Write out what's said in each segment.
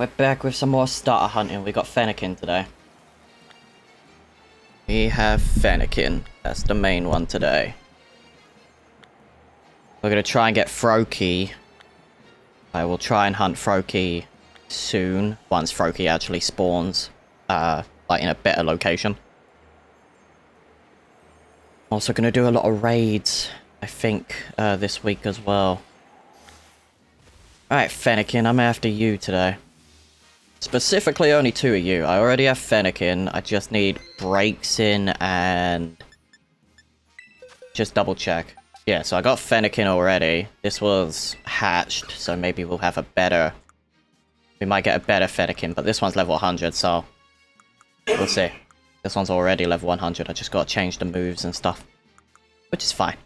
We're back with some more starter hunting. We got Fennekin today. We have Fennekin. That's the main one today. We're gonna try and get Froakie. I will try and hunt Froakie soon, once Froakie actually spawns, like in a better location. Also gonna do a lot of raids, I think, this week as well. Alright, Fennekin, I'm after you today. Specifically, only two of you. I already have Fennekin. I just need Breaksin and... just double check. Yeah, so I got Fennekin already. This was hatched, so maybe we'll have a better... we might get a better Fennekin, but this one's level 100, so... we'll see. This one's already level 100. I just gotta change the moves and stuff. Which is fine.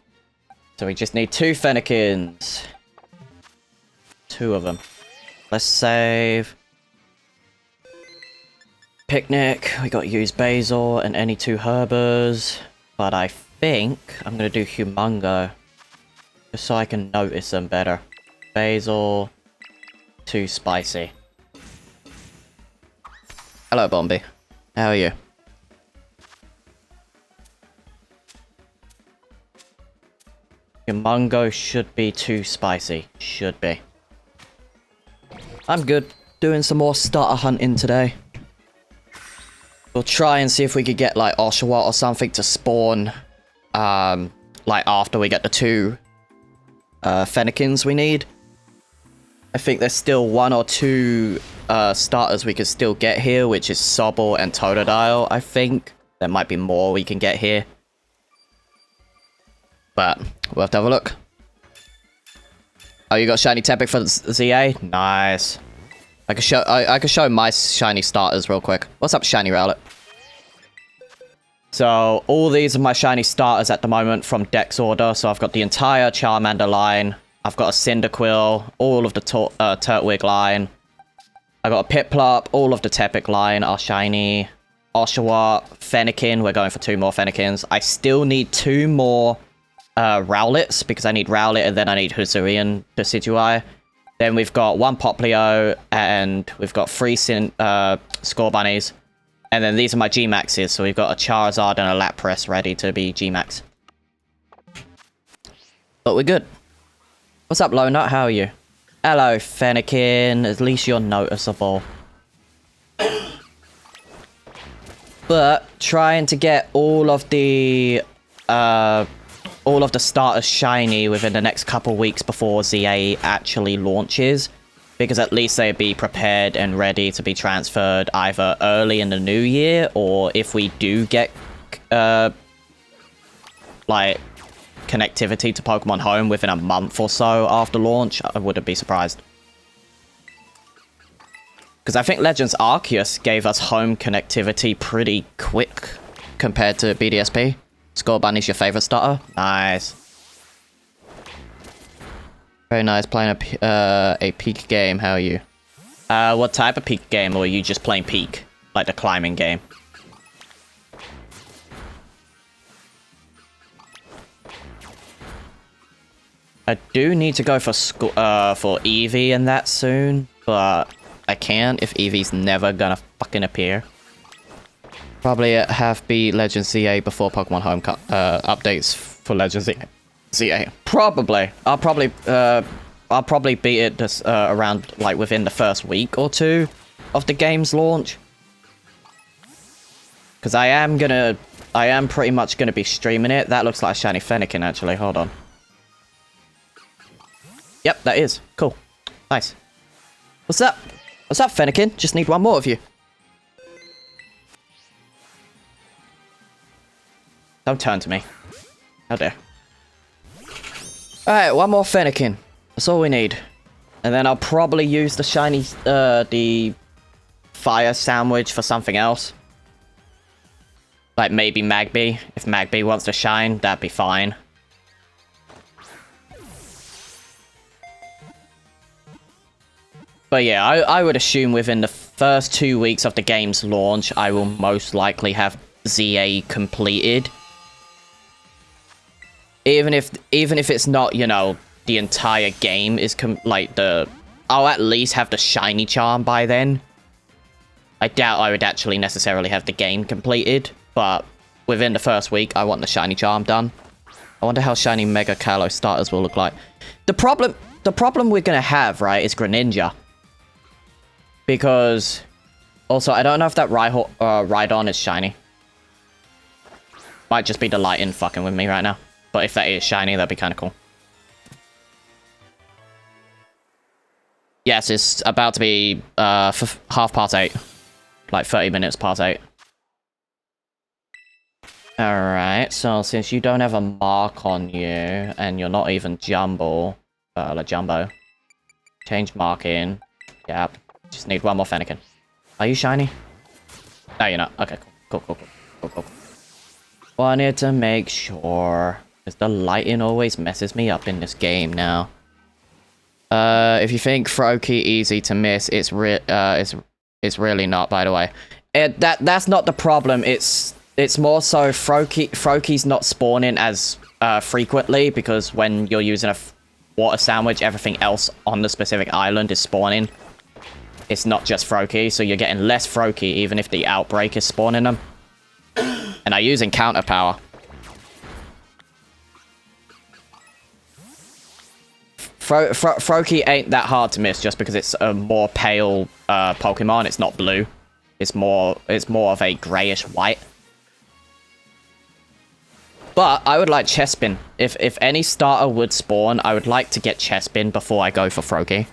So we just need two Fennekins. Two of them. Let's save... Picnic, we got use Basil and any two Herbers, but I think I'm gonna do Humongo, just so I can notice them better. Basil, too spicy. Hello, Bombi. How are you? Humongo should be too spicy. Should be. I'm good. Doing some more starter hunting today. We'll try and see if we could get, like, Oshawott or something to spawn, like, after we get the two, Fennekins we need. I think there's still one or two, starters we could still get here, which is Sobble and Totodile, I think. There might be more we can get here. But, we'll have to have a look. Oh, you got Shiny Tepic for the ZA? Nice. I can show my shiny starters real quick. What's up, Shiny Rowlet? So, all these are my shiny starters at the moment from Dex order. So, I've got the entire Charmander line. I've got a Cyndaquil, all of the Turtwig line. I got a Piplup, all of the Tepic line are shiny. Oshawott, Fennekin. We're going for two more Fennekins. I still need two more Rowlets, because I need Rowlet and then I need Hisuian Decidueye. Then we've got one Poplio, and we've got three Score Bunnies. And then these are my G-Maxes, so we've got a Charizard and a Lapras ready to be G-Max. But we're good. What's up, Lonut? How are you? Hello, Fennekin. At least you're noticeable. But, trying to get all of the starters shiny within the next couple weeks before ZA actually launches, because at least they'd be prepared and ready to be transferred either early in the new year, or if we do get like connectivity to Pokemon Home within a month or so after launch, I wouldn't be surprised. Because I think Legends Arceus gave us home connectivity pretty quick compared to BDSP. Score Bunny's your favorite starter? Nice. Very nice. Playing a peak game. How are you? What type of peak game? Or are you just playing peak? Like the climbing game? I do need to go for Eevee and that soon, but I can't if Eevee's never gonna fucking appear. Probably have beat Legends ZA before Pokemon Home updates for Legends ZA. Probably. I'll probably beat it just around like within the first week or two of the game's launch. Because I am pretty much gonna be streaming it. That looks like a shiny Fennekin actually. Hold on. Yep, that is. Cool. Nice. What's up? What's up, Fennekin? Just need one more of you. Don't turn to me. How dare. Alright, one more Fennekin. That's all we need. And then I'll probably use the shiny, the fire sandwich for something else. Like maybe Magby. If Magby wants to shine, that'd be fine. But yeah, I would assume within the first 2 weeks of the game's launch, I will most likely have ZA completed. Even if it's not, you know, the entire game is like the I'll at least have the shiny charm by then. I doubt I would actually necessarily have the game completed, but within the first week, I want the shiny charm done. I wonder how shiny Mega Kalos starters will look like. The problem we're gonna have, right, is Greninja. Because... Also, I don't know if that Rhydon is shiny. Might just be the lighting fucking with me right now. But if that is shiny, that'd be kind of cool. Yes, it's about to be 8:30. Like 30 minutes past 8. Alright, so since you don't have a mark on you, and you're not even Jumbo, change marking. Yep, just need one more Fennekin. Are you shiny? No, you're not. Okay, cool. Wanted to make sure, because the lighting always messes me up in this game now. If you think Froakie easy to miss, it's really not, by the way. That's not the problem. It's more so Froakie's not spawning as frequently, because when you're using a water sandwich, everything else on the specific island is spawning. It's not just Froakie, so you're getting less Froakie even if the outbreak is spawning them. And I'm using counter power. Froakie ain't that hard to miss just because it's a more pale Pokemon. It's not blue. It's more of a grayish white. But I would like Chespin. If any starter would spawn, I would like to get Chespin before I go for Froakie.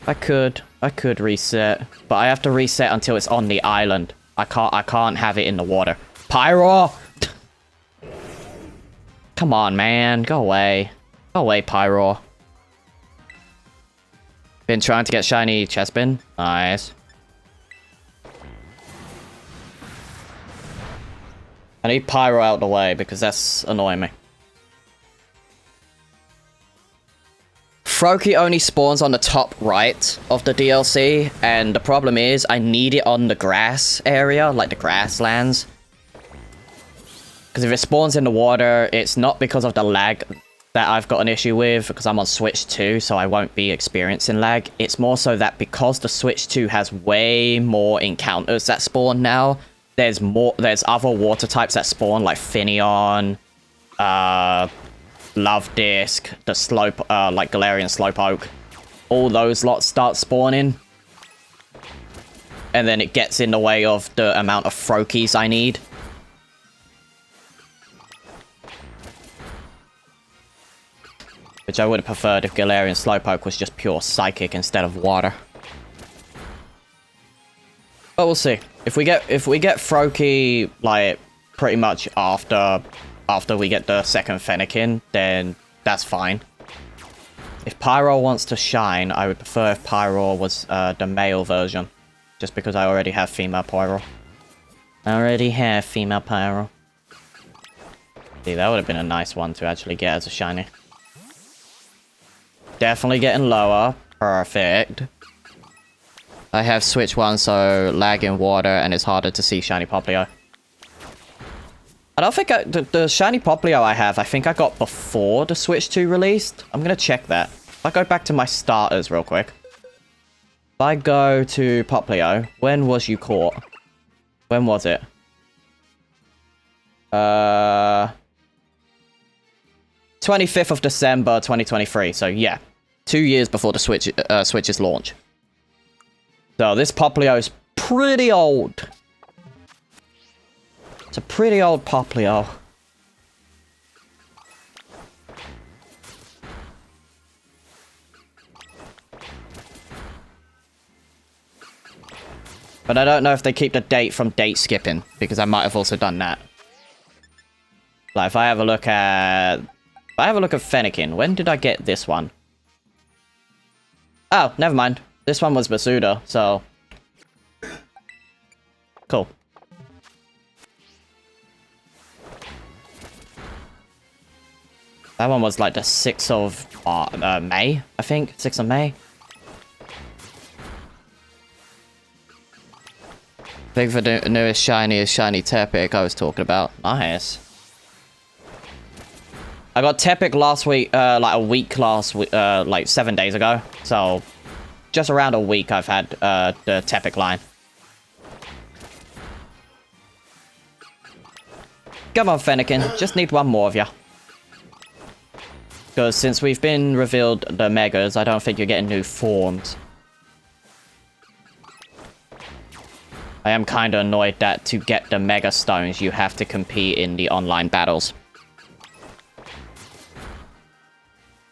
I could reset, but I have to reset until it's on the island. I can't have it in the water. Pyro! Come on, man. Go away. Go away, Pyro. Been trying to get shiny Chespin. Nice. I need Pyro out of the way because that's annoying me. Froakie only spawns on the top right of the DLC, and the problem is I need it on the grass area, like the grasslands. Because if it spawns in the water, it's not because of the lag that I've got an issue with, because I'm on Switch 2, so I won't be experiencing lag. It's more so that because the Switch 2 has way more encounters that spawn now, there's other water types that spawn, like Finneon, Love Disc, the Slope, like Galarian Slowpoke. All those lots start spawning. And then it gets in the way of the amount of Froakies I need. Which I would have preferred if Galarian Slowpoke was just pure Psychic instead of Water. But we'll see. If we get Froakie, like, pretty much after we get the second Fennekin, then that's fine. If Pyro wants to shine, I would prefer if Pyro was the male version. Just because I already have female Pyro. I already have female Pyro. See, that would have been a nice one to actually get as a shiny. Definitely getting lower. Perfect. I have Switch 1, so lag in water, and it's harder to see shiny Poplio. I don't think the shiny Poplio I have, I think I got before the Switch 2 released. I'm gonna check that. If I go back to my starters real quick. If I go to Poplio, when was you caught? When was it? 25th of December 2023, so yeah. 2 years before the Switch's launch. So this Poplio is pretty old. It's a pretty old Poplio. But I don't know if they keep the date from date skipping, because I might have also done that. Like if I have a look at Fennekin, when did I get this one? Oh, never mind. This one was Masuda, so cool. That one was like the 6th of May, I think. 6th of May. Think for the newest shiny is shiny Tepic I was talking about. Nice. I got Tepic last week, like a week last week, like 7 days ago. So, just around a week I've had the Tepic line. Come on, Fennekin. Just need one more of you. Because since we've been revealed the Megas, I don't think you're getting new forms. I am kind of annoyed that to get the Mega Stones, you have to compete in the online battles.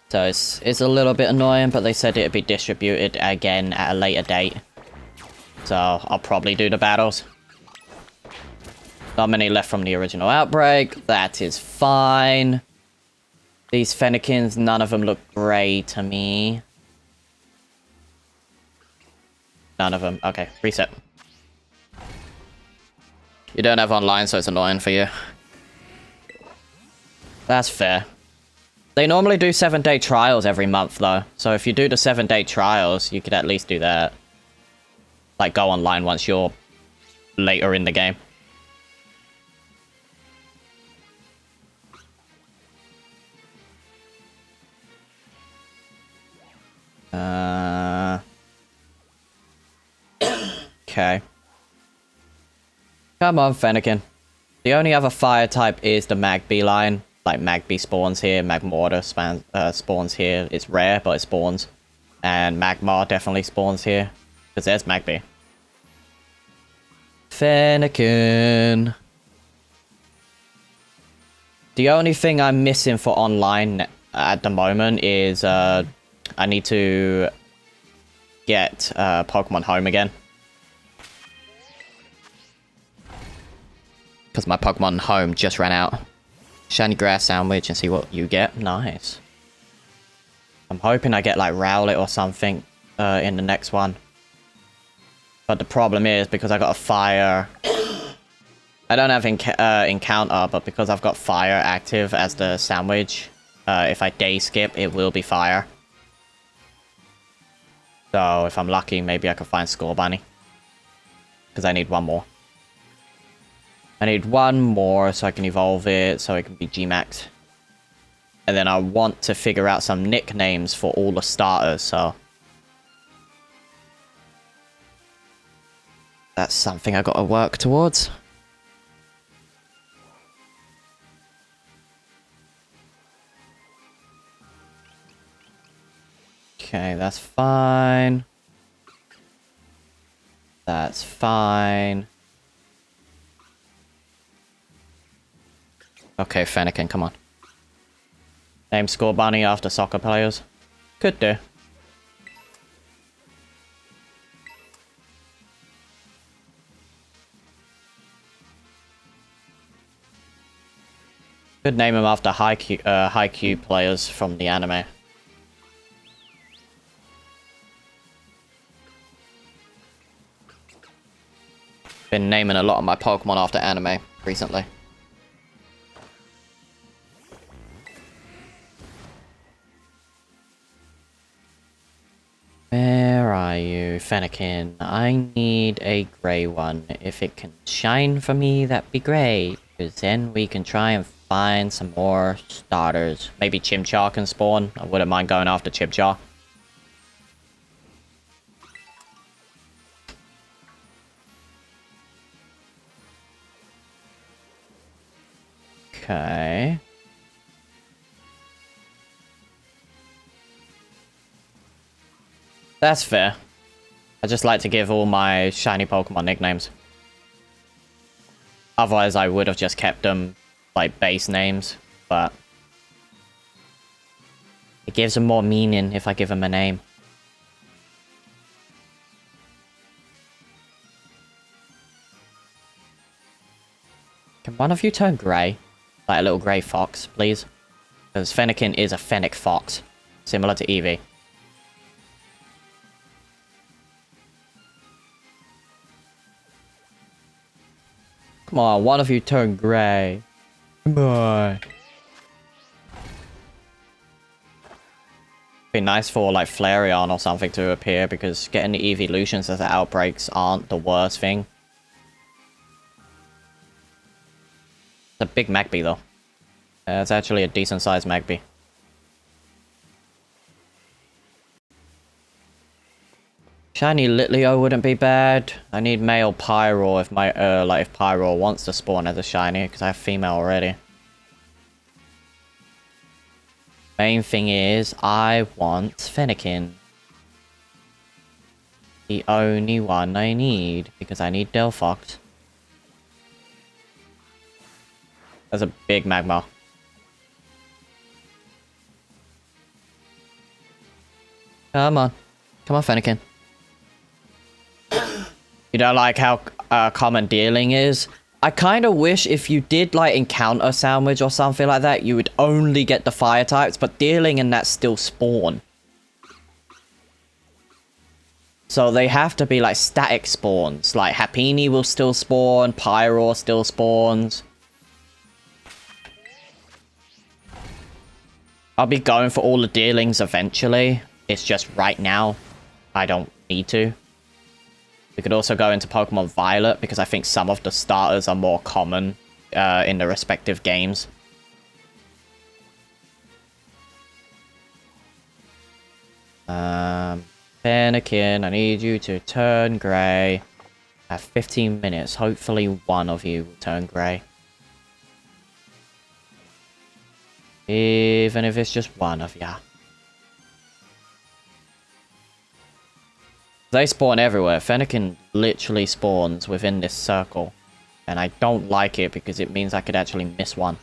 So it's a little bit annoying, but they said it'd be distributed again at a later date. So I'll probably do the battles. Not many left from the original outbreak. That is fine. These Fennekins, none of them look grey to me. None of them. Okay, reset. You don't have online, so it's annoying for you. That's fair. They normally do 7-day trials every month, though. So if you do the 7-day trials, you could at least do that. Like, go online once you're later in the game. Okay. Come on, Fennekin. The only other fire type is the Magby line. Like, Magby spawns here, Magmortar spawns here. It's rare, but it spawns. And Magmar definitely spawns here. Because there's Magby. Fennekin. The only thing I'm missing for online at the moment is I need to get Pokemon Home again. Because my Pokemon Home just ran out. Shiny grass sandwich and see what you get. Nice. I'm hoping I get like Rowlet or something in the next one. But the problem is because I got a fire. I don't have encounter, but because I've got fire active as the sandwich, if I day skip, it will be fire. So if I'm lucky, maybe I can find Score Bunny. Because I need one more. I need one more so I can evolve it, so it can be G-Max. And then I want to figure out some nicknames for all the starters, so... that's something I gotta work towards. Okay, that's fine. That's fine. Okay, Fennekin, come on. Name Score Bunny after soccer players. Could do. Could name him after Haikyuu players from the anime. Been naming a lot of my Pokemon after anime recently. Where are you, Fennekin? I need a grey one. If it can shine for me, that'd be great. Because then we can try and find some more starters. Maybe Chimchar can spawn. I wouldn't mind going after Chimchar. Okay. That's fair. I just like to give all my shiny Pokemon nicknames. Otherwise, I would have just kept them, like, base names, but... it gives them more meaning if I give them a name. Can one of you turn grey? Like a little grey fox, please? Because Fennekin is a Fennec fox, similar to Eevee. Come on, one of you turn grey. Come on. Be nice for like Flareon or something to appear because getting the evolutions as outbreaks aren't the worst thing. a big Magby, though. It's actually a decent-sized Magby. Shiny Litleo wouldn't be bad. I need male Pyro if my, if Pyro wants to spawn as a shiny, because I have female already. Main thing is, I want Fennekin. The only one I need, because I need Delphox. That's a big Magmar. Come on. Come on, Fennekin. You don't like how common dealing is? I kind of wish if you did, like, encounter Sandwich or something like that, you would only get the fire types, but dealing and that still spawn. So they have to be, like, static spawns. Like, Happiny will still spawn, Pyro still spawns. I'll be going for all the dealings eventually. It's just right now, I don't need to. We could also go into Pokemon Violet, because I think some of the starters are more common in the respective games. Fennekin, I need you to turn grey. I have 15 minutes. Hopefully one of you will turn grey. Even if it's just one of ya. They spawn everywhere. Fennekin literally spawns within this circle. And I don't like it because it means I could actually miss one.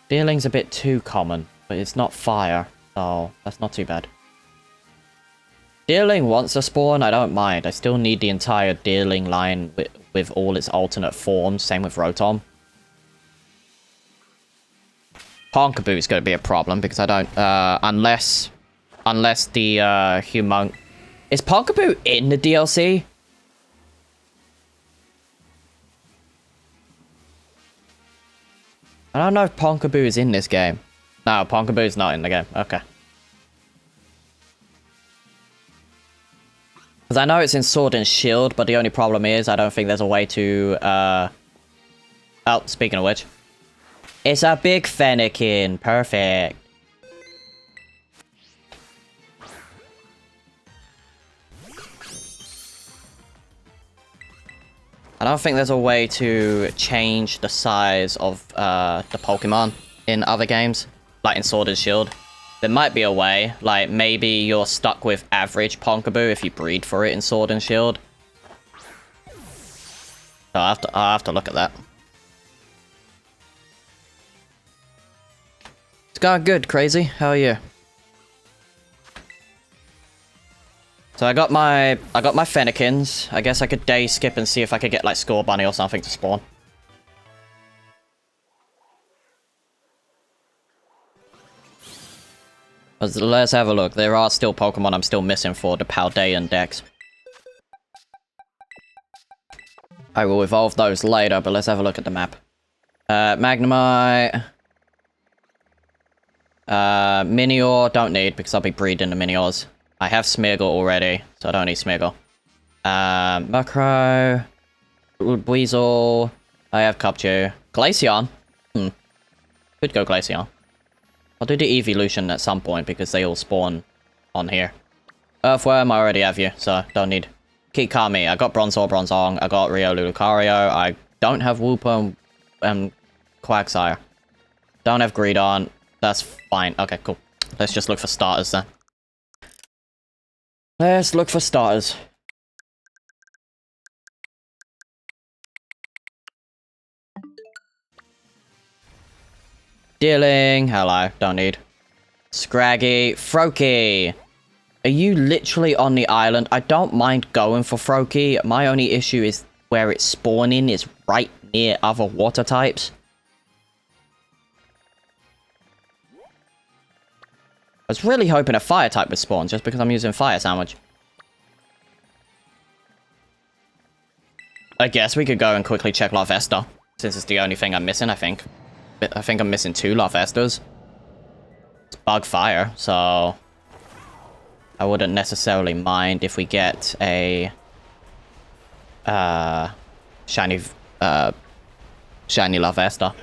Dealing's a bit too common, but it's not fire, so that's not too bad. Dealing wants to spawn, I don't mind. I still need the entire Dealing line with all its alternate forms. Same with Rotom. Ponkaboo is going to be a problem because I don't, unless the, Humong... Is Ponkaboo in the DLC? I don't know if Ponkaboo is in this game. No, Ponkaboo is not in the game. Okay. Because I know it's in Sword and Shield, but the only problem is I don't think there's a way to, Oh, speaking of which. It's a big Fennekin. Perfect. I don't think there's a way to change the size of the Pokemon in other games, like in Sword and Shield. There might be a way, like maybe you're stuck with average Ponkaboo if you breed for it in Sword and Shield. So I'll have to look at that. It's going good, Crazy. How are you? So I got my Fennekins. I guess I could day skip and see if I could get like Score Bunny or something to spawn. Let's have a look. There are still Pokemon I'm still missing for the Paldean Dex. I will evolve those later, but let's have a look at the map. Magnemite. Minior, don't need, because I'll be breeding the Miniors. I have Smeargle already, so I don't need Smeargle. Murkrow. Weasel. I have Cubchoo. Glaceon. Could go Glaceon. I'll do the evolution at some point, because they all spawn on here. Earthworm, I already have you, so don't need. Kikami, I got Bronzor, Bronzong, I got Riolu, Lucario, I don't have Wooper and Quagsire. Don't have Greedon. That's fine. Okay, cool. Let's just look for starters then. Let's look for starters. Dealing. Hello. Don't need. Scraggy. Froakie. Are you literally on the island? I don't mind going for Froakie. My only issue is where it's spawning is right near other water types. I was really hoping a fire type would spawn just because I'm using Fire Sandwich. I guess we could go and quickly check Larvesta, since it's the only thing I'm missing, I think. I think I'm missing 2 Larvestas. It's Bug Fire, so... I wouldn't necessarily mind if we get a shiny shiny Larvesta.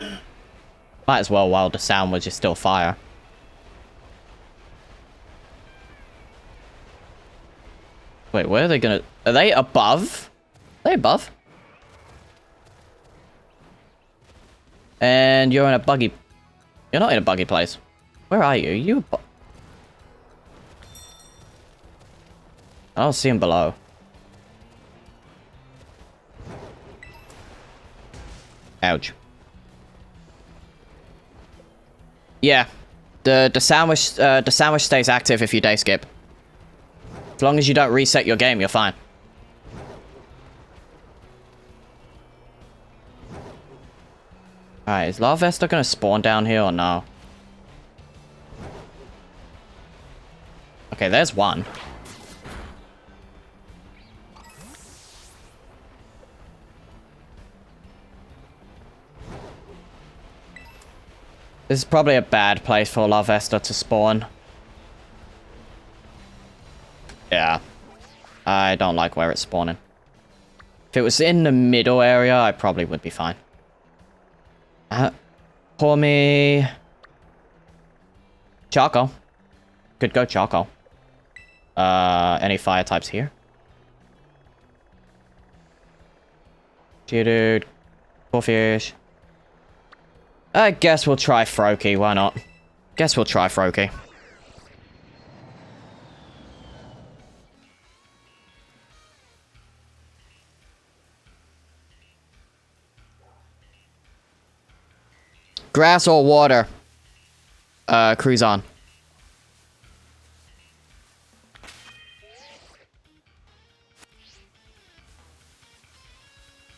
Might as well while the sandwich is still fire. Wait, where are they gonna... Are they above? Are they above? And you're in a buggy... You're not in a buggy place. Where are you? You... I don't see him below. Ouch. Yeah. The sandwich stays active if you day skip. As long as you don't reset your game, you're fine. Alright, is Larvesta gonna spawn down here or no? Okay, there's one. This is probably a bad place for Larvesta to spawn. Yeah. I don't like where it's spawning. If it was in the middle area, I probably would be fine. Pour me... Charcoal. Could go charcoal. Any fire types here? Geodude. Corfish. I guess we'll try Froakie, why not? Guess we'll try Froakie. Grass or water? Cruise on.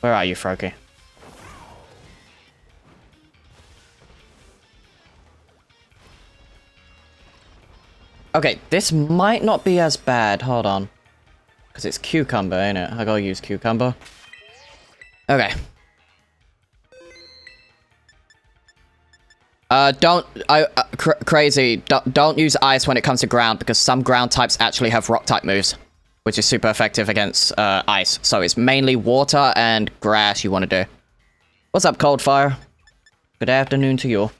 Where are you, Froakie? Okay, this might not be as bad. Hold on. Because it's cucumber, ain't it? I gotta use cucumber. Okay. Crazy. Don't use ice when it comes to ground, because some ground types actually have rock type moves, which is super effective against ice. So it's mainly water and grass you want to do. What's up, Coldfire? Good afternoon to you.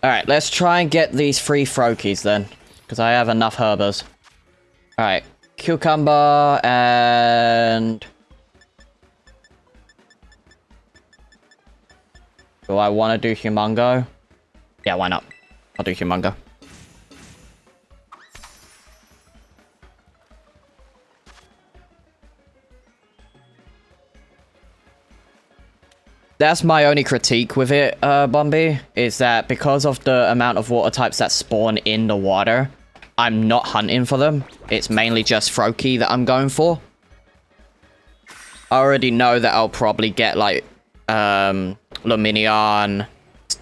Alright, let's try and get these 3 Froakies then, because I have enough herbers. Alright, cucumber and... Do I want to do Humongo? Yeah, why not? I'll do Humongo. That's my only critique with it, Bombi, is that because of the amount of water types that spawn in the water, I'm not hunting for them. It's mainly just Froakie that I'm going for. I already know that I'll probably get, like, Luminion,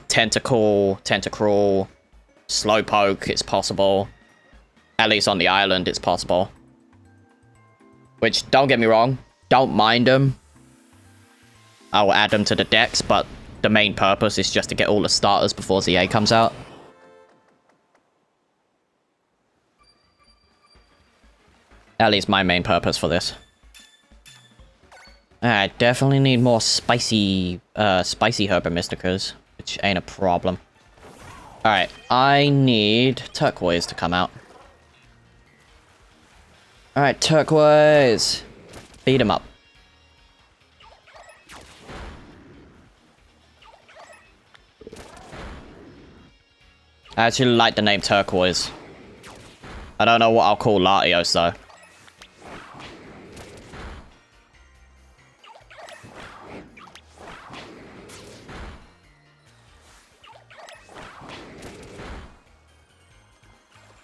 Tentacruel, Slowpoke, it's possible. At least on the island, it's possible. Which, don't get me wrong, don't mind them. I will add them to the decks, but the main purpose is just to get all the starters before ZA comes out. At least my main purpose for this. I definitely need more spicy Herba which ain't a problem. Alright, I need Turquoise to come out. Alright, Turquoise! Beat him up. I actually like the name Turquoise. I don't know what I'll call Latios though.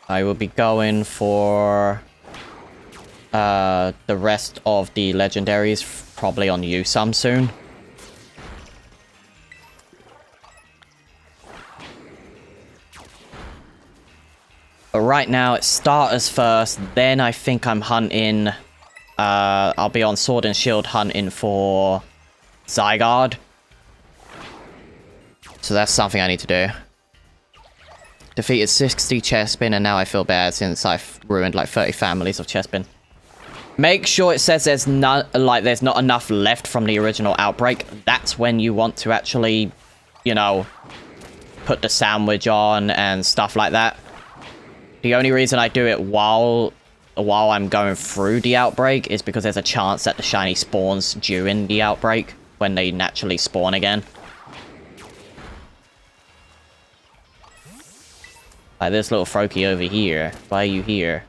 I will be going for the rest of the legendaries probably on you some soon. But right now, it's starters first, then I think I'm hunting... I'll be on Sword and Shield hunting for Zygarde. So that's something I need to do. Defeated 60 chestbin, and now I feel bad since I've ruined like 30 families of chestbin. Make sure it says there's not enough left from the original outbreak. That's when you want to actually, you know, put the sandwich on and stuff like that. The only reason I do it while I'm going through the outbreak is because there's a chance that the shiny spawns during the outbreak when they naturally spawn again. Like this little Froakie over here. Why are you here?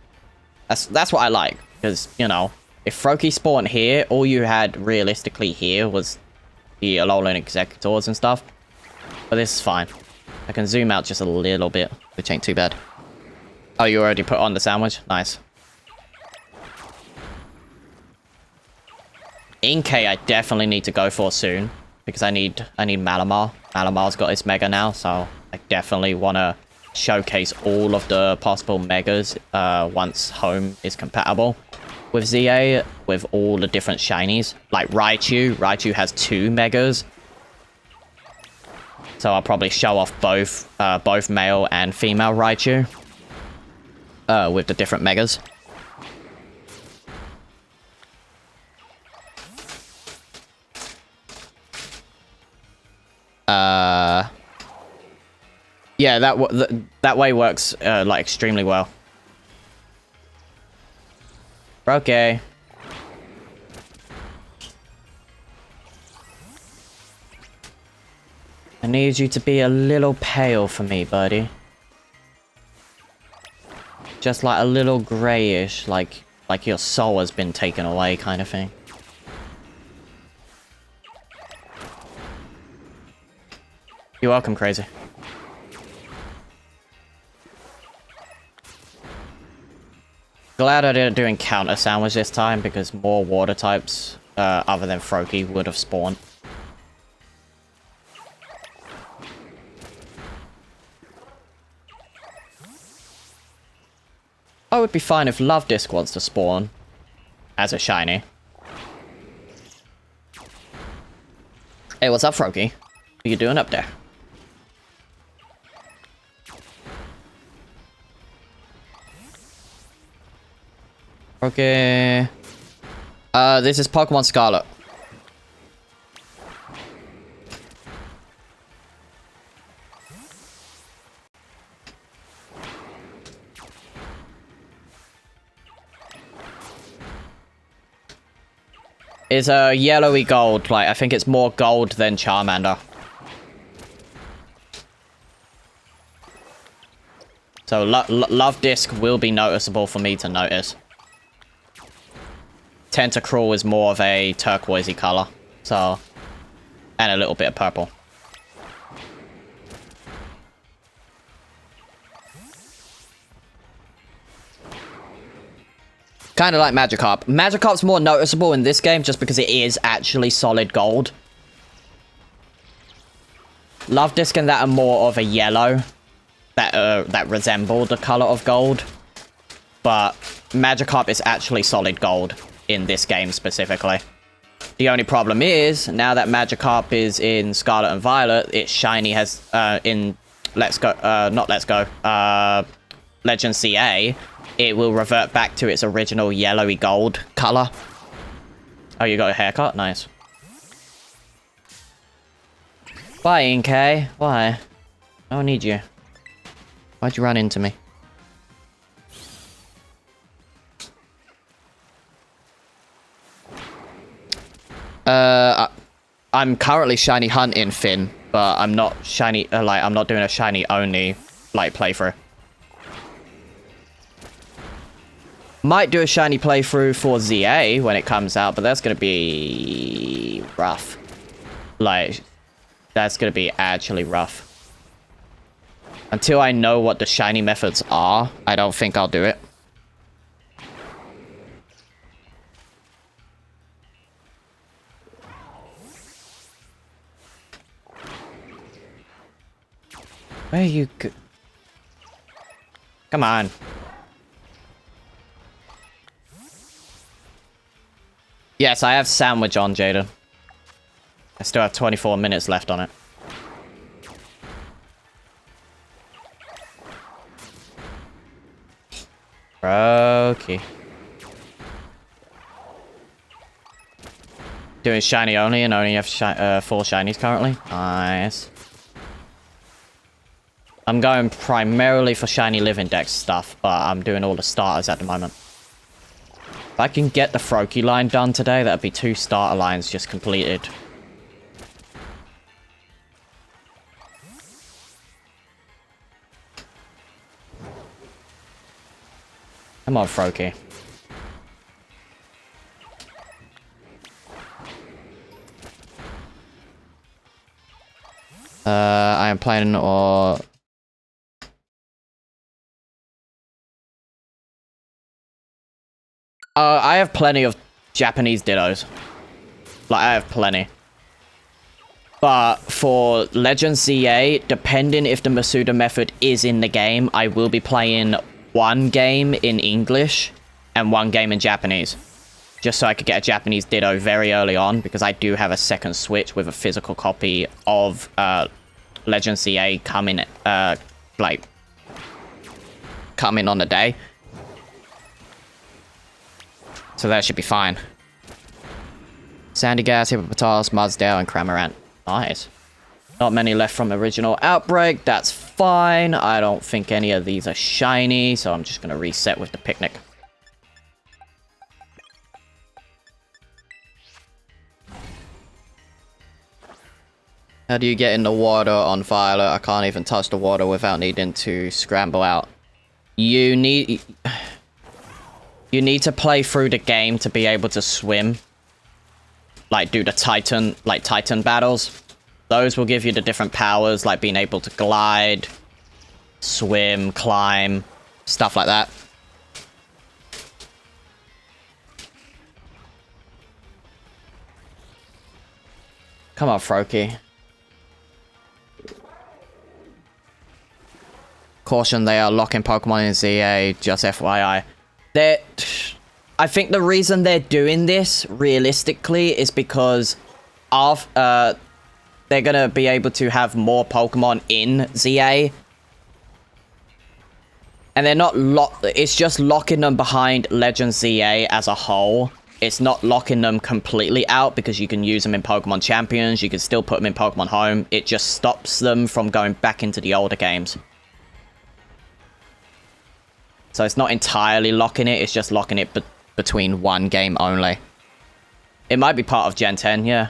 That's what I like. Because, you know, if Froakie spawned here, all you had realistically here was the Alolan Executors and stuff. But this is fine. I can zoom out just a little bit, which ain't too bad. Oh, you already put on the sandwich? Nice. Inkay I definitely need to go for soon. Because I need Malamar. Malamar's got its Mega now, so I definitely want to showcase all of the possible Megas once home is compatible with ZA, with all the different shinies. Like Raichu. Raichu has 2 Megas. So I'll probably show off both male and female Raichu with the different Megas. Yeah, that way works like extremely well. Okay. I need you to be a little pale for me, buddy. Just like a little grayish, like your soul has been taken away kind of thing. You're welcome, Crazy. Glad I didn't do encounter sandwich this time, because more water types other than Froakie would have spawned. I would be fine if Love Disc wants to spawn as a shiny. Hey, what's up, Froakie? What you doing up there? Okay. This is Pokemon Scarlet. It's a yellowy gold. Like, I think it's more gold than Charmander. So, Love Disc will be noticeable for me to notice. Tentacruel is more of a turquoisey color, so, and a little bit of purple. Kind of like Magikarp. Magikarp's more noticeable in this game just because it is actually solid gold. Love Disc and that are more of a yellow that resemble the color of gold, but Magikarp is actually solid gold in this game specifically. The only problem is, now that Magikarp is in Scarlet and Violet, its shiny has, in Legend CA, it will revert back to its original yellowy gold color. Oh, you got a haircut? Nice. Why, Inkay? Why? I don't need you. Why'd you run into me? I'm currently shiny hunting, Finn, but I'm not shiny, I'm not doing a shiny only, playthrough. Might do a shiny playthrough for ZA when it comes out, but that's gonna be rough. That's gonna be actually rough. Until I know what the shiny methods are, I don't think I'll do it. Where you go? Come on. Yes, I have sandwich on, Jaden. I still have 24 minutes left on it. Okay. Doing shiny only and only have 4 shinies currently. Nice. I'm going primarily for shiny living dex stuff, but I'm doing all the starters at the moment. If I can get the Froakie line done today, that'd be 2 starter lines just completed. Come on, Froakie. I am planning or... I have plenty of Japanese Dittos. Like, I have plenty. But for Legend ZA, depending if the Masuda method is in the game, I will be playing 1 game in English and 1 game in Japanese. Just so I could get a Japanese Ditto very early on, because I do have a second Switch with a physical copy of Legend ZA coming, coming on the day. So that should be fine. Sandygas, Hippopotas, Mudsdale, and Cramorant. Nice. Not many left from the original Outbreak. That's fine. I don't think any of these are shiny, so I'm just going to reset with the Picnic. How do you get in the water on Violet? I can't even touch the water without needing to scramble out. You need to play through the game to be able to swim. Like, do the Titan battles. Those will give you the different powers, like being able to glide, swim, climb, stuff like that. Come on, Froakie. Caution, they are locking Pokemon in ZA, just FYI. I think the reason they're doing this, realistically, is because of, they're gonna be able to have more Pokemon in ZA. And they're not it's just locking them behind Legend ZA as a whole. It's not locking them completely out, because you can use them in Pokemon Champions, you can still put them in Pokemon Home. It just stops them from going back into the older games. So it's not entirely locking it, it's just locking it between 1 game only. It might be part of Gen 10, yeah.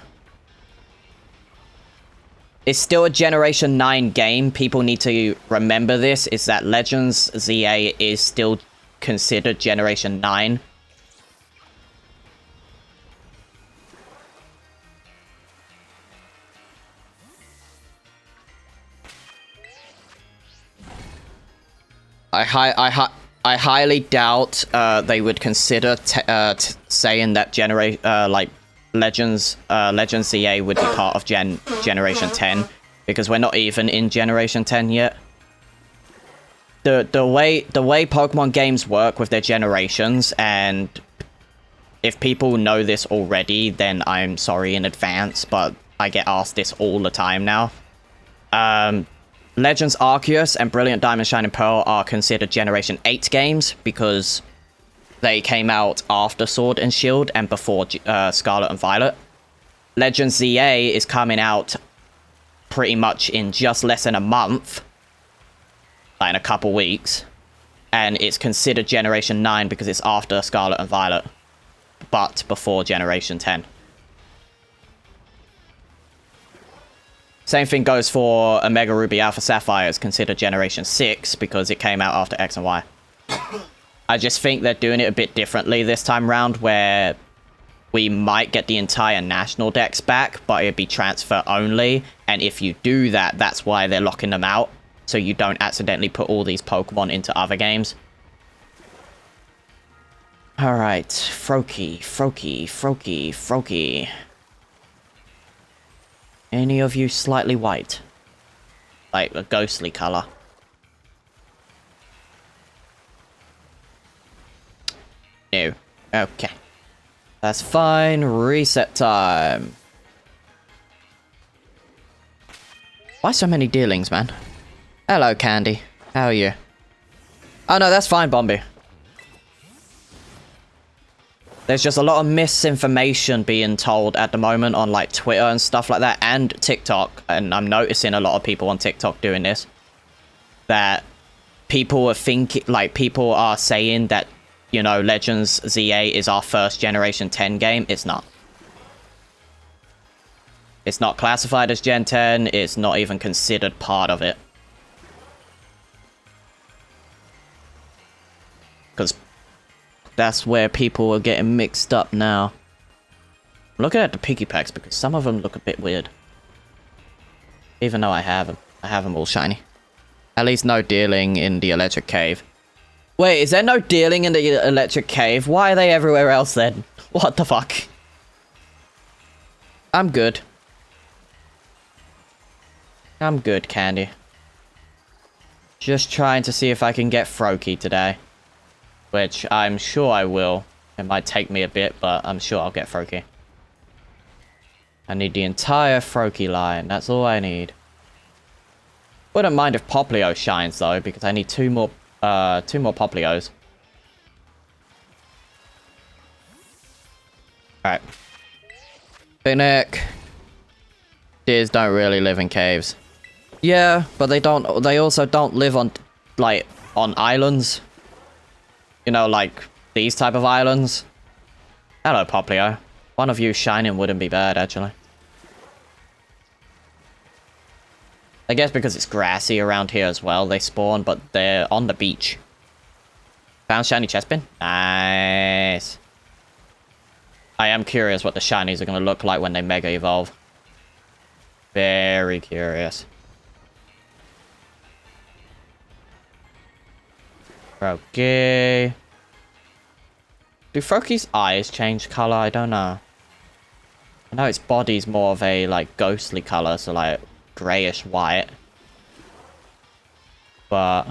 It's still a Generation 9 game. People need to remember this, is that Legends ZA is still considered Generation 9. I highly doubt they would consider saying that Legends ZA would be part of Generation 10, because we're not even in Generation 10 yet. The way Pokemon games work with their generations, and if people know this already, then I'm sorry in advance, but I get asked this all the time now. Legends Arceus and Brilliant Diamond Shining Pearl are considered Generation 8 games because they came out after Sword and Shield and before Scarlet and Violet. Legends ZA is coming out pretty much in just less than a month, like in a couple weeks, and it's considered Generation 9 because it's after Scarlet and Violet, but before Generation 10. Same thing goes for Omega Ruby Alpha Sapphire. It's considered Generation 6 because it came out after X and Y. I just think they're doing it a bit differently this time round, where we might get the entire national dex back, but it'd be transfer only. And if you do that, that's why they're locking them out, so you don't accidentally put all these Pokemon into other games. Alright, Froakie. Any of you slightly white? Like a ghostly color? No. Okay. That's fine. Reset time. Why so many dealings, man? Hello, Candy. How are you? Oh no, that's fine, Bombi. There's just a lot of misinformation being told at the moment on like Twitter and stuff like that, and TikTok. And I'm noticing a lot of people on TikTok doing this. That people are thinking, like, people are saying that, you know, Legends Z8 is our first generation 10 game. It's not. It's not classified as Gen 10. It's not even considered part of it. Because that's where people are getting mixed up now. I'm looking at the piggy packs because some of them look a bit weird. Even though I have them. I have them all shiny. At least no dealing in the electric cave. Wait, is there no dealing in the electric cave? Why are they everywhere else then? What the fuck? I'm good. I'm good, Candy. Just trying to see if I can get Froakie today. Which I'm sure I will. It might take me a bit, but I'm sure I'll get Froakie. I need the entire Froakie line. That's all I need. Wouldn't mind if Poplio shines though, because I need two more Poplios. Alright. Picnic. Deers don't really live in caves. Yeah, but they also don't live on, like, on islands. You know, like, these type of islands. Hello, Poplio. One of you shining wouldn't be bad, actually. I guess because it's grassy around here as well, they spawn, but they're on the beach. Found shiny chestpin? Nice. I am curious what the shinies are going to look like when they mega evolve. Very curious. Okay. Do Frokie's eyes change color? I don't know. I know its body's more of a, like, ghostly color, so, like, grayish white. But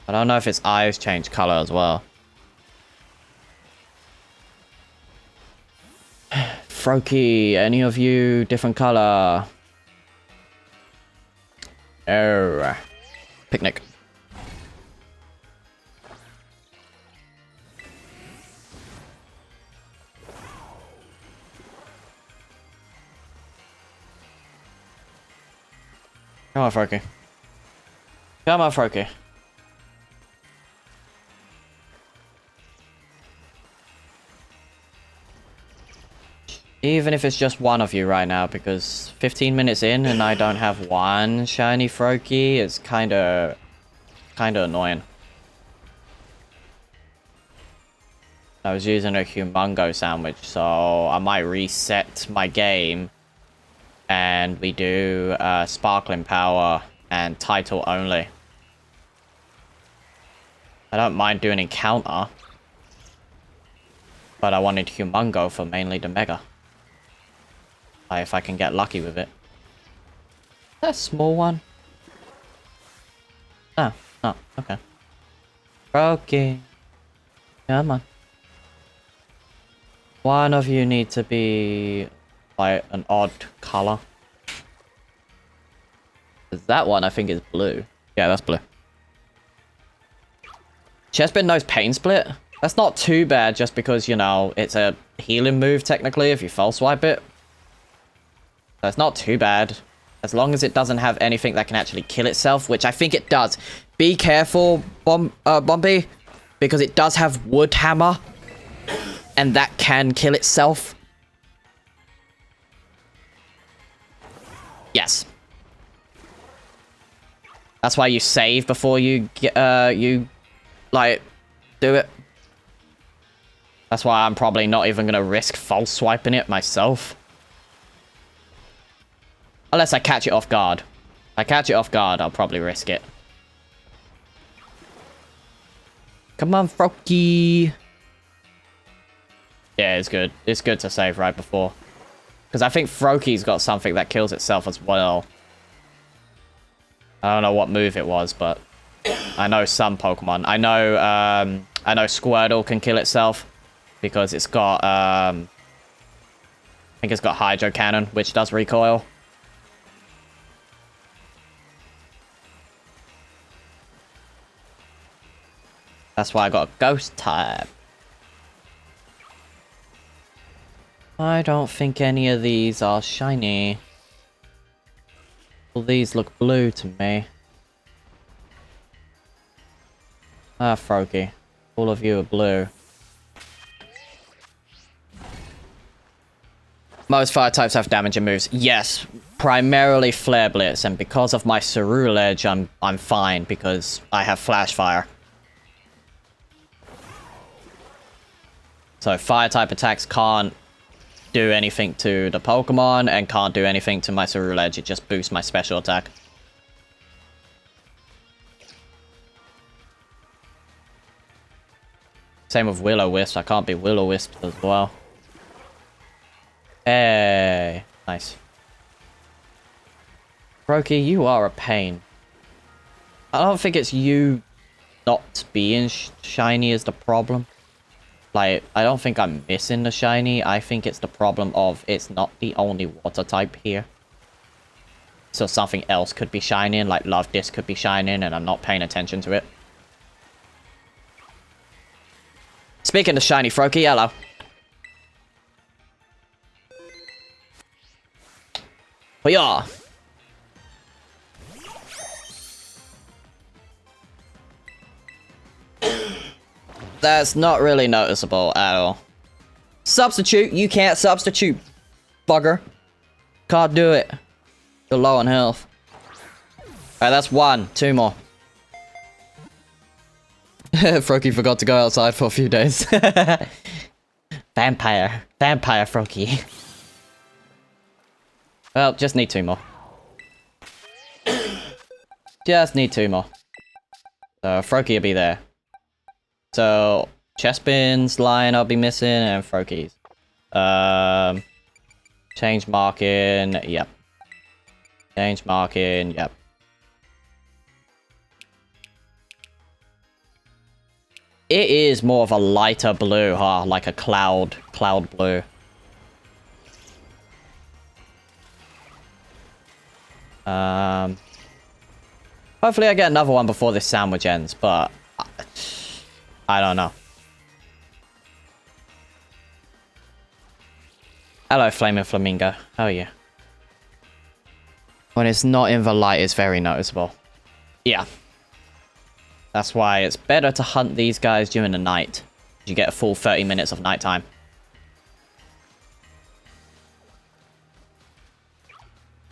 I don't know if its eyes change color as well. Froakie, any of you different color? Oh. Picnic. Come on, Froakie. Come on, Froakie. Even if it's just one of you right now, because 15 minutes in and I don't have one shiny Froakie, it's kinda annoying. I was using a Humongo sandwich, so I might reset my game and we do Sparkling Power and Title only. I don't mind doing Encounter, but I wanted Humongo for mainly the Mega. If I can get lucky with it. Is that a small one? Oh, okay. Okay. Come on. One of you need to be like an odd color. That one I think is blue. Yeah, that's blue. Chestbin knows Pain Split. That's not too bad just because, you know, it's a healing move technically if you false swipe it. So it's not too bad. As long as it doesn't have anything that can actually kill itself, which I think it does. Be careful, Bombi, because it does have Wood Hammer. And that can kill itself. Yes. That's why you save before you get, like, do it. That's why I'm probably not even gonna risk false swiping it myself. Unless I catch it off guard. If I catch it off guard, I'll probably risk it. Come on, Froakie. Yeah, it's good. It's good to save right before. Because I think Froakie's got something that kills itself as well. I don't know what move it was, but I know some Pokemon. I know Squirtle can kill itself because it's got I think it's got Hydro Cannon, which does recoil. That's why I got a Ghost type. I don't think any of these are shiny. All these look blue to me. Ah, Froakie. All of you are blue. Most fire types have damaging moves. Yes, primarily Flare Blitz, and because of my Cerulege, I'm fine because I have Flash Fire. So fire type attacks can't do anything to the Pokemon and can't do anything to my Cerulege. It just boosts my special attack. Same with Will-O-Wisp. I can't be Will-O-Wisp as well. Hey, nice. Froakie, you are a pain. I don't think it's you not being shiny is the problem. Like, I don't think I'm missing the shiny. I think it's the problem of it's not the only water type here. So something else could be shining, like Love Disc could be shining, and I'm not paying attention to it. Speaking of shiny, Froakie, hello. But yeah. That's not really noticeable at all. Substitute? You can't substitute, bugger. Can't do it. You're low on health. Alright, that's one. Two more. Froakie forgot to go outside for a few days. Vampire. Vampire Froakie. Well, just need two more. Just need two more. So, Froakie will be there. So, Chespin's line I'll be missing, and Froakie's. Change marking, yep. Change marking, yep. It is more of a lighter blue, huh? Like a cloud blue. Hopefully I get another one before this sandwich ends, but I don't know. Hello, Flaming Flamingo. How are you? When it's not in the light, it's very noticeable. Yeah. That's why it's better to hunt these guys during the night. You get a full 30 minutes of nighttime.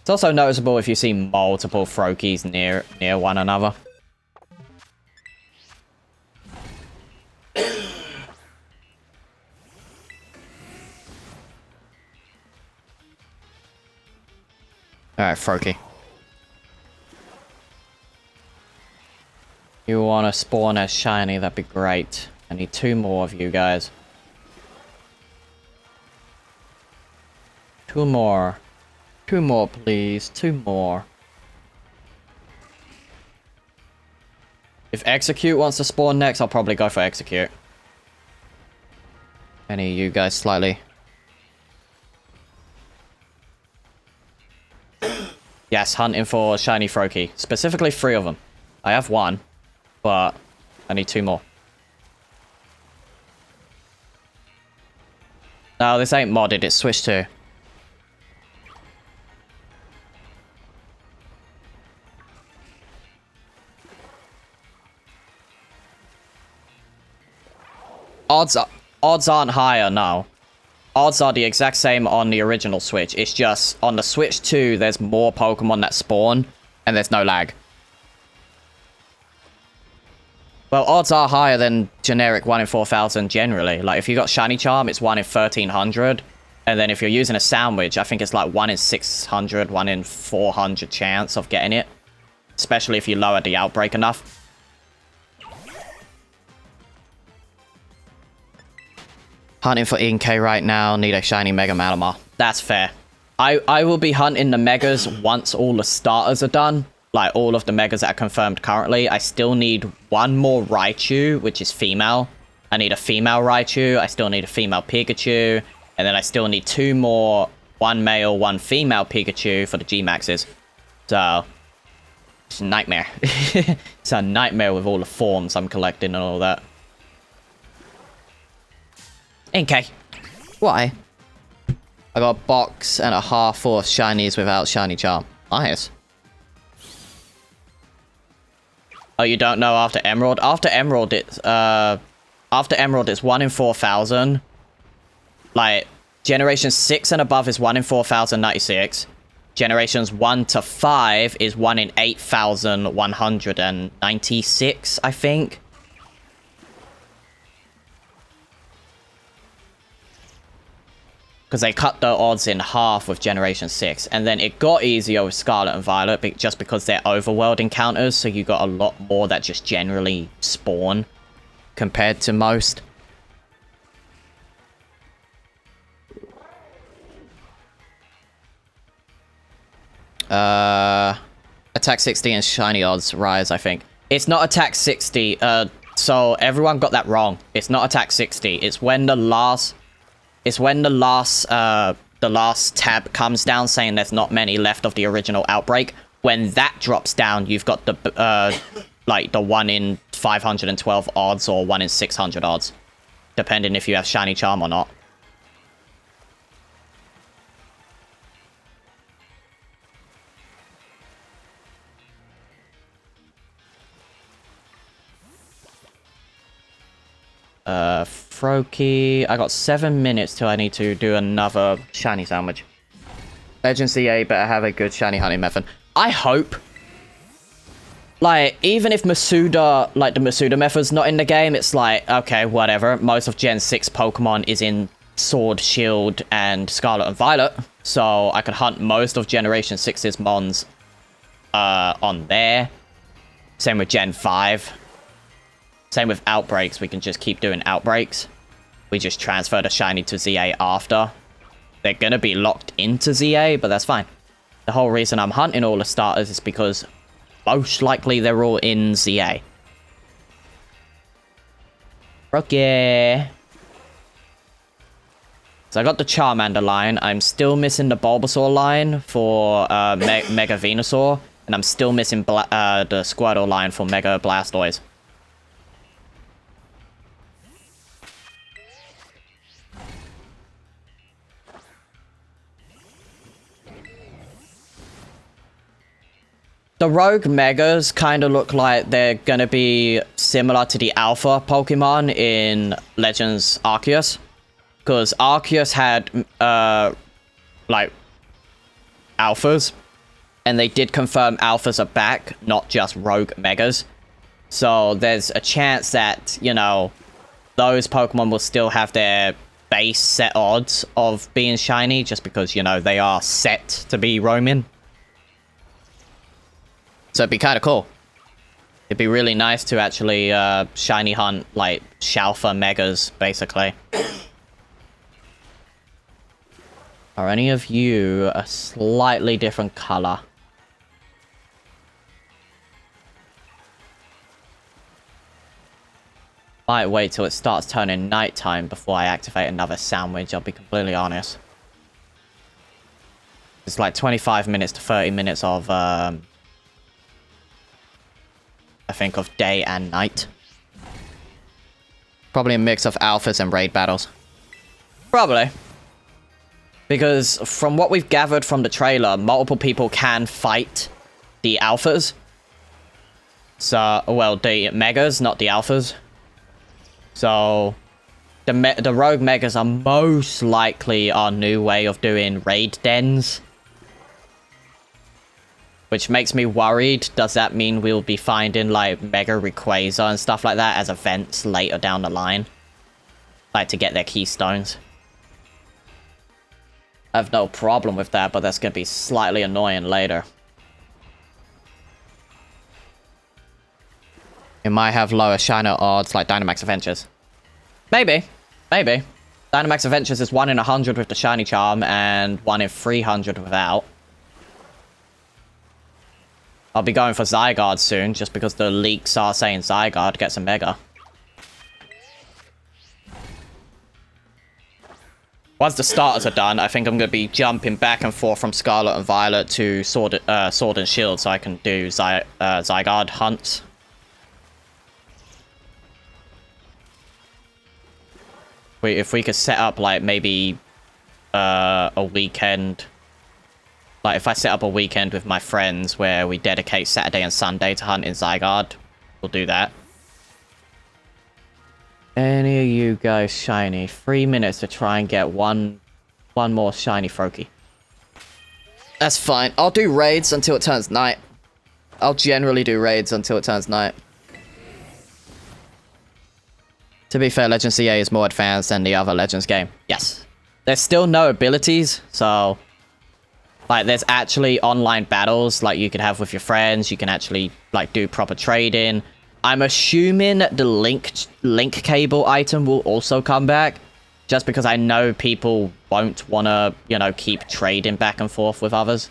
It's also noticeable if you see multiple Froakies near one another. Alright, Froakie. You want to spawn as shiny, that'd be great. I need two more of you guys. Two more. Two more, please. Two more. If Execute wants to spawn next, I'll probably go for Execute. Any of you guys slightly. Yes, hunting for shiny Froakie. Specifically 3 of them. I have 1, but I need 2 more. No, this ain't modded, it's switched to. Odds aren't higher, no. Odds are the exact same on the original Switch. It's just, on the Switch 2, there's more Pokemon that spawn, and there's no lag. Well, odds are higher than generic 1 in 4,000 generally. Like, if you got Shiny Charm, it's 1 in 1,300. And then if you're using a sandwich, I think it's like 1 in 600, 1 in 400 chance of getting it. Especially if you lower the outbreak enough. Hunting for Inkay right now, need a shiny Mega Malamar. That's fair. I will be hunting the Megas once all the starters are done. Like, all of the Megas that are confirmed currently. I still need 1 more Raichu, which is female. I need a female Raichu. I still need a female Pikachu. And then I still need 2 more, 1 male, 1 female Pikachu for the G-Maxes. So, it's a nightmare. It's a nightmare with all the forms I'm collecting and all that. Inkay. Why? I got a box and a half full of shinies without shiny charm. Nice. Oh, you don't know after Emerald? After Emerald, it's 1 in 4,000. Like, Generation 6 and above is 1 in 4,096. Generations 1 to 5 is 1 in 8,196, I think. Because they cut the odds in half with Generation 6. And then it got easier with Scarlet and Violet, just because they're overworld encounters, so you got a lot more that just generally spawn compared to most. Attack 60 and shiny odds rise, I think. It's not attack 60, so everyone got that wrong. It's not attack 60. It's when the last tab comes down saying there's not many left of the original outbreak. When that drops down, you've got the, like, the 1 in 512 odds or 1 in 600 odds. Depending if you have shiny charm or not. Froakie. I got 7 minutes till I need to do another shiny sandwich. Legend CA better have a good shiny hunting method. I hope. Like, even if Masuda, like the Masuda method's not in the game, it's like, okay, whatever. Most of Gen 6 Pokemon is in Sword, Shield, and Scarlet and Violet. So I could hunt most of Generation 6's Mons on there. Same with Gen 5. Same with Outbreaks, we can just keep doing Outbreaks. We just transfer the shiny to ZA after. They're gonna be locked into ZA, but that's fine. The whole reason I'm hunting all the starters is because most likely they're all in ZA. Okay. So I got the Charmander line. I'm still missing the Bulbasaur line for Mega Venusaur. And I'm still missing the Squirtle line for Mega Blastoise. The Rogue Megas kind of look like they're going to be similar to the Alpha Pokemon in Legends Arceus. Because Arceus had, like, Alphas. And they did confirm Alphas are back, not just Rogue Megas. So there's a chance that, you know, those Pokemon will still have their base set odds of being shiny. Just because, you know, they are set to be roaming. So it'd be kind of cool. It'd be really nice to actually shiny hunt, like, Shalfa Megas, basically. Are any of you a slightly different color? Might wait till it starts turning nighttime before I activate another sandwich, I'll be completely honest. It's like 25 minutes to 30 minutes of, I think of day and night. Probably a mix of alphas and raid battles. Probably. Because from what we've gathered from the trailer, multiple people can fight the alphas. So, well, the megas, not the alphas. So, the rogue megas are most likely our new way of doing raid dens. Which makes me worried. Does that mean we'll be finding, like, Mega Rayquaza and stuff like that as events later down the line? Like, to get their keystones. I have no problem with that, but that's going to be slightly annoying later. It might have lower Shiner odds, like Dynamax Adventures. Maybe. Maybe. Dynamax Adventures is 1 in 100 with the Shiny Charm, and 1 in 300 without. I'll be going for Zygarde soon, just because the leaks are saying Zygarde gets a Mega. Once the starters are done, I think I'm going to be jumping back and forth from Scarlet and Violet to Sword and Shield, so I can do Zygarde hunts. If we could set up, like, maybe a weekend. Like, if I set up a weekend with my friends where we dedicate Saturday and Sunday to hunting Zygarde, we'll do that. Any of you guys shiny? 3 minutes to try and get one more shiny Froakie. That's fine. I'll do raids until it turns night. I'll generally do raids until it turns night. To be fair, Legends CA is more advanced than the other Legends game. Yes. There's still no abilities, so... Like, there's actually online battles, like, you can have with your friends. You can actually, like, do proper trading. I'm assuming the link cable item will also come back. Just because I know people won't want to, you know, keep trading back and forth with others.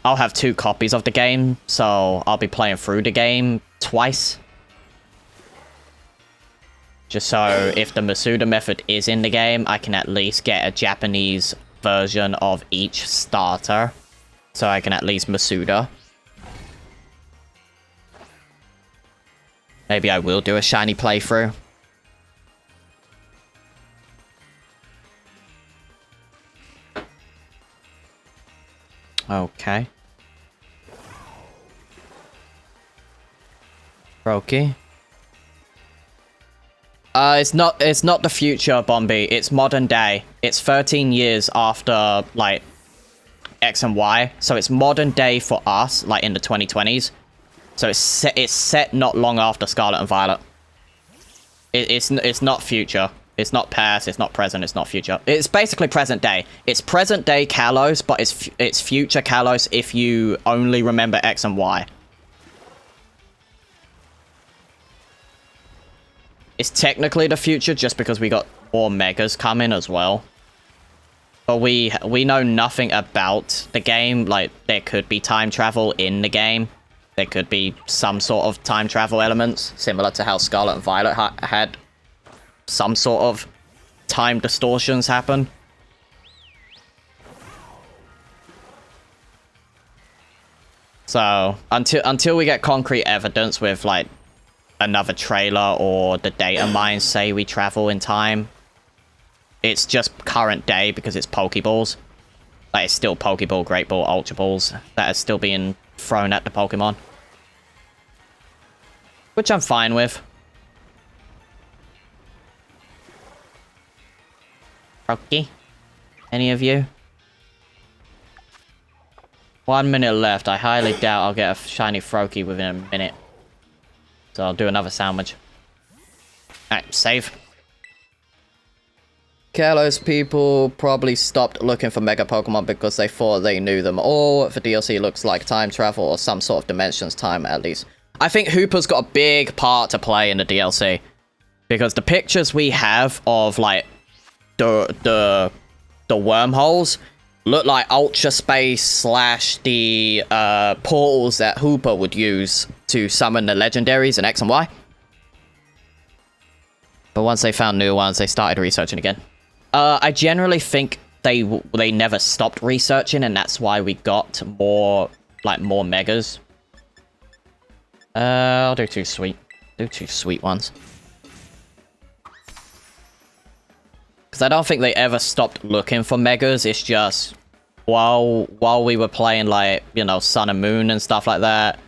I'll have 2 copies of the game, so I'll be playing through the game twice. Just so if the Masuda method is in the game, I can at least get a Japanese version of each starter. So I can at least Masuda. Maybe I will do a shiny playthrough. Okay. Froakie. It's not the future, Bombi. It's modern day. It's 13 years after, like, X and Y. So it's modern day for us, like, in the 2020s. So it's set not long after Scarlet and Violet. It's not future. It's not past, it's not present, it's not future. It's basically present day. It's present day Kalos, but it's future Kalos if you only remember X and Y. It's technically the future just because we got more Megas coming as well. But we know nothing about the game. Like, there could be time travel in the game. There could be some sort of time travel elements, similar to how Scarlet and Violet had some sort of time distortions happen. So, until we get concrete evidence with, like, another trailer or the data mines say we travel in time, it's just current day because it's Pokeballs. Like, it's still Pokeball, Great Ball, Ultra Balls that are still being thrown at the Pokemon. Which I'm fine with. Froakie? Any of you? 1 minute left. I highly doubt I'll get a shiny Froakie within a minute. So I'll do another sandwich. Alright, save. Kalos people probably stopped looking for Mega Pokemon because they thought they knew them all. The DLC looks like time travel or some sort of dimensions time at least. I think Hooper's got a big part to play in the DLC. Because the pictures we have of, like, the wormholes look like Ultra Space / the portals that Hooper would use to summon the legendaries in X and Y. But once they found new ones, they started researching again. I generally think they never stopped researching, and that's why we got more Megas. I'll do 2 sweet. Do 2 sweet ones. Because I don't think they ever stopped looking for Megas. It's just while we were playing, like, you know, Sun and Moon and stuff like that,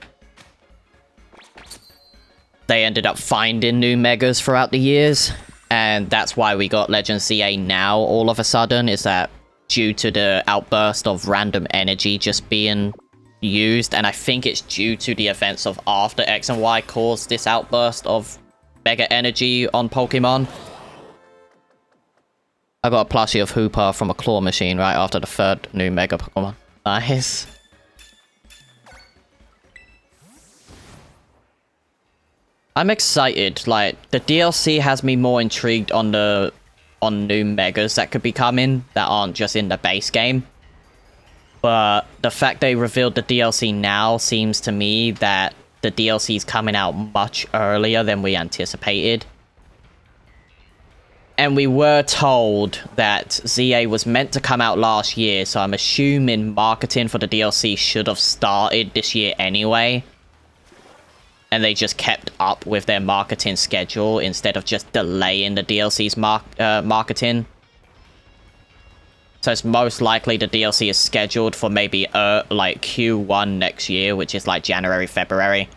they ended up finding new Megas throughout the years. And that's why we got Legend CA now all of a sudden, is that due to the outburst of random energy just being used. And I think it's due to the events of after X and Y caused this outburst of Mega Energy on Pokemon. I got a plushie of Hooper from a claw machine right after the 3rd new Mega Pokemon. Nice. I'm excited. Like, the DLC has me more intrigued on new Megas that could be coming that aren't just in the base game. But the fact they revealed the DLC now seems to me that the DLC is coming out much earlier than we anticipated. And we were told that ZA was meant to come out last year, so I'm assuming marketing for the DLC should have started this year anyway. and they just kept up with their marketing schedule instead of just delaying the DLC's marketing. So it's most likely the DLC is scheduled for maybe like Q1 next year, which is like January, February.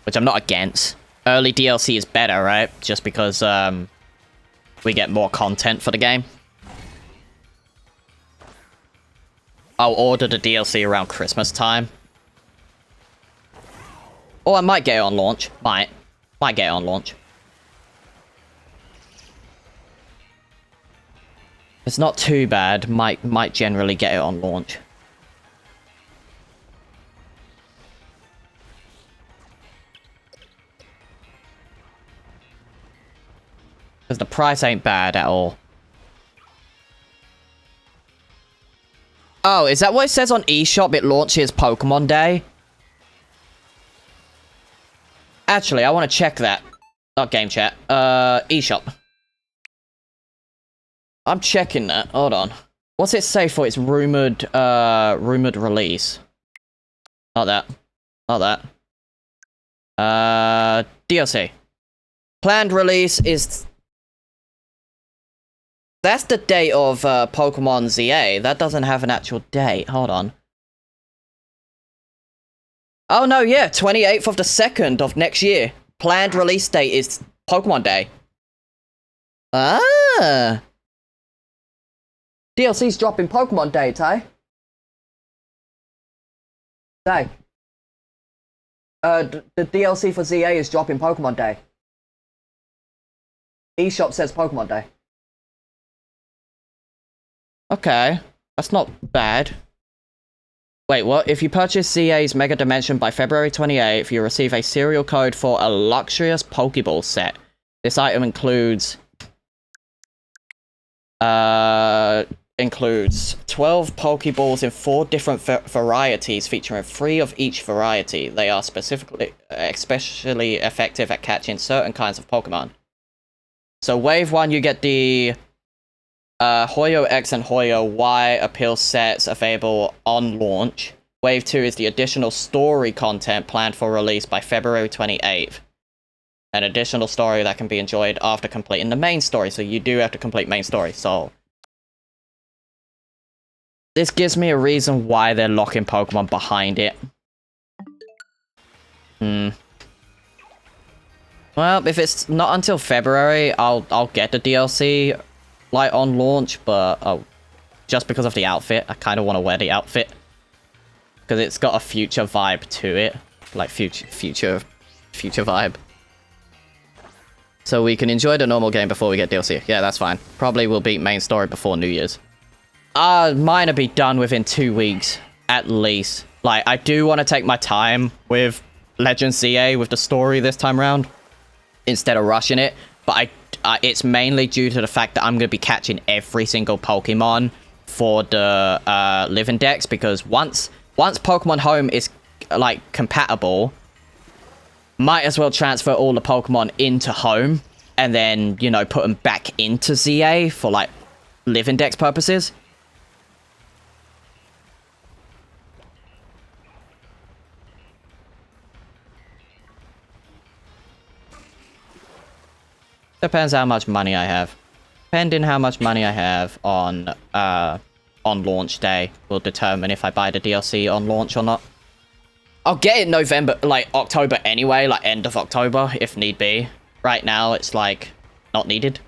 Which I'm not against. Early DLC is better, right? Just because we get more content for the game. I'll order the DLC around Christmas time. Or I might get it on launch. Might get it on launch. It's not too bad. Might generally get it on launch. Because the price ain't bad at all. Oh, is that what it says on eShop? It launches Pokemon Day? Actually, I want to check that. Not game chat. eShop. I'm checking that. Hold on. What's it say for its rumored release? Not that. Not that. DLC. Planned release is... That's the date of Pokemon ZA. That doesn't have an actual date. Hold on. Oh no, yeah, 28th of the 2nd of next year. Planned release date is Pokemon Day. Ah. DLC's dropping Pokemon Day, Ty. Ty. The DLC for ZA is dropping Pokemon Day. eShop says Pokemon Day. Okay, that's not bad. Wait, what? If you purchase ZA's Mega Dimension by February 28th, you receive a serial code for a luxurious Pokeball set. This item includes 12 Pokeballs in 4 different varieties, featuring 3 of each variety. They are especially effective at catching certain kinds of Pokemon. So Wave 1, you get the Hoyo X and Hoyo Y appeal sets available on launch. Wave 2 is the additional story content planned for release by February 28th. An additional story that can be enjoyed after completing the main story, so you do have to complete main story, so... This gives me a reason why they're locking Pokemon behind it. Well, if it's not until February, I'll get the DLC... like on launch, but just because of the outfit, I kind of want to wear the outfit because it's got a future vibe to it, like future vibe. So we can enjoy the normal game before we get DLC. Yeah, that's fine. Probably will beat main story before New Year's. Mine will be done within 2 weeks at least. Like, I do want to take my time with Legend CA with the story this time around instead of rushing it, but it's mainly due to the fact that I'm going to be catching every single Pokemon for the Living Dex, because once Pokemon Home is like compatible, might as well transfer all the Pokemon into Home and then, you know, put them back into ZA for like Living Dex purposes. Depends how much money I have. Depending how much money I have on launch day will determine if I buy the DLC on launch or not. I'll get it November, like October anyway, like end of October if need be. Right now it's like not needed.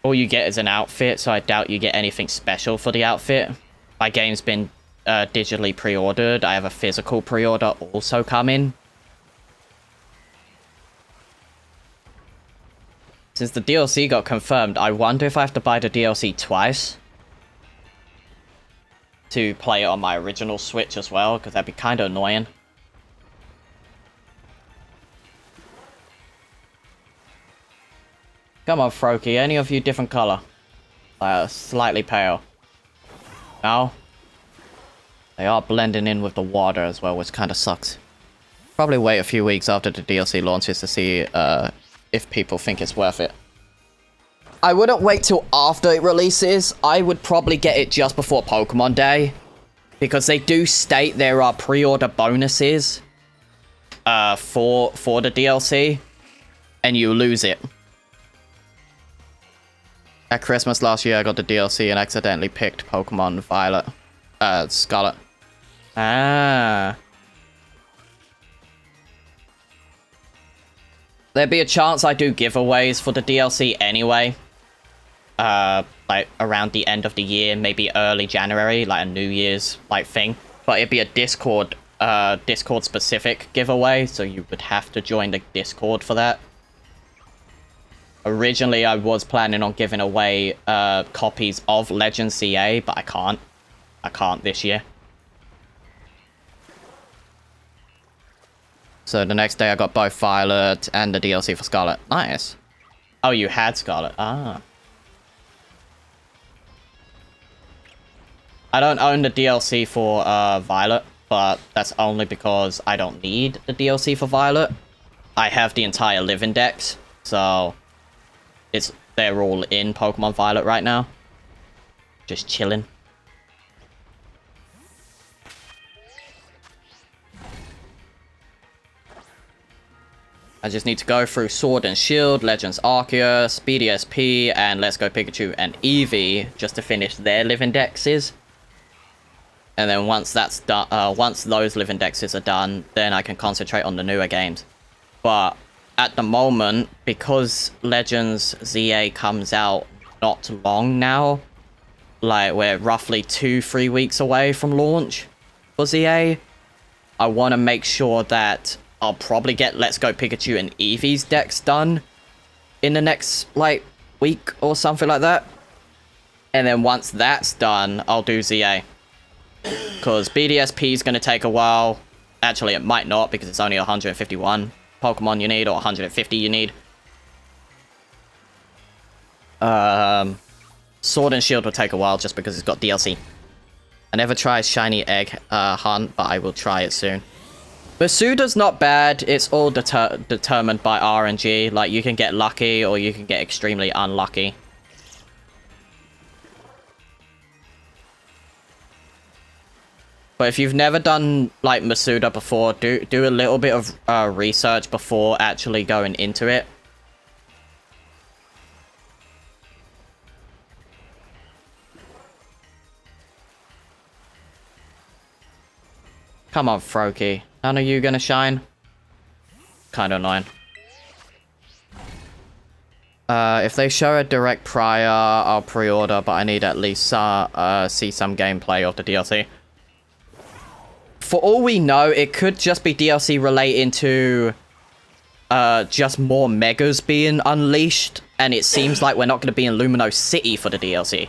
All you get is an outfit, so I doubt you get anything special for the outfit. My game's been digitally pre-ordered. I have a physical pre-order also coming. Since the DLC got confirmed, I wonder if I have to buy the DLC twice to play it on my original Switch as well, because that'd be kind of annoying. Come on, Froakie, any of you different color? Slightly pale. No? They are blending in with the water as well, which kind of sucks. Probably wait a few weeks after the DLC launches to see if people think it's worth it. I wouldn't wait till after it releases. I would probably get it just before Pokemon Day. Because they do state there are pre-order bonuses for the DLC. And you lose it. At Christmas last year, I got the DLC and accidentally picked Pokemon Violet. Scarlet. Ah. There'd be a chance I do giveaways for the DLC anyway. Like around the end of the year, maybe early January, like a New Year's like thing. But it'd be a Discord specific giveaway, so you would have to join the Discord for that. Originally, I was planning on giving away copies of Legends CA, but I can't. I can't this year. So the next day I got both Violet and the DLC for Scarlet. Nice. Oh, you had Scarlet. Ah. I don't own the DLC for Violet, but that's only because I don't need the DLC for Violet. I have the entire Live Index, so they're all in Pokemon Violet right now. Just chilling. I just need to go through Sword and Shield, Legends Arceus, BDSP, and Let's Go Pikachu and Eevee just to finish their Live Indexes. And then once that's done, once those Live Indexes are done, then I can concentrate on the newer games. But at the moment, because Legends ZA comes out not long now, like we're roughly 2-3 weeks away from launch for ZA, I want to make sure that I'll probably get Let's Go Pikachu and Eevee's decks done in the next, like, week or something like that. And then once that's done, I'll do ZA. Because BDSP is going to take a while. Actually, it might not, because it's only 151 Pokemon you need, or 150 you need. Sword and Shield will take a while, just because it's got DLC. I never tried Shiny Egg Hunt, but I will try it soon. Masuda's not bad. It's all determined by RNG. Like, you can get lucky, or you can get extremely unlucky. But if you've never done, like, Masuda before, do a little bit of research before actually going into it. Come on, Froakie. None of you gonna shine? Kinda annoying. If they show a direct prior, I'll pre-order, but I need at least see some gameplay of the DLC. For all we know, it could just be DLC relating to just more Megas being unleashed, and it seems like we're not going to be in Lumino City for the DLC.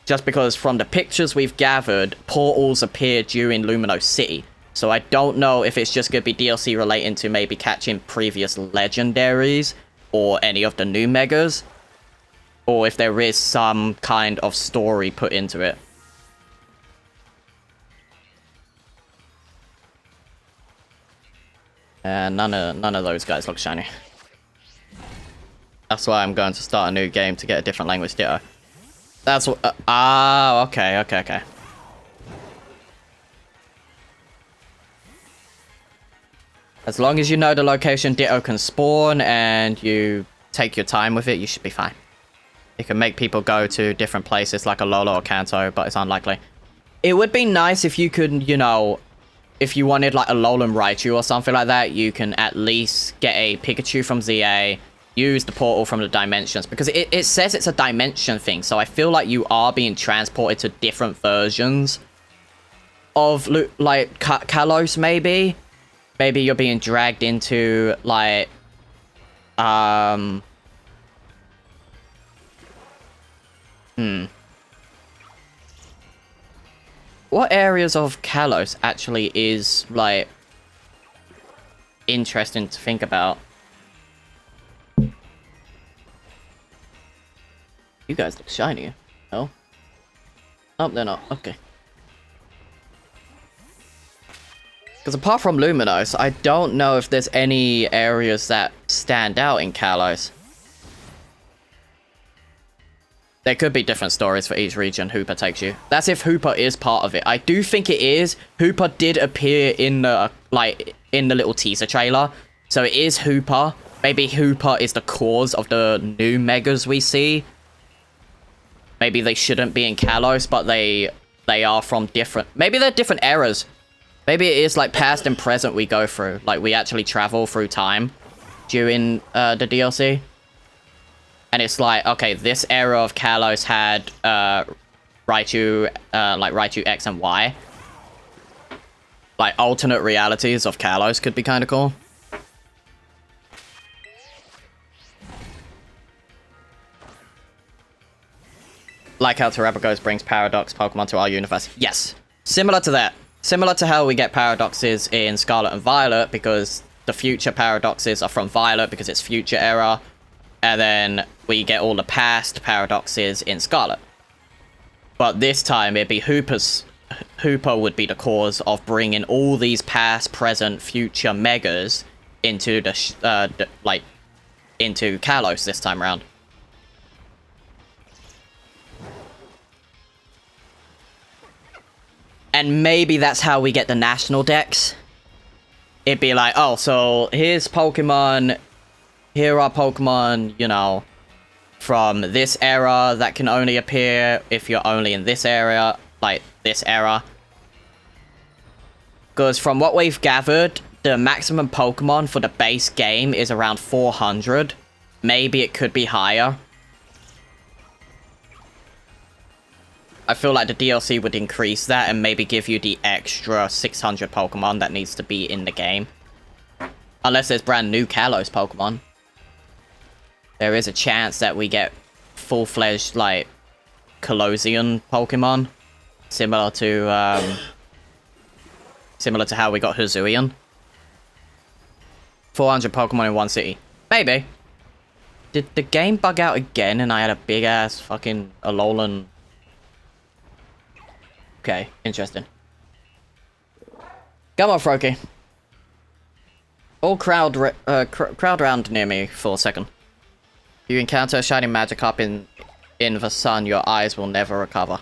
Just because from the pictures we've gathered, portals appear during Lumino City. So I don't know if it's just going to be DLC relating to maybe catching previous legendaries or any of the new Megas, or if there is some kind of story put into it. And none of those guys look shiny. That's why I'm going to start a new game to get a different language ditto. That's what... okay. As long as you know the location Ditto can spawn and you take your time with it, you should be fine. You can make people go to different places like Alola or Kanto, but it's unlikely. It would be nice if you could, you know, if you wanted like a Alolan Raichu or something like that, you can at least get a Pikachu from ZA, use the portal from the dimensions, because it says it's a dimension thing, so I feel like you are being transported to different versions of, like, Kalos, maybe? Maybe you're being dragged into, like, What areas of Kalos actually is, like, interesting to think about? You guys look shiny. No? Oh, they're not. Okay. Because apart from Luminos, I don't know if there's any areas that stand out in Kalos. There could be different stories for each region Hooper takes you. That's if Hooper is part of it. I do think it is. Hooper did appear in the, in the little teaser trailer. So it is Hooper. Maybe Hooper is the cause of the new megas we see. Maybe they shouldn't be in Kalos, but they are from different... Maybe they're different eras. Maybe it is like past and present we go through. Like we actually travel through time during the DLC. And it's like, okay, this era of Kalos had Raichu, like Raichu X and Y. Like alternate realities of Kalos could be kind of cool. Like how Terrapagos brings Paradox Pokemon to our universe. Yes, similar to that. Similar to how we get Paradoxes in Scarlet and Violet, because the future Paradoxes are from Violet because it's future era. And then we get all the past Paradoxes in Scarlet. But this time it'd be Hooper would be the cause of bringing all these past, present, future megas into the into Kalos this time around. And maybe that's how we get the national decks. It'd be like, oh, so here's Pokemon. Here are Pokemon, you know, from this era that can only appear if you're only in this area, like this era. Because from what we've gathered, the maximum Pokemon for the base game is around 400. Maybe it could be higher. I feel like the DLC would increase that and maybe give you the extra 600 Pokemon that needs to be in the game. Unless there's brand new Kalos Pokemon. There is a chance that we get full-fledged, like, Kalosian Pokemon. Similar to how we got Hisuian. 400 Pokemon in one city. Maybe. Did the game bug out again and I had a big-ass fucking Alolan... Okay, interesting. Come on, Froakie. All crowd round near me for a second. If you encounter a shiny Magikarp in the sun, your eyes will never recover.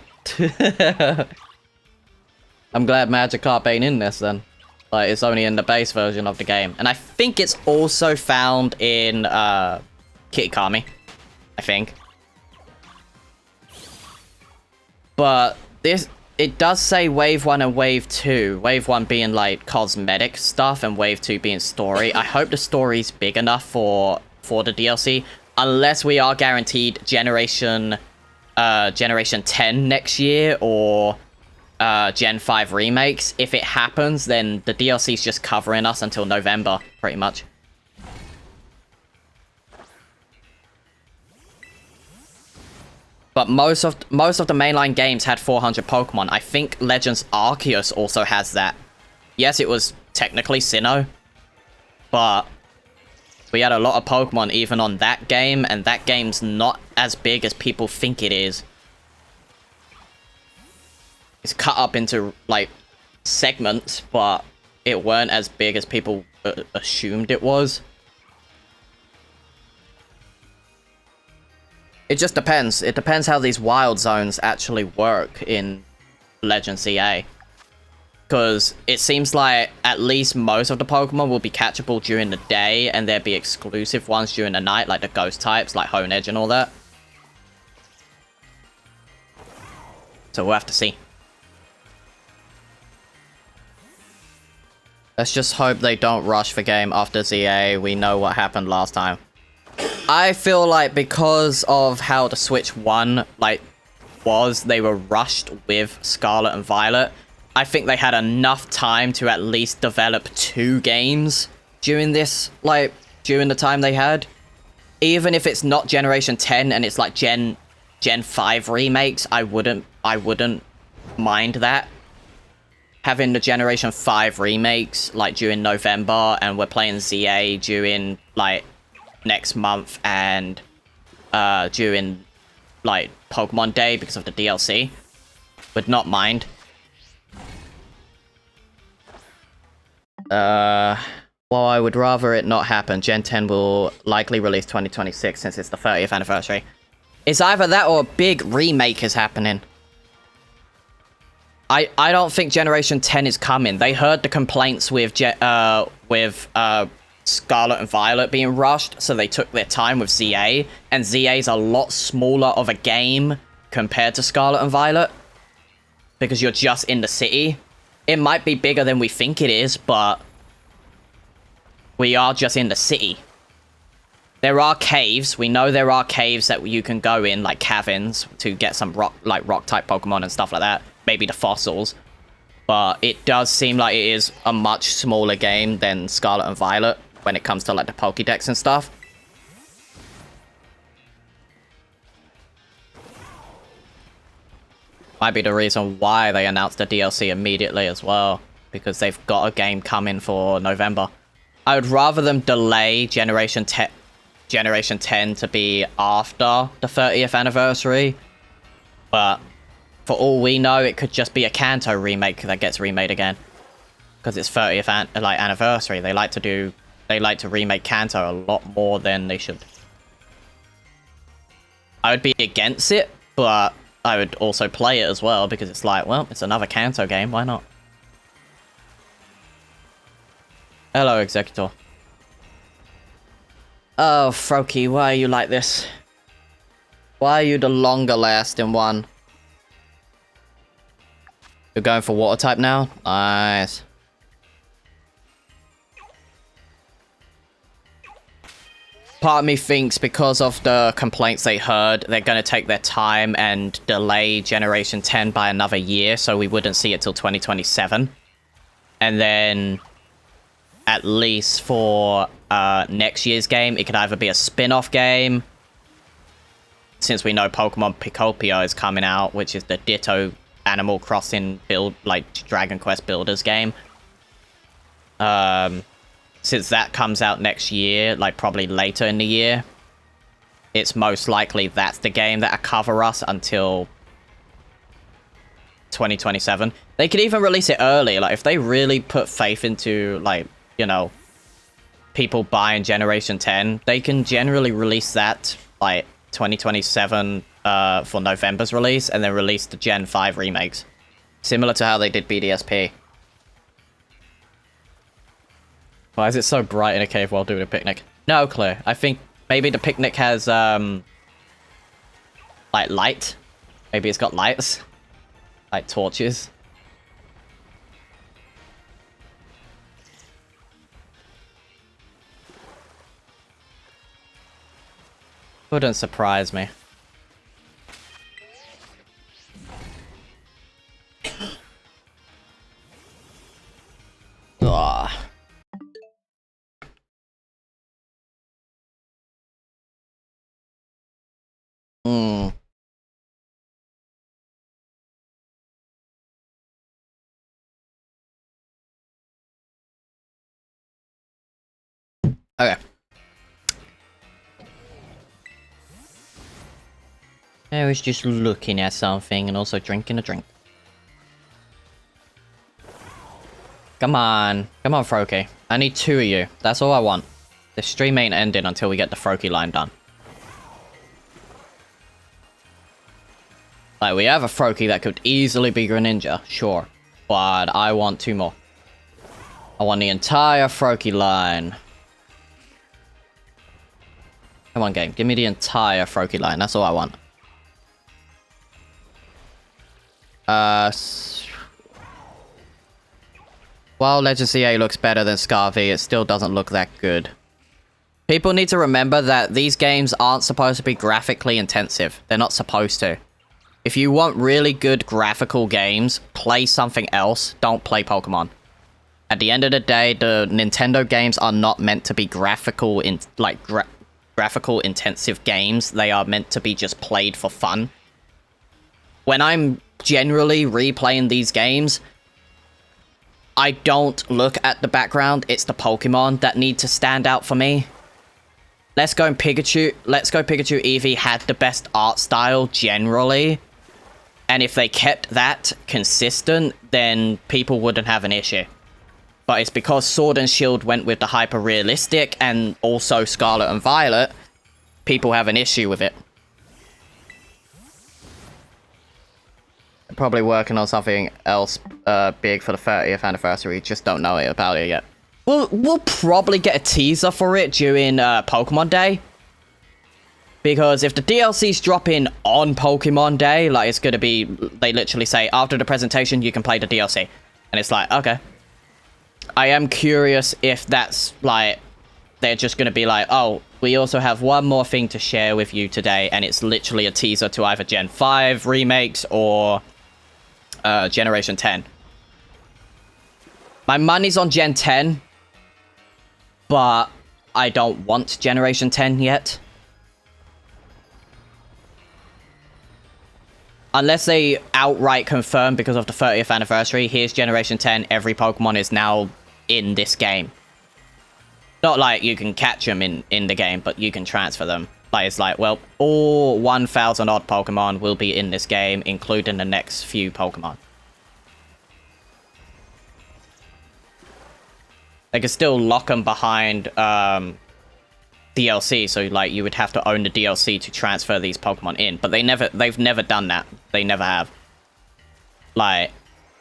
I'm glad Magikarp ain't in this then. Like, it's only in the base version of the game. And I think it's also found in Kitakami. I think. But this... It does say Wave 1 and Wave 2. Wave 1 being, like, cosmetic stuff and Wave 2 being story. I hope the story's big enough for the DLC. Unless we are guaranteed Generation 10 next year or Gen 5 remakes. If it happens, then the DLC's just covering us until November, pretty much. But most of the mainline games had 400 Pokemon. I think Legends Arceus also has that. Yes, it was technically Sinnoh, but we had a lot of Pokemon even on that game, and that game's not as big as people think it is. It's cut up into, like, segments, but it weren't as big as people assumed it was. It just depends. It depends how these wild zones actually work in Legends CA. Because it seems like at least most of the Pokemon will be catchable during the day, and there'll be exclusive ones during the night, like the ghost types, like Honedge and all that. So we'll have to see. Let's just hope they don't rush the game after ZA. We know what happened last time. I feel like because of how the Switch 1, like, was, they were rushed with Scarlet and Violet. I think they had enough time to at least develop 2 games during this, like, during the time they had. Even if it's not Generation 10 and it's like Gen 5 remakes, I wouldn't mind that. Having the Generation 5 remakes, like, during November, and we're playing ZA during, like, next month and during, like, Pokemon Day because of the DLC. Would not mind. Well, I would rather it not happen. Gen 10 will likely release 2026 since it's the 30th anniversary. It's either that or a big remake is happening. I don't think Generation 10 is coming. They heard the complaints with Scarlet and Violet being rushed, so they took their time with ZA, and ZA's a lot smaller of a game compared to Scarlet and Violet, because you're just in the city. It might be bigger than we think it is, but we are just in the city. There are caves. We know there are caves that you can go in, like caverns, to get some rock-type Pokemon and stuff like that. Maybe the fossils. But it does seem like it is a much smaller game than Scarlet and Violet when it comes to like the Pokédex and stuff. Might be the reason why they announced the DLC immediately as well, because they've got a game coming for November. I would rather them delay Generation 10 to be after the 30th anniversary, but for all we know, it could just be a Kanto remake that gets remade again, because it's 30th anniversary. They like to remake Kanto a lot more than they should. I would be against it, but I would also play it as well, because it's like, well, it's another Kanto game, why not? Hello, Executor. Oh, Froakie, why are you like this? Why are you the longer lasting one? You're going for water type now? Nice. Part of me thinks because of the complaints they heard, they're going to take their time and delay Generation 10 by another year, so we wouldn't see it till 2027. And then, at least for next year's game, it could either be a spin-off game, since we know Pokemon Picopia is coming out, which is the Ditto Animal Crossing build, like Dragon Quest Builders game. Since that comes out next year, like probably later in the year, it's most likely that's the game that'll cover us until 2027. They could even release it early, like if they really put faith into, like, you know, people buying Generation 10, they can generally release that like 2027 for November's release, and then release the Gen 5 remakes, similar to how they did BDSP. Why is it so bright in a cave while doing a picnic? No clue. I think maybe the picnic has like light. Maybe it's got lights, like torches. Wouldn't surprise me. Ugh. Okay. I was just looking at something and also drinking a drink. Come on. Come on, Froakie. I need 2 of you. That's all I want. The stream ain't ending until we get the Froakie line done. Like, we have a Froakie that could easily be Greninja, sure. But I want 2 more. I want the entire Froakie line. Come on, game. Give me the entire Froakie line. That's all I want. While Legend CA looks better than Scarvy, it still doesn't look that good. People need to remember that these games aren't supposed to be graphically intensive. They're not supposed to. If you want really good graphical games, play something else. Don't play Pokemon. At the end of the day, the Nintendo games are not meant to be graphical intensive games. They are meant to be just played for fun. When I'm generally replaying these games, I don't look at the background. It's the Pokemon that need to stand out for me. Let's Go Pikachu Eevee had the best art style generally. And if they kept that consistent, then people wouldn't have an issue. But it's because Sword and Shield went with the hyper-realistic, and also Scarlet and Violet, people have an issue with it. Probably working on something else big for the 30th anniversary. Just don't know about it yet. We'll probably get a teaser for it during Pokemon Day. Because if the DLCs drop in on Pokemon Day, like, it's gonna be... They literally say, after the presentation, you can play the DLC. And it's like, okay. I am curious if that's, like... They're just gonna be like, oh, we also have one more thing to share with you today. And it's literally a teaser to either Gen 5 remakes or... Generation 10. My money's on Gen 10. But I don't want Generation 10 yet. Unless they outright confirm because of the 30th anniversary, here's Generation 10, every Pokemon is now in this game. Not like you can catch them in the game, but you can transfer them. Like, it's like, well, all 1,000 odd Pokemon will be in this game, including the next few Pokemon. They can still lock them behind DLC, so like you would have to own the DLC to transfer these Pokemon in, but they've never done that. They never have. Like,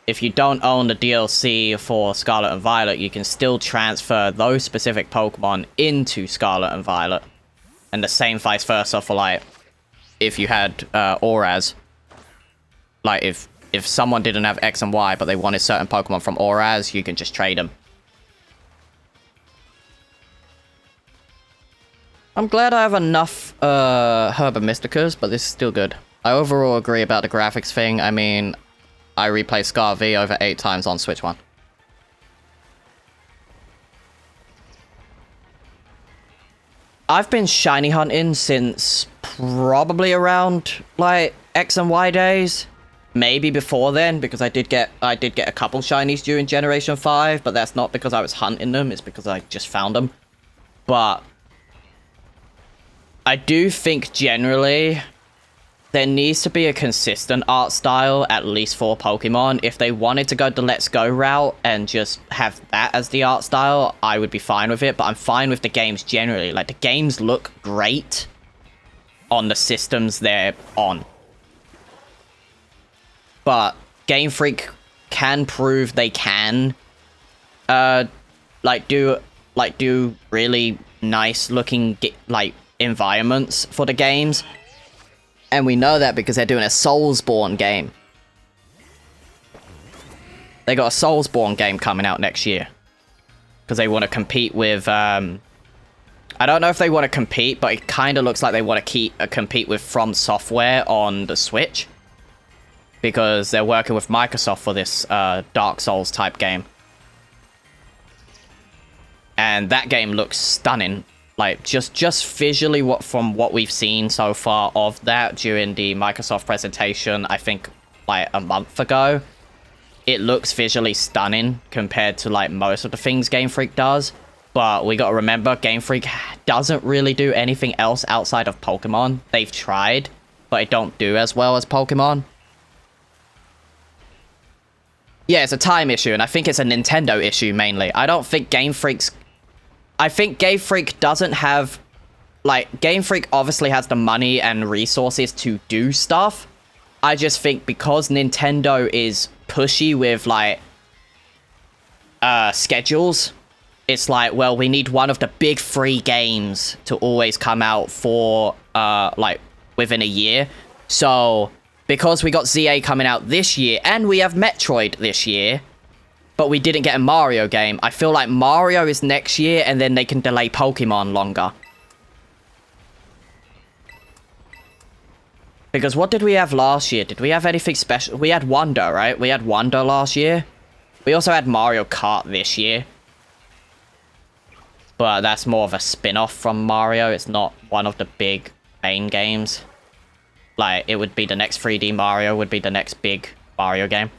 if you don't own the DLC for Scarlet and Violet, you can still transfer those specific Pokemon into Scarlet and Violet, and the same vice versa for like if you had Auras. Like if someone didn't have X and Y but they wanted certain Pokemon from Auras, you can just trade them. I'm glad I have enough Herba Mysticas, but this is still good. I overall agree about the graphics thing. I mean, I replayed Scar V over 8 times on Switch 1. I've been shiny hunting since probably around, like, X and Y days. Maybe before then, because I did get a couple shinies during Generation 5, but that's not because I was hunting them, it's because I just found them. But I do think generally there needs to be a consistent art style, at least for Pokemon. If they wanted to go the Let's Go route and just have that as the art style, I would be fine with it. But I'm fine with the games generally. Like, the games look great on the systems they're on. But Game Freak can prove they can do really nice looking environments for the games, and we know that because they're doing a Soulsborne game. They got a Soulsborne game coming out next year because they want to compete with I don't know if they want to compete, but it kind of looks like they want to compete with From Software on the Switch, because they're working with Microsoft for this Dark Souls type game, and that game looks stunning. Like, just visually, from what we've seen so far of that during the Microsoft presentation, I think, like, a month ago, it looks visually stunning compared to, like, most of the things Game Freak does. But we gotta remember, Game Freak doesn't really do anything else outside of Pokemon. They've tried, but it don't do as well as Pokemon. Yeah, it's a time issue, and I think it's a Nintendo issue, mainly. I don't think Game Freak's... I think Game Freak doesn't have... Like, Game Freak obviously has the money and resources to do stuff. I just think because Nintendo is pushy with, like, schedules, it's like, well, we need one of the big 3 games to always come out for, like, within a year. So, because we got ZA coming out this year, and we have Metroid this year, but we didn't get a Mario game, I feel like Mario is next year, and then they can delay Pokemon longer. Because what did we have last year? Did we have anything special? We had Wonder, right? We had Wonder last year. We also had Mario Kart this year. But that's more of a spin-off from Mario. It's not one of the big main games. Like, it would be the next 3D Mario, would be the next big Mario game.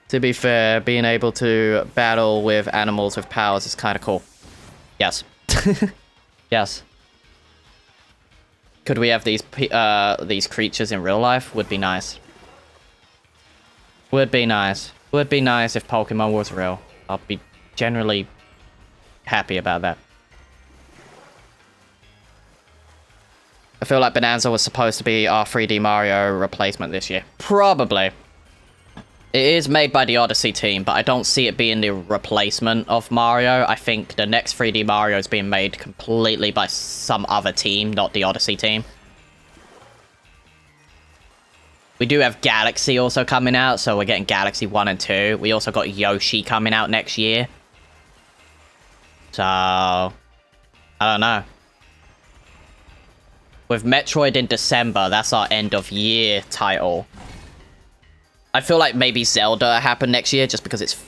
To be fair, being able to battle with animals with powers is kind of cool. Yes. Yes. Could we have these creatures in real life? Would be nice. Would be nice. Would be nice if Pokemon was real. I'll be generally happy about that. I feel like Bonanza was supposed to be our 3D Mario replacement this year. Probably. It is made by the Odyssey team, but I don't see it being the replacement of Mario. I think the next 3D Mario is being made completely by some other team, not the Odyssey team. We do have Galaxy also coming out, so we're getting Galaxy 1 and 2. We also got Yoshi coming out next year. So, I don't know. With Metroid in December, that's our end of year title. I feel like maybe Zelda happen next year just because it's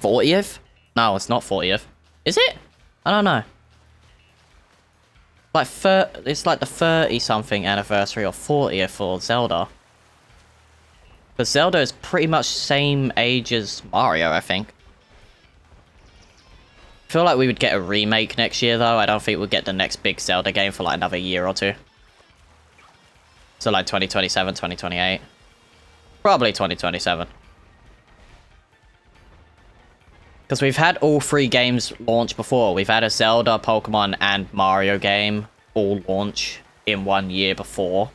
40th? No, it's not 40th. Is it? I don't know. Like, it's like the 30-something anniversary or 40th for Zelda. But Zelda is pretty much same age as Mario, I think. I feel like we would get a remake next year, though. I don't think we'll get the next big Zelda game for, like, another year or two. So, like, 2027, 2028. Probably 2027. Because we've had all 3 games launch before. We've had a Zelda, Pokemon, and Mario game all launch in 1 year before.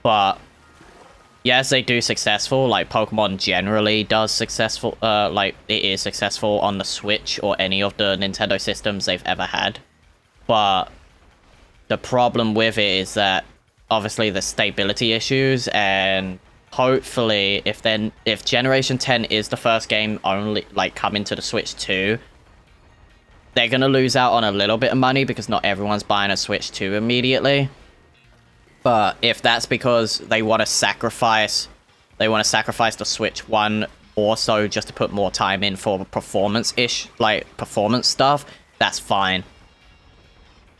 But yes, they do successful. Like, Pokemon generally does successful. Like, it is successful on the Switch or any of the Nintendo systems they've ever had. But the problem with it is that obviously there's stability issues, and hopefully if Generation 10 is the first game only, like, coming to the Switch 2, they're gonna lose out on a little bit of money because not everyone's buying a Switch 2 immediately. But if that's because they want to sacrifice the Switch 1 also just to put more time in for performance stuff, that's fine.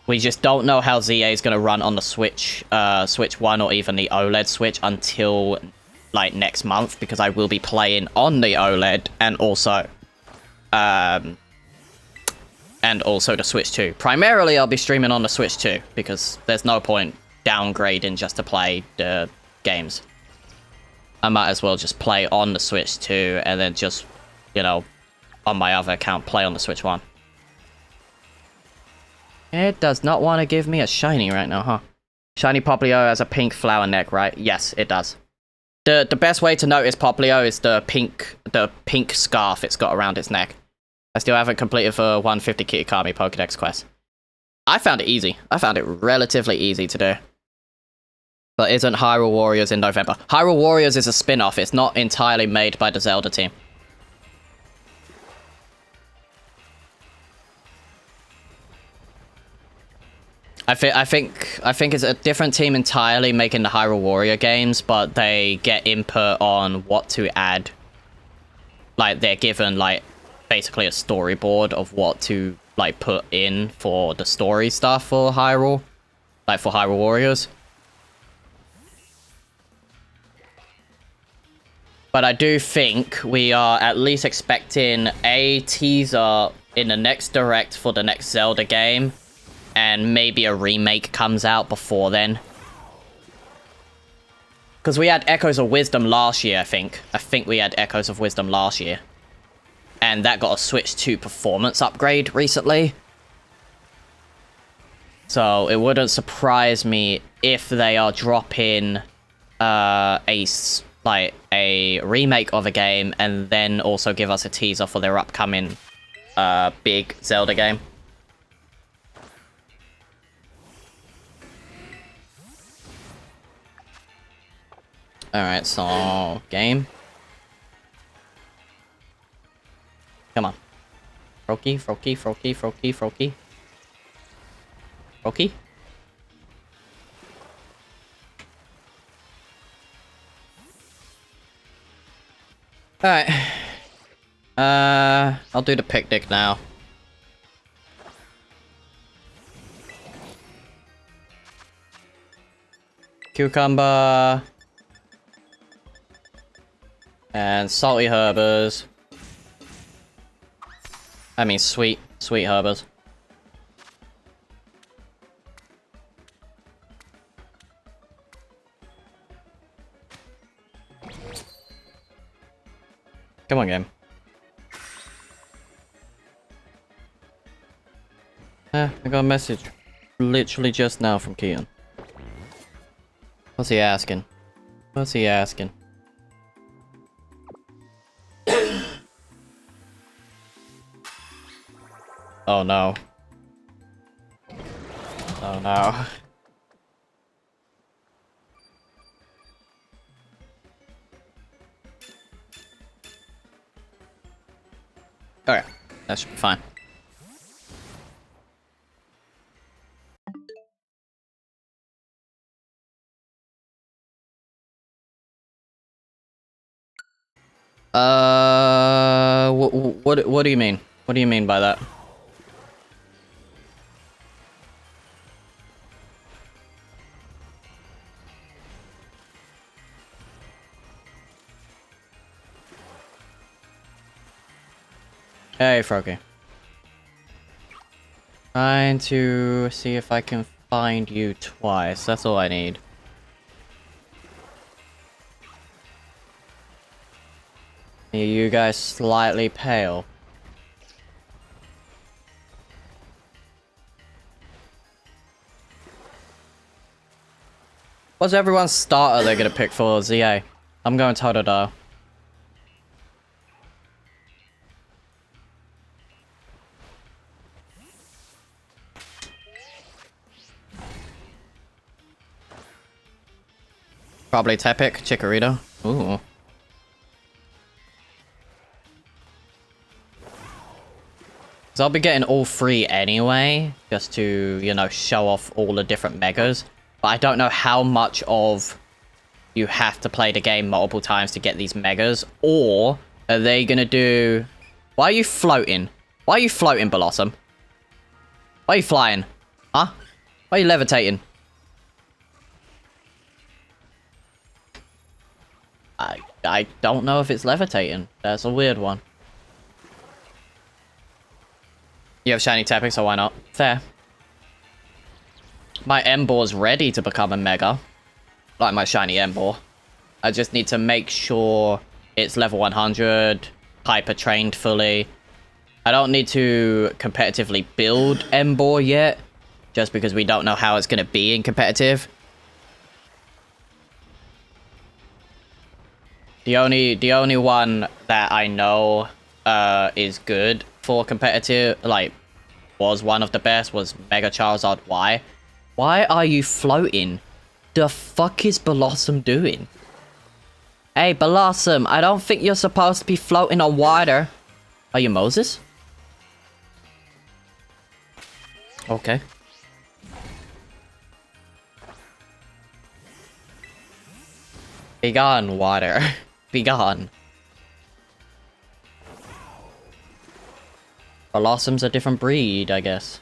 We just don't know how ZA is going to run on the Switch 1 or even the OLED Switch until, like, next month, because I will be playing on the OLED and also the Switch 2. Primarily, I'll be streaming on the Switch 2 because there's no point downgrading just to play the games. I might as well just play on the Switch 2 and then just, you know, on my other account, play on the Switch 1. It does not want to give me a shiny right now, huh? Shiny Poplio has a pink flower neck, right? Yes, it does. The best way to notice Poplio is the pink scarf it's got around its neck. I still haven't completed the 150 Kitakami Pokedex quest. I found it easy. I found it relatively easy to do. But isn't Hyrule Warriors in November? Hyrule Warriors is a spin-off. It's not entirely made by the Zelda team. I think it's a different team entirely making the Hyrule Warrior games, but they get input on what to add. Like, they're given, like, basically a storyboard of what to, like, put in for the story stuff for Hyrule. Like, for Hyrule Warriors. But I do think we are at least expecting a teaser in the next Direct for the next Zelda game. And maybe a remake comes out before then. Because we had Echoes of Wisdom last year, I think. I think we had Echoes of Wisdom last year. And that got a Switch 2 performance upgrade recently. So it wouldn't surprise me if they are dropping a remake of a game and then also give us a teaser for their upcoming big Zelda game. Alright, so game. Come on. Froakie, Froakie, Froakie, Froakie, Froakie. Froakie? Alright. I'll do the picnic now. Cucumber. And salty herbers. I mean sweet herbers. Come on, game. I got a message literally just now from Keaton. What's he asking? What's he asking? Oh no. Oh no. Okay, that should be fine. What do you mean? What do you mean by that? Hey, Froggy. Trying to see if I can find you twice. That's all I need. Are you guys slightly pale? What's everyone's starter they're gonna pick for ZA? I'm going Totodile. Probably Tepic, Chikorita. Ooh. So I'll be getting all three anyway, just to, you know, show off all the different megas. But I don't know how much of you have to play the game multiple times to get these megas, or are they gonna do... Why are you floating? Why are you floating, Blossom? Why are you flying? Huh? Why are you levitating? I don't know if it's levitating. That's a weird one. You have shiny Tepic, so why not? Fair. My Embor's ready to become a Mega. Like my shiny Embor. I just need to make sure it's level 100, hyper trained fully. I don't need to competitively build Embor yet, just because we don't know how it's going to be in competitive. The only one that I know is good for competitive, like, was one of the best, was Mega Charizard Y. Why are you floating? The fuck is Blossom doing? Hey, Blossom, I don't think you're supposed to be floating on water. Are you Moses? Okay. Be gone, water. Be gone. Blossom's a different breed, I guess.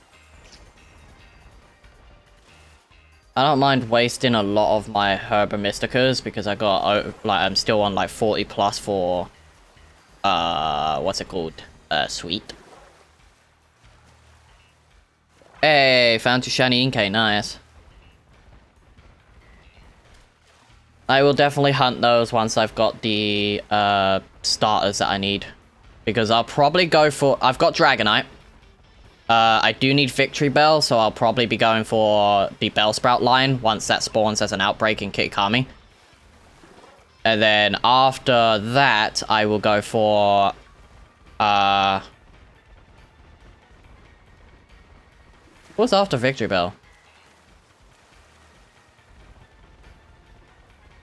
I don't mind wasting a lot of my Herba Mysticas because I got, like, I'm still on like 40 plus for, what's it called? Sweet. Hey, found your shiny Inkay, nice. I will definitely hunt those once I've got the, starters that I need. Because I'll probably go for, I've got Dragonite. I do need Victory Bell, so I'll probably be going for the Bellsprout line once that spawns as an outbreak in Kitakami. And then after that, I will go for... What's after Victory Bell?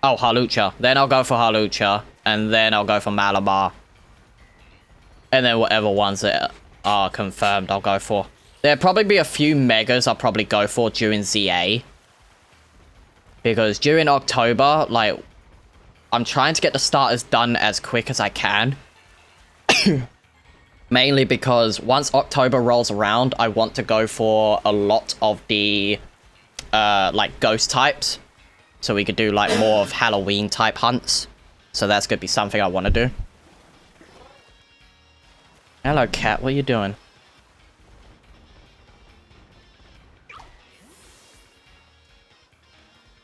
Oh, Halucha. Then I'll go for Halucha, and then I'll go for Malamar. And then whatever ones that are confirmed, I'll go for. There'll probably be a few megas I'll probably go for during ZA. Because during October, like, I'm trying to get the starters done as quick as I can. Mainly because once October rolls around, I want to go for a lot of the, like, ghost types. So we could do, like, more of Halloween type hunts. So that's going to be something I want to do. Hello, cat. What are you doing?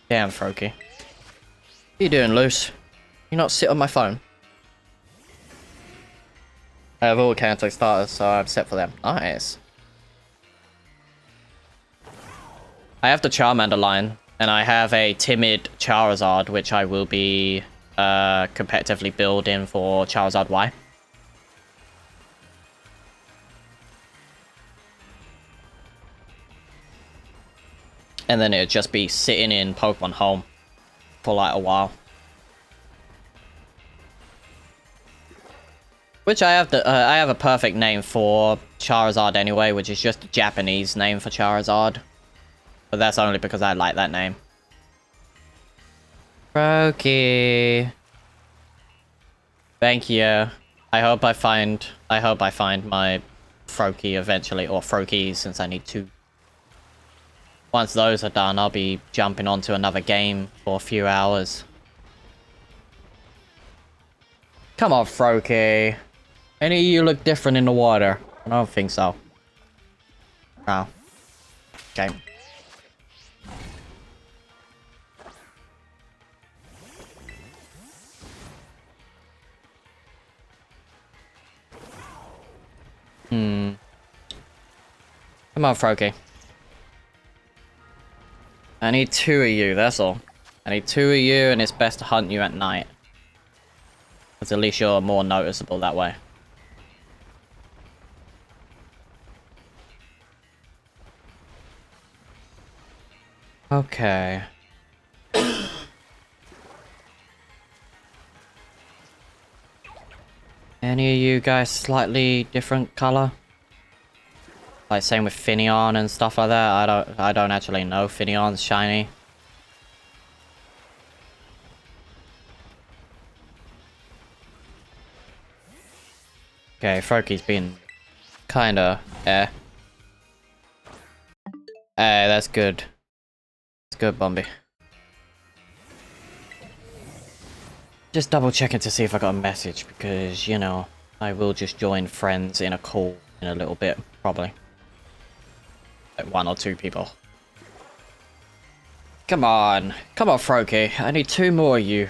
Damn, Froakie. What are you doing, Loose? You not sit on my phone? I have all Kanto starters, so I'm set for them. Nice. I have the Charmander line. And I have a timid Charizard, which I will be competitively building for Charizard Y. And then it'd just be sitting in Pokemon Home for like a while. Which I have a perfect name for Charizard anyway, which is just a Japanese name for Charizard. But that's only because I like that name. Froakie. Thank you. I hope I find my Froakie eventually, or Froakies, since I need 2. Once those are done, I'll be jumping onto another game for a few hours. Come on, Froakie. Any of you look different in the water? I don't think so. Oh. Okay. Come on, Froakie. I need 2 of you, that's all. I need 2 of you, and it's best to hunt you at night. Because at least you're more noticeable that way. Okay. Any of you guys slightly different color? Like same with Finneon and stuff like that. I don't actually know Finneon's shiny. Okay, Froakie's been kinda Hey, that's good. It's good, Bumby. Just double checking to see if I got a message, because, you know, I will just join friends in a call in a little bit, probably. Like 1 or 2 people. Come on. Come on, Froakie. I need 2 more of you.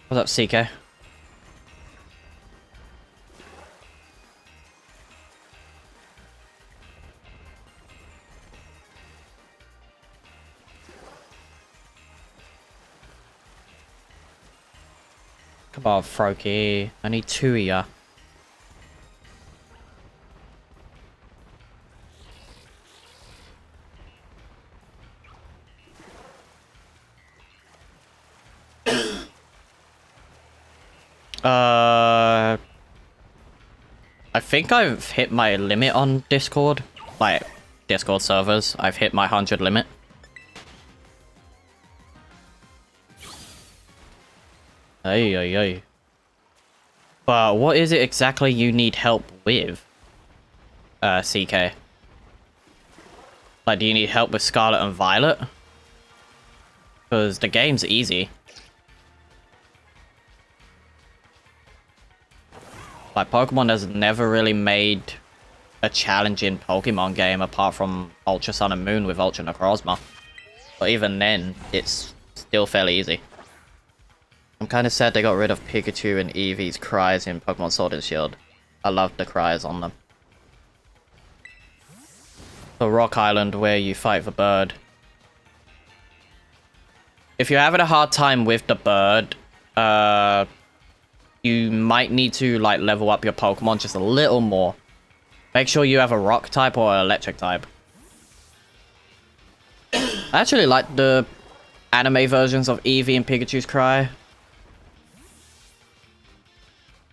What's up, CK? Come on, Froakie. I need 2 of ya. I think I've hit my limit on Discord. Like, Discord servers. I've hit my 100 limit. Ay. But what is it exactly you need help with, CK? Like, do you need help with Scarlet and Violet? Because the game's easy. Like, Pokemon has never really made a challenging Pokemon game apart from Ultra Sun and Moon with Ultra Necrozma. But even then, it's still fairly easy. I'm kind of sad they got rid of Pikachu and Eevee's cries in Pokemon Sword and Shield. I love the cries on them. The Rock Island where you fight the bird. If you're having a hard time with the bird, you might need to like level up your Pokemon just a little more. Make sure you have a rock type or an electric type. I actually like the anime versions of Eevee and Pikachu's cry.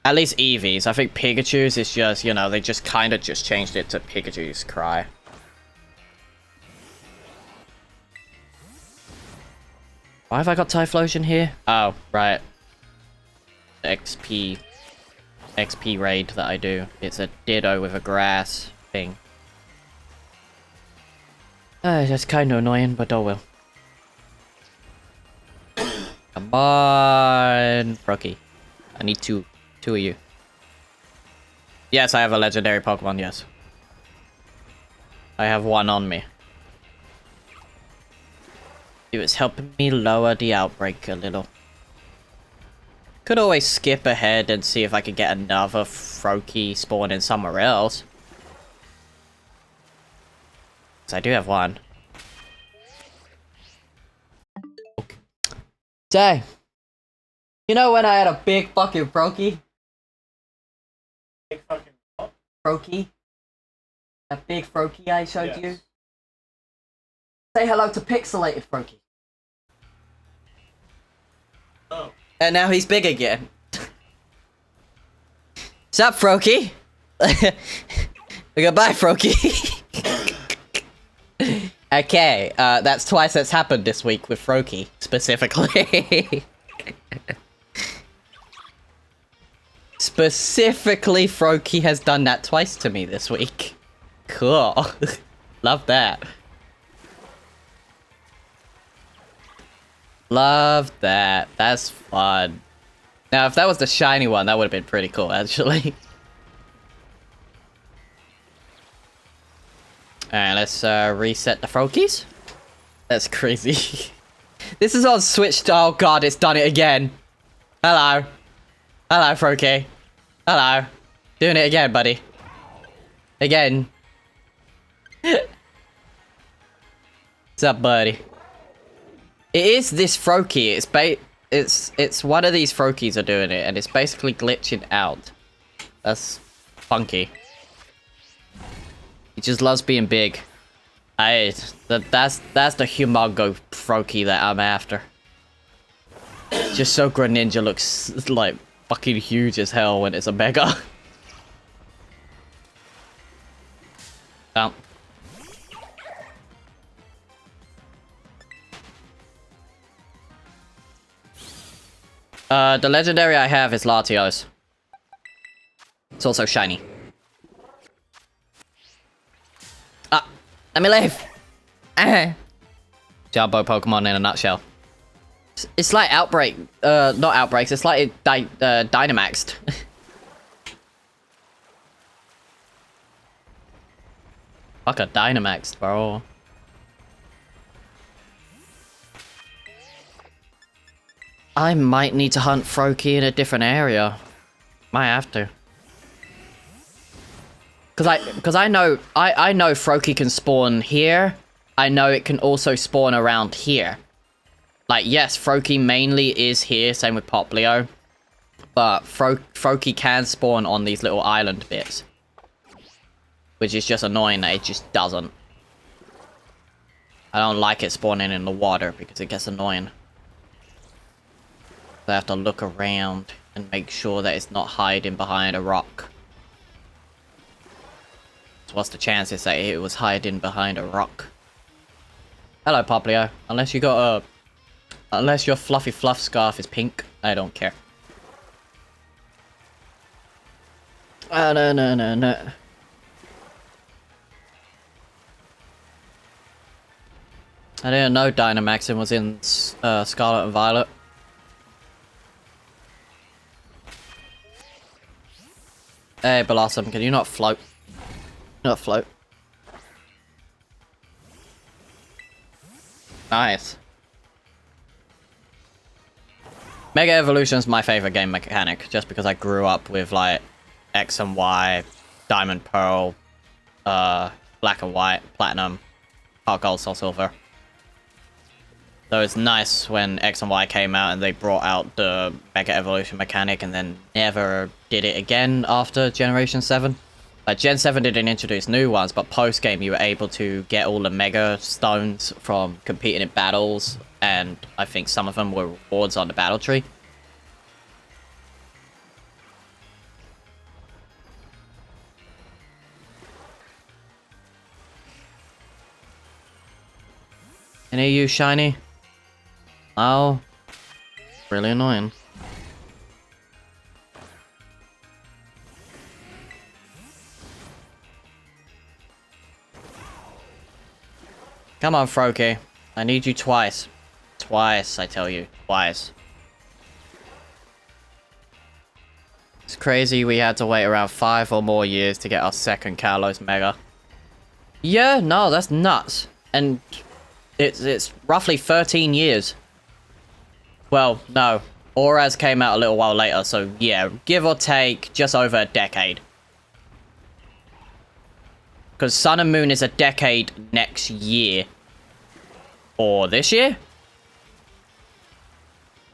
At least Eevee's. I think Pikachu's is just, you know, they just kind of just changed it to Pikachu's cry. Why have I got Typhlosion here? Oh, right. XP raid that I do. It's a Ditto with a grass thing. That's kind of annoying, but oh well. Come on, Froakie. I need 2 of you. Yes, I have a legendary Pokemon, yes. I have 1 on me. It was helping me lower the outbreak a little. Could always skip ahead and see if I could get another Froakie spawning somewhere else. I do have one. Dang. You know when I had a big fucking Froakie? Big fucking what? Froakie? That big Froakie I showed you? Say hello to Pixelated Froakie. Oh. And now he's big again. What's up, Froakie? Goodbye, Froakie. Okay, that's twice that's happened this week with Froakie, specifically. Specifically, Froakie has done that twice to me this week. Cool. Love that. Love that. That's fun. Now, if that was the shiny one, that would have been pretty cool, actually. Alright, let's reset the Froakies. That's crazy. This is on Switch. Oh god, it's done it again. Hello. Hello, Froakie. Hello. Doing it again, buddy. Again. What's up, buddy? It is this Froakie. It's one of these Froakies are doing it, and it's basically glitching out. That's funky. He just loves being big. That's the humongo Froakie that I'm after. Just so Greninja looks like fucking huge as hell when it's a mega. Oh. The legendary I have is Latios. It's also shiny. Ah, let me live. Jumbo Pokemon in a nutshell. It's like Outbreak, not Outbreaks, it's like Dynamaxed. Fuck a Dynamaxed, bro. I might need to hunt Froakie in a different area. Might have to. Cause I know Froakie can spawn here. I know it can also spawn around here. Like, yes, Froakie mainly is here, same with Poplio. But Froakie can spawn on these little island bits. Which is just annoying that it just doesn't. I don't like it spawning in the water because it gets annoying. So I have to look around and make sure that it's not hiding behind a rock. So what's the chances that it was hiding behind a rock? Hello, Poplio. Unless you got a... Unless your fluffy fluff scarf is pink, I don't care. No. I didn't know Dynamaxing was in Scarlet and Violet. Hey, Blossom, can you not float? Not float. Nice. Mega Evolution's my favorite game mechanic, just because I grew up with, like, X and Y, Diamond, Pearl, Black and White, Platinum, Heart Gold, Soul Silver. So it's nice when X and Y came out and they brought out the Mega Evolution mechanic and then never did it again after Generation 7. Like, Gen 7 didn't introduce new ones, but post-game you were able to get all the Mega Stones from competing in battles, and I think some of them were rewards on the battle tree. Any of you shiny? Oh, really annoying. Come on, Froakie. I need you twice. Twice, I tell you. Twice. It's crazy we had to wait around 5 or more years to get our second Kalos Mega. Yeah, no, that's nuts. And it's roughly 13 years. Well, no. Auras came out a little while later, so yeah, give or take just over a decade. Because Sun and Moon is a decade next year. Or this year?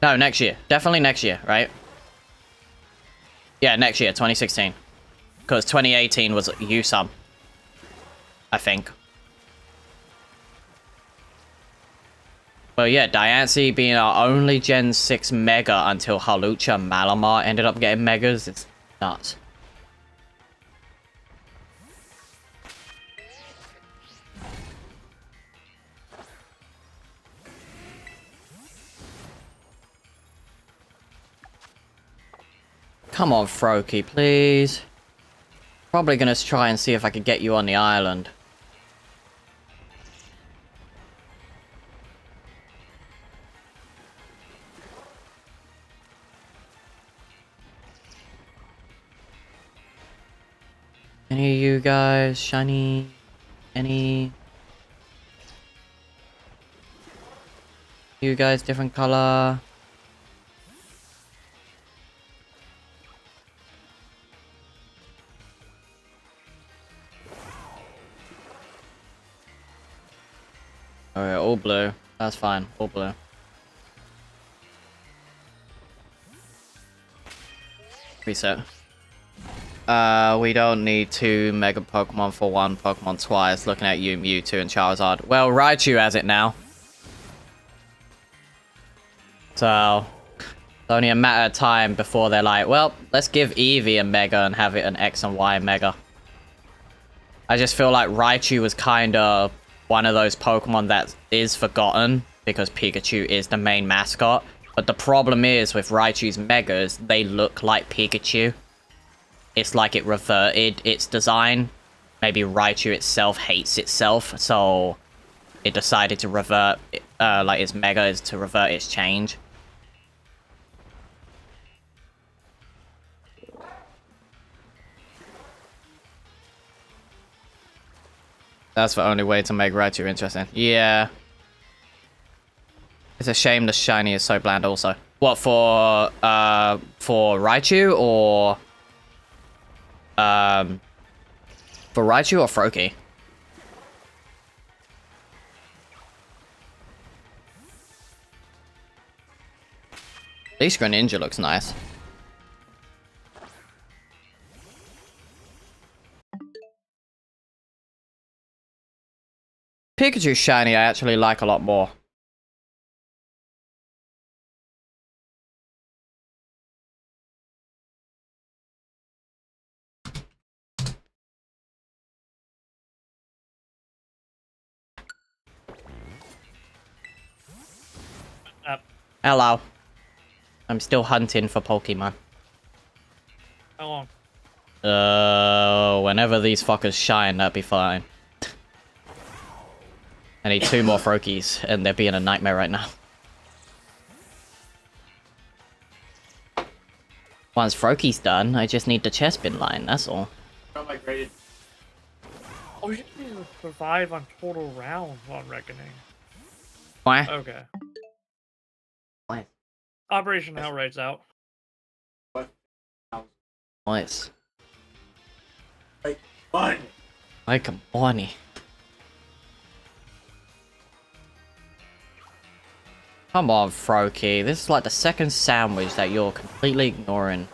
No, next year. Definitely next year, right? Yeah, next year, 2016. Because 2018 was USUM. I think. Well, yeah, Diancie being our only Gen 6 Mega until Halucha and Malamar ended up getting Megas. It's nuts. Come on, Froakie, please. Probably gonna try and see if I could get you on the island. Any of you guys, shiny? Any? You guys, different color? Alright, all blue. That's fine, all blue. Reset. We don't need 2 Mega Pokemon for 1 Pokemon twice. Looking at you, Mewtwo and Charizard. Well, Raichu has it now. So, it's only a matter of time before they're like, well, let's give Eevee a Mega and have it an X and Y Mega. I just feel like Raichu was kind of one of those Pokemon that is forgotten because Pikachu is the main mascot. But the problem is with Raichu's Megas, they look like Pikachu. It's like it reverted its design. Maybe Raichu itself hates itself, so it decided to revert, like its Mega is to revert its change. That's the only way to make Raichu interesting. Yeah. It's a shame the shiny is so bland also. What, for Raichu or... For Raichu or Froakie? At least Greninja looks nice. Pikachu shiny I actually like a lot more. Hello. I'm still hunting for Pokemon. How long? Whenever these fuckers shine, that'd be fine. I need 2 more Froakies, and they're being a nightmare right now. Once Froakie's done, I just need the chestbin line, that's all. Oh, we should be able to survive on total rounds on Reckoning. Why? Okay. Why? Operation Hellraid's out. Nice. Like fun. Like a bunny. Come on, Froakie. This is like the second sandwich that you're completely ignoring.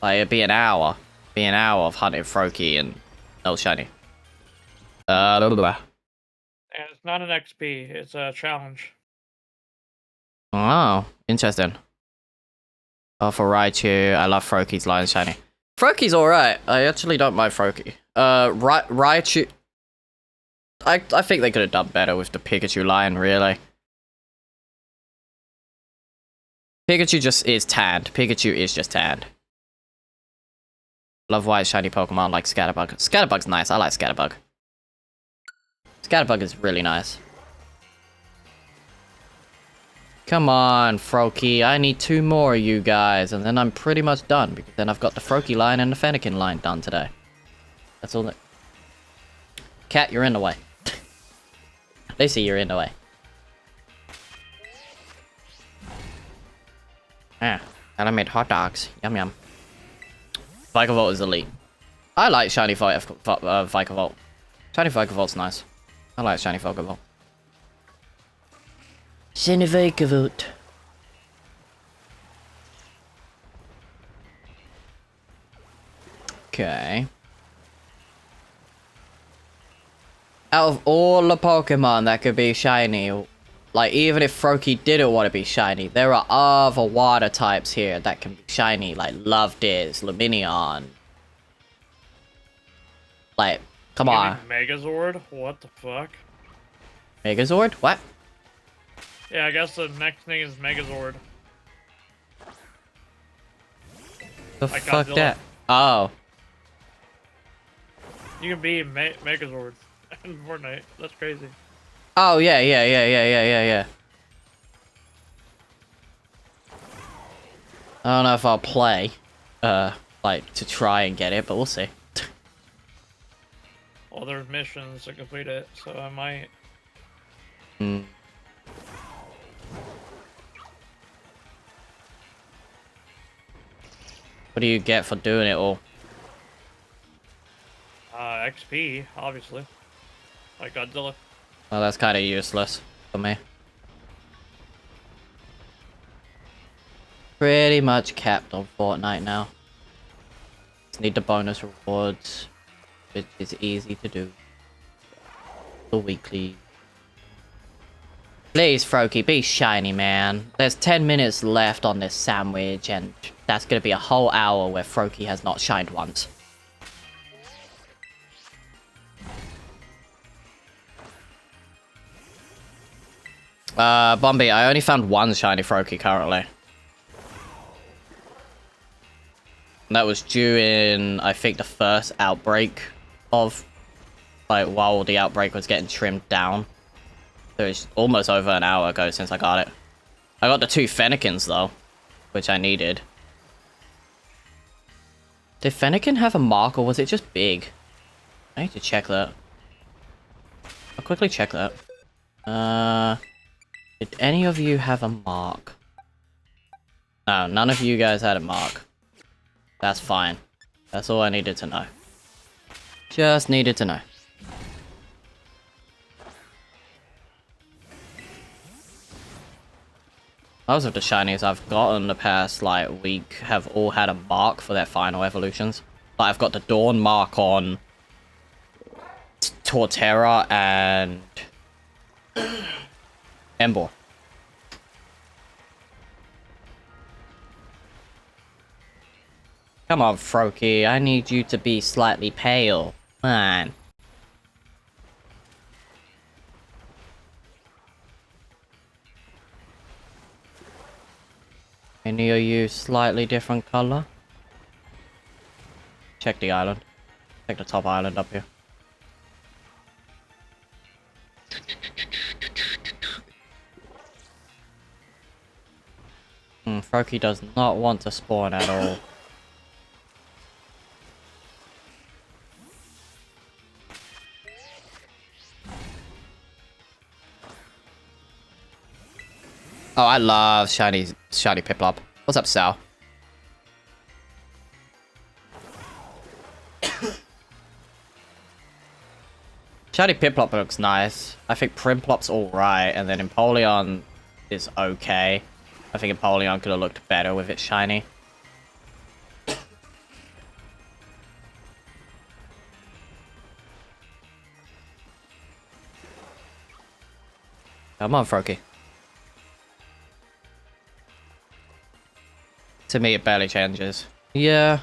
Like, it'd be an hour. Be an hour of hunting Froakie and no shiny. Blah, blah, blah. And it's not an XP, it's a challenge. Oh, interesting. Oh, for Raichu, I love Froakie's line shiny. Froakie's alright. I actually don't mind Froakie. Raichu... I think they could have done better with the Pikachu line, really. Pikachu just is tanned. Pikachu is just tanned. Love white shiny Pokemon like Scatterbug. Scatterbug's nice. I like Scatterbug. Scatterbug is really nice. Come on, Froakie. I need 2 more of you guys, and then I'm pretty much done, because then I've got the Froakie line and the Fennekin line done today. That's all that... Cat, you're in the way. Lucy, you're in the way. Ah, and I made hot dogs. Yum yum. Vikavolt is elite. I like shiny Vikavolt. Shiny Vikavolt's nice. I like shiny Vikavolt. Shiny Vikavolt. Okay. Out of all the Pokemon that could be shiny, like even if Froakie didn't want to be shiny, there are other water types here that can be shiny, like Lovediz, Lumineon. Like, come on. Megazord? What the fuck? Megazord? What? Yeah, I guess the next thing is Megazord. The Like fuck Godzilla. that? Oh. You can be Megazord in Fortnite. That's crazy. Oh, yeah. I don't know if I'll play, like, to try and get it, but we'll see. Well, there's missions to complete it, so I might. Hmm. What do you get for doing it all? XP, obviously. Like Godzilla. Well, that's kind of useless for me. Pretty much capped on Fortnite now. Just need the bonus rewards, which is easy to do. The weekly. Please, Froakie, be shiny, man. There's 10 minutes left on this sandwich, and that's gonna be a whole hour where Froakie has not shined once. Bombi, I only found one shiny Froakie currently. And that was due in, I think, the first outbreak of, like, while the outbreak was getting trimmed down. So it's almost over an hour ago since I got it. I got the 2 Fennekins, though, which I needed. Did Fennekin have a mark, or was it just big? I need to check that. I'll quickly check that. Did any of you have a mark? No, none of you guys had a mark. That's fine. That's all I needed to know. Just needed to know. Most of the shinies I've gotten the past, like, week have all had a mark for their final evolutions. Like, I've got the Dawn mark on Torterra and Emboar. Come on, Froakie, I need you to be slightly pale. Come on. Any of you slightly different color? Check the island. Check the top island up here. Froakie does not want to spawn at all. Oh, I love shiny Piplup. What's up, Sal? Shiny Piplup looks nice. I think Primplop's alright, and then Empoleon is okay. I think Empoleon could have looked better with it shiny. Come on, Froakie. To me, it barely changes. Yeah.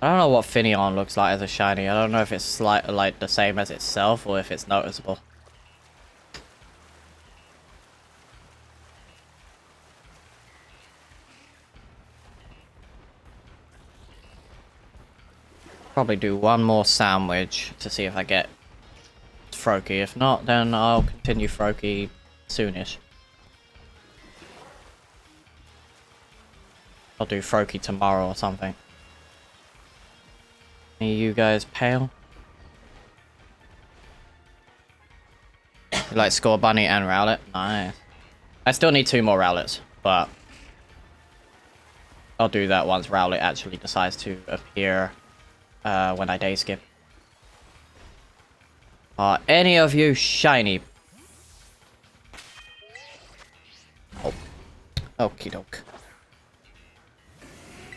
I don't know what Finneon looks like as a shiny. I don't know if it's like the same as itself or if it's noticeable. Probably do one more sandwich to see if I get Froakie. If not, then I'll continue Froakie soonish. I'll do Froakie tomorrow or something. Any of you guys pale? You like Score Bunny and Rowlet? Nice. I still need 2 more Rowlets, but I'll do that once Rowlet actually decides to appear when I day skip. Are any of you shiny? Oh. Okie doke.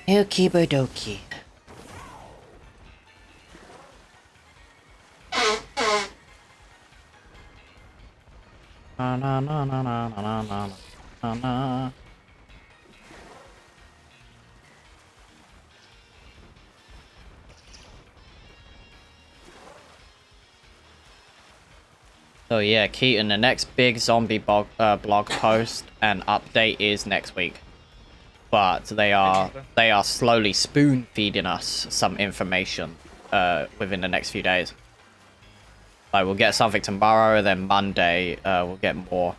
Okie dokie. Na na na na na na na na na. So yeah, Keaton, the next big zombie blog post and update is next week. But they are slowly spoon feeding us some information within the next few days. Like we'll get something tomorrow, then Monday we'll get more.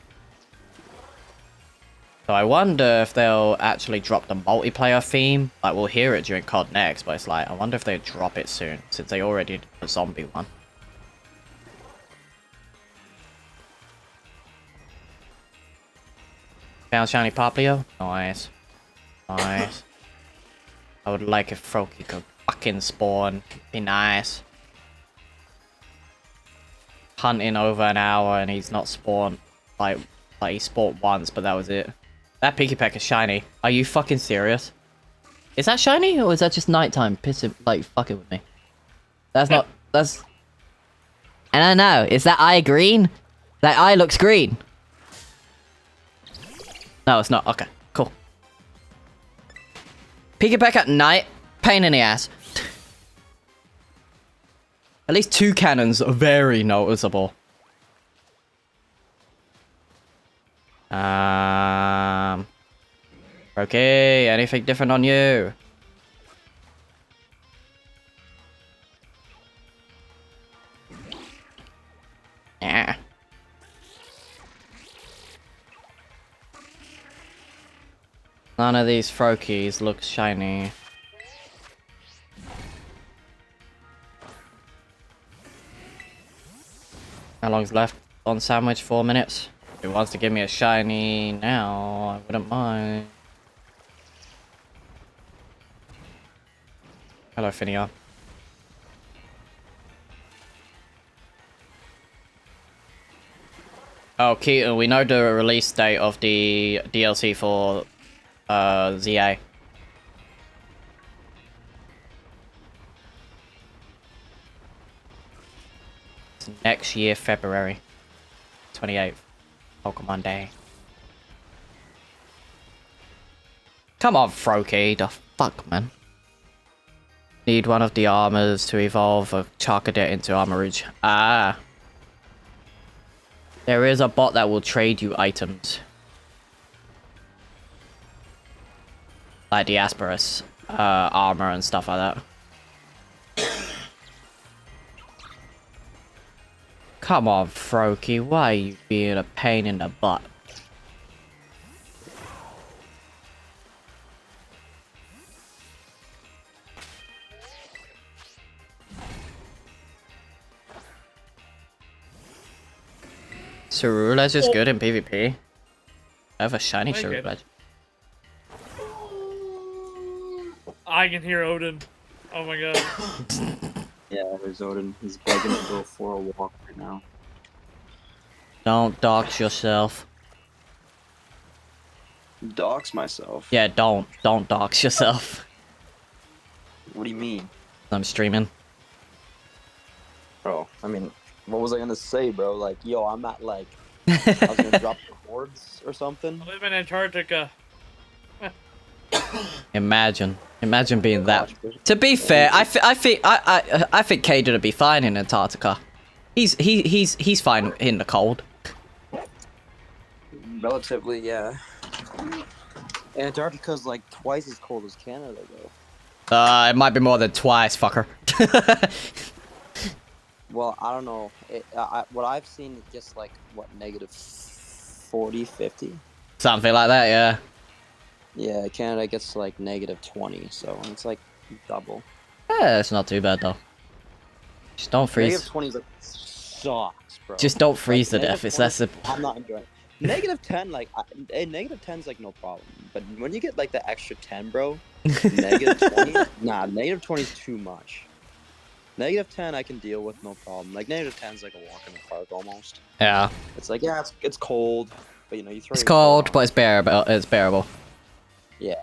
So I wonder if they'll actually drop the multiplayer theme. Like we'll hear it during COD next, but it's like I wonder if they'll drop it soon since they already did a zombie one. Found shiny Poplio? Nice. Nice. I would like if Froakie could fucking spawn. Be nice. Hunting over an hour and he's not spawned. Like he spawned once, but that was it. That Pikipek is shiny. Are you fucking serious? Is that shiny or is that just nighttime pissing, like, fucking with me? That's not, that's... I don't know. Is that eye green? That eye looks green. No, it's not. Okay, cool. Pikipek at night? Pain in the ass. At least two cannons are very noticeable. Okay, anything different on you? Yeah. None of these Froakies look shiny. How long's left on sandwich? 4 minutes. If he wants to give me a shiny now, I wouldn't mind. Hello, Phineas. Oh, Keaton, we know the release date of the DLC for ZA. It's next year, February 28th. Pokemon Day. Come on, Froakie. The fuck, man. Need one of the armors to evolve a Charcadet into Armourouge. Ah. There is a bot that will trade you items. Like the Asperus armor and stuff like that. Come on, Froakie. Why are you being a pain in the butt? Cerulege is good in PvP. I have a shiny Cerulege. I can hear Odin. Oh my god. Yeah, there's Odin. He's begging to go for a walk right now. Don't dox yourself. Dox myself? Yeah, don't dox yourself. What do you mean? I'm streaming. Bro, I mean, what was I gonna say, bro? Like, yo, I'm not like... I was gonna drop cords or something. I live in Antarctica. Imagine being that. To be fair, I think Caden would be fine in Antarctica. He's fine in the cold. Relatively, yeah. Antarctica's like twice as cold as Canada, though. It might be more than twice, fucker. Well, I don't know. What I've seen is just like, what, negative 40, 50? Something like that, yeah. Yeah, Canada gets like negative 20, so it's like double. Yeah, it's not too bad though. Just don't freeze. Negative 20 is like sucks, bro. Just don't freeze like, to death. It's that's the. I'm not enjoying it. Negative 10, like, negative 10's like no problem. But when you get like the extra 10, bro, Negative 20? Nah, negative 20 is too much. Negative 10 I can deal with, no problem. Like, negative 10 is like a walk in the park almost. Yeah. It's like, yeah, it's cold, but you know, you throw It's your coat cold, but on. it's bearable. It's bearable. Yeah.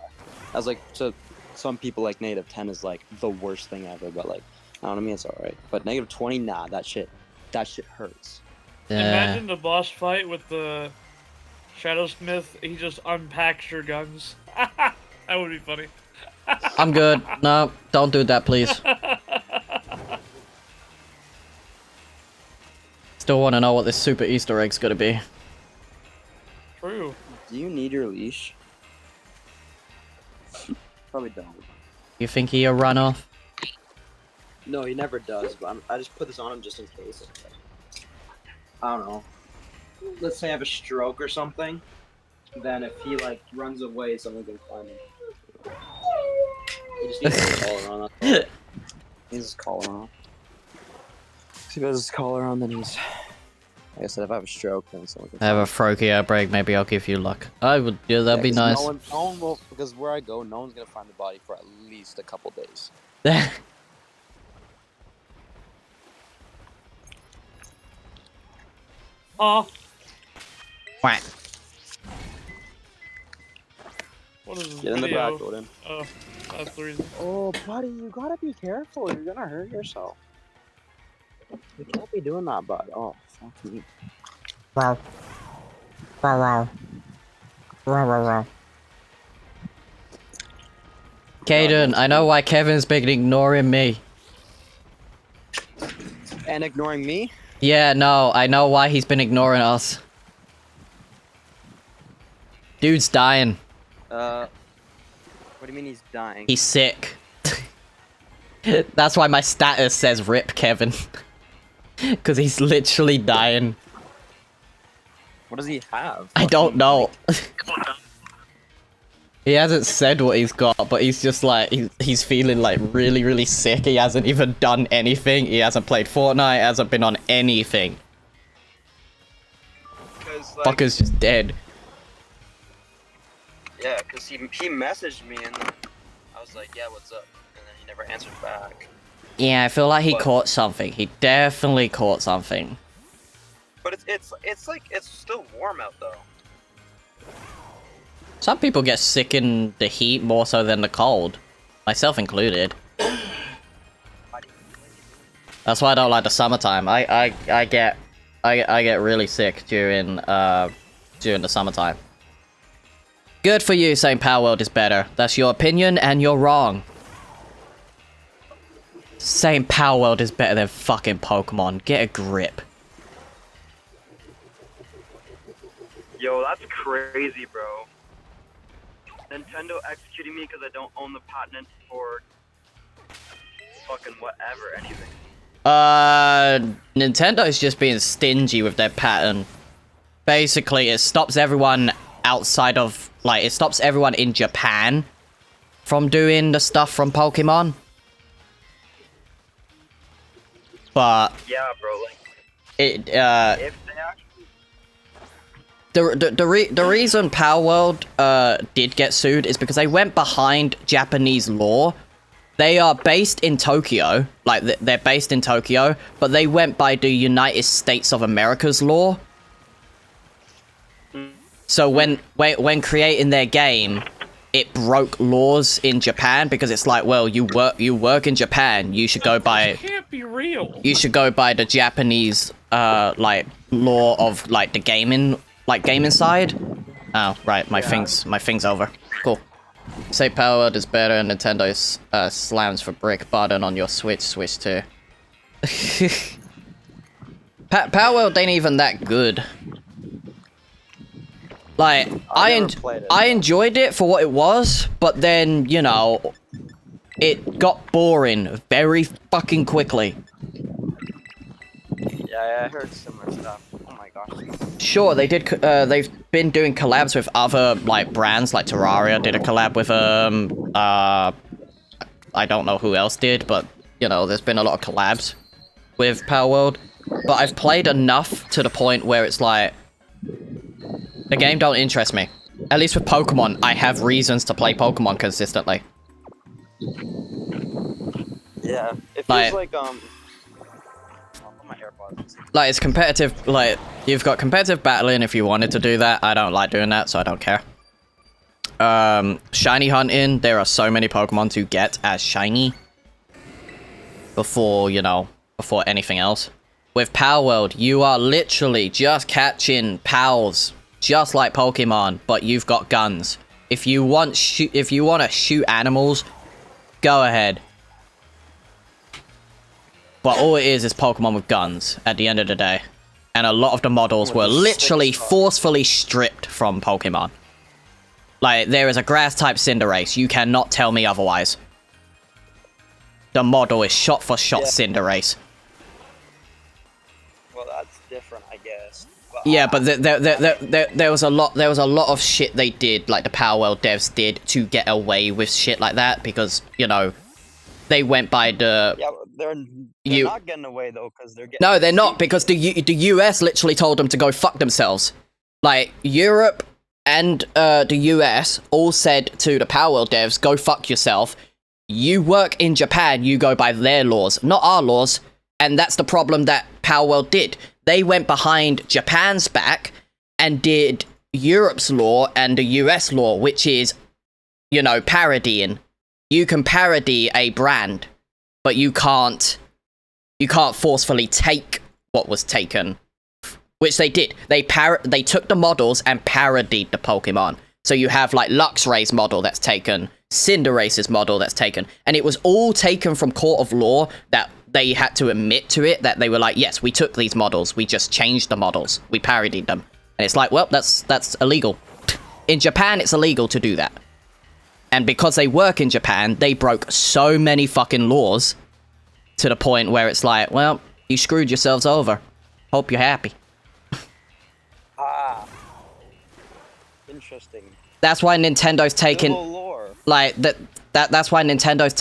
I was like, so some people like negative 10 is like the worst thing ever, but like, I don't know, I mean, it's alright. But negative 20, nah, that shit hurts. Imagine the boss fight with the Shadowsmith. He just unpacks your guns. That would be funny. I'm good. No, don't do that, please. Still want to know what this super Easter egg's gonna be. True. Do you need your leash? Probably don't. You think he'll run off? No, he never does, but I just put this on him just in case. I don't know. Let's say I have a stroke or something. Then if he like runs away, someone can find him. He just needs his collar on. That's all. He needs his collar on. If he has his collar on, then he's. Like I said, if I have a stroke, then someone can. I have a Froakie outbreak. Maybe I'll give you luck. I would. Yeah, that'd be 'cause nice. No one will, because where I go, no one's gonna find the body for at least a couple days. Oh, Quack. what is this Get in the video? back, Golden. Oh, that's the reason. Oh, buddy, you gotta be careful. You're gonna hurt yourself. You can't be doing that, bud. Oh, fuck me. Wow. Wow, wow. Wow, wow, wow. Caden, I know why Kevin's been ignoring me. And ignoring me? Yeah, no, I know why he's been ignoring us. Dude's dying. What do you mean he's dying? He's sick. That's why my status says RIP Kevin. Because he's literally dying. What does he have? I don't know. He hasn't said what he's got, but he's just like, he's feeling like really, really sick. He hasn't even done anything. He hasn't played Fortnite, hasn't been on anything. Cause, like, Fucker's just dead. yeah, because he messaged me and I was like, yeah, what's up? And then he never answered back. Yeah, I feel like he But- caught something. He definitely caught something. But it's like, it's still warm out though. Some people get sick in the heat more so than the cold. Myself included. That's why I don't like the summertime. I get really sick during the summertime. Good for you saying Power World is better. That's your opinion and you're wrong. Saying Power World is better than fucking Pokemon. Get a grip. Yo, that's crazy, bro. Nintendo executing me because I don't own the patent for fucking whatever, anything. Nintendo's just being stingy with their patent. Basically, it stops everyone outside of, like, it stops everyone in Japan from doing the stuff from Pokemon. But Yeah, bro, like, it, if they actually... the reason Power World did get sued is because they went behind Japanese law. They are based in Tokyo, like they're based in Tokyo, but they went by the United States of America's law. So when creating their game, it broke laws in Japan because it's like, well, you work in Japan, you should go by It can't be real. you should go by the Japanese like law of like the gaming side. Oh right, my thing's over. Cool. Say Power World is better and Nintendo slams for brick button on your Switch too. Power World ain't even that good. Like never played it. I enjoyed it for what it was, but then you know, it got boring very fucking quickly. Yeah, I heard similar stuff. Oh my gosh. Sure, they did. They've been doing collabs with other like brands, like Terraria did a collab with I don't know who else did, but you know, there's been a lot of collabs with Power World. But I've played enough to the point where it's like the game don't interest me. At least with Pokemon, I have reasons to play Pokemon consistently. Yeah, it feels Like- like I'll put my AirPods. Like, it's competitive, like, you've got competitive battling if you wanted to do that. I don't like doing that, so I don't care. Shiny hunting, there are so many Pokemon to get as shiny before, you know, before anything else. With Power World, you are literally just catching pals, just like Pokemon, but you've got guns. If you want to shoot animals, go ahead. But all it is Pokemon with guns at the end of the day. And a lot of the models were literally forcefully stripped from Pokemon. Like, there is a grass-type Cinderace. You cannot tell me otherwise. The model is shot-for-shot Cinderace. Well, that's different, I guess. But Yeah, but there was a lot of shit they did, like the Power World devs did, to get away with shit like that, because, you know, they went by the... yeah, they're not getting away though, because they're getting. No, they're not, because the US literally told them to go fuck themselves. Like, Europe and the US all said to the Power World devs, go fuck yourself. You work in Japan, you go by their laws, not our laws. And that's the problem that Power World did. They went behind Japan's back and did Europe's law and the US law, which is, you know, parodying. You can parody a brand, but you can't forcefully take what was taken, which they did. They took the models and parodied the Pokemon. So you have like Luxray's model that's taken, Cinderace's model that's taken, and it was all taken from Court of Law that they had to admit to it, that they were like, yes, we took these models, we just changed the models, we parodied them. And it's like, well, that's illegal. In Japan, it's illegal to do that. And because they work in Japan, they broke so many fucking laws to the point where it's like, well, you screwed yourselves over. Hope you're happy. Ah. Interesting. That's why Nintendo's taken... Lore. Like, that's why Nintendo's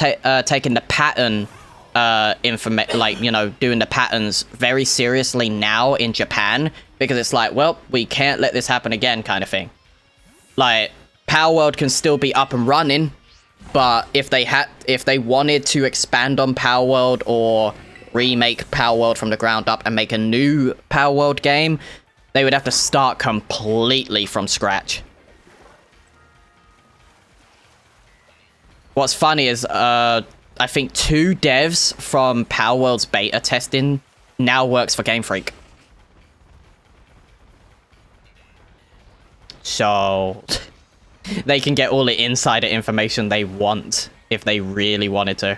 taking the pattern, like, you know, doing the patterns very seriously now in Japan. Because it's like, well, we can't let this happen again, kind of thing. Like, Power World can still be up and running, but if they wanted to expand on Power World or remake Power World from the ground up and make a new Power World game, they would have to start completely from scratch. What's funny is, I think 2 devs from Power World's beta testing now works for Game Freak. So... they can get all the insider information they want if they really wanted to.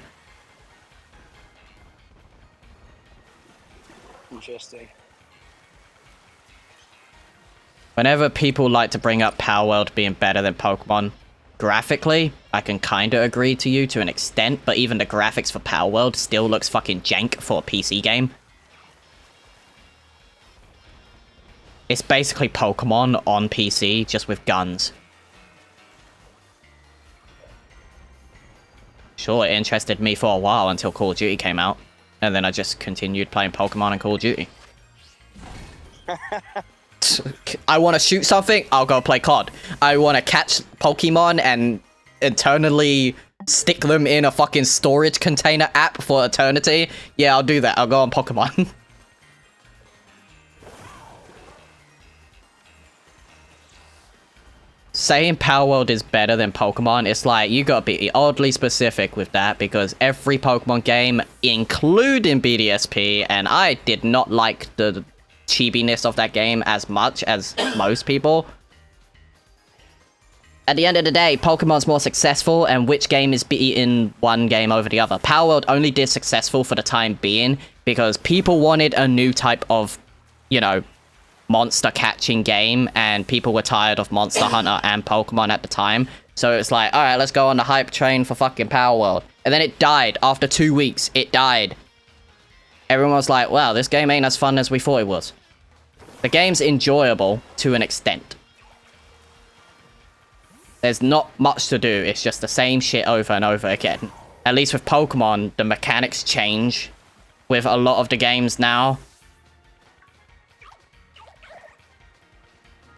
Interesting. Whenever people like to bring up Power World being better than Pokemon, graphically, I can kinda agree to you to an extent, but even the graphics for Power World still looks fucking jank for a PC game. It's basically Pokemon on PC, just with guns. Sure, it interested me for a while until Call of Duty came out, and then I just continued playing Pokemon and Call of Duty. I want to shoot something, I'll go play COD. I want to catch Pokemon and eternally stick them in a fucking storage container app for eternity. Yeah, I'll do that. I'll go on Pokemon. Saying Power World is better than Pokemon, it's like, you gotta be oddly specific with that, because every Pokemon game, including BDSP, and I did not like the chibiness of that game as much as most people. At the end of the day, Pokemon's more successful, and which game is beating one game over the other? Power World only did successful for the time being, because people wanted a new type of, you know, monster catching game, and people were tired of Monster Hunter and Pokemon at the time. So it's like, alright, let's go on the hype train for fucking Power World. And then it died. After 2 weeks, it died. Everyone was like, wow, this game ain't as fun as we thought it was. The game's enjoyable to an extent. There's not much to do, it's just the same shit over and over again. At least with Pokemon, the mechanics change with a lot of the games now.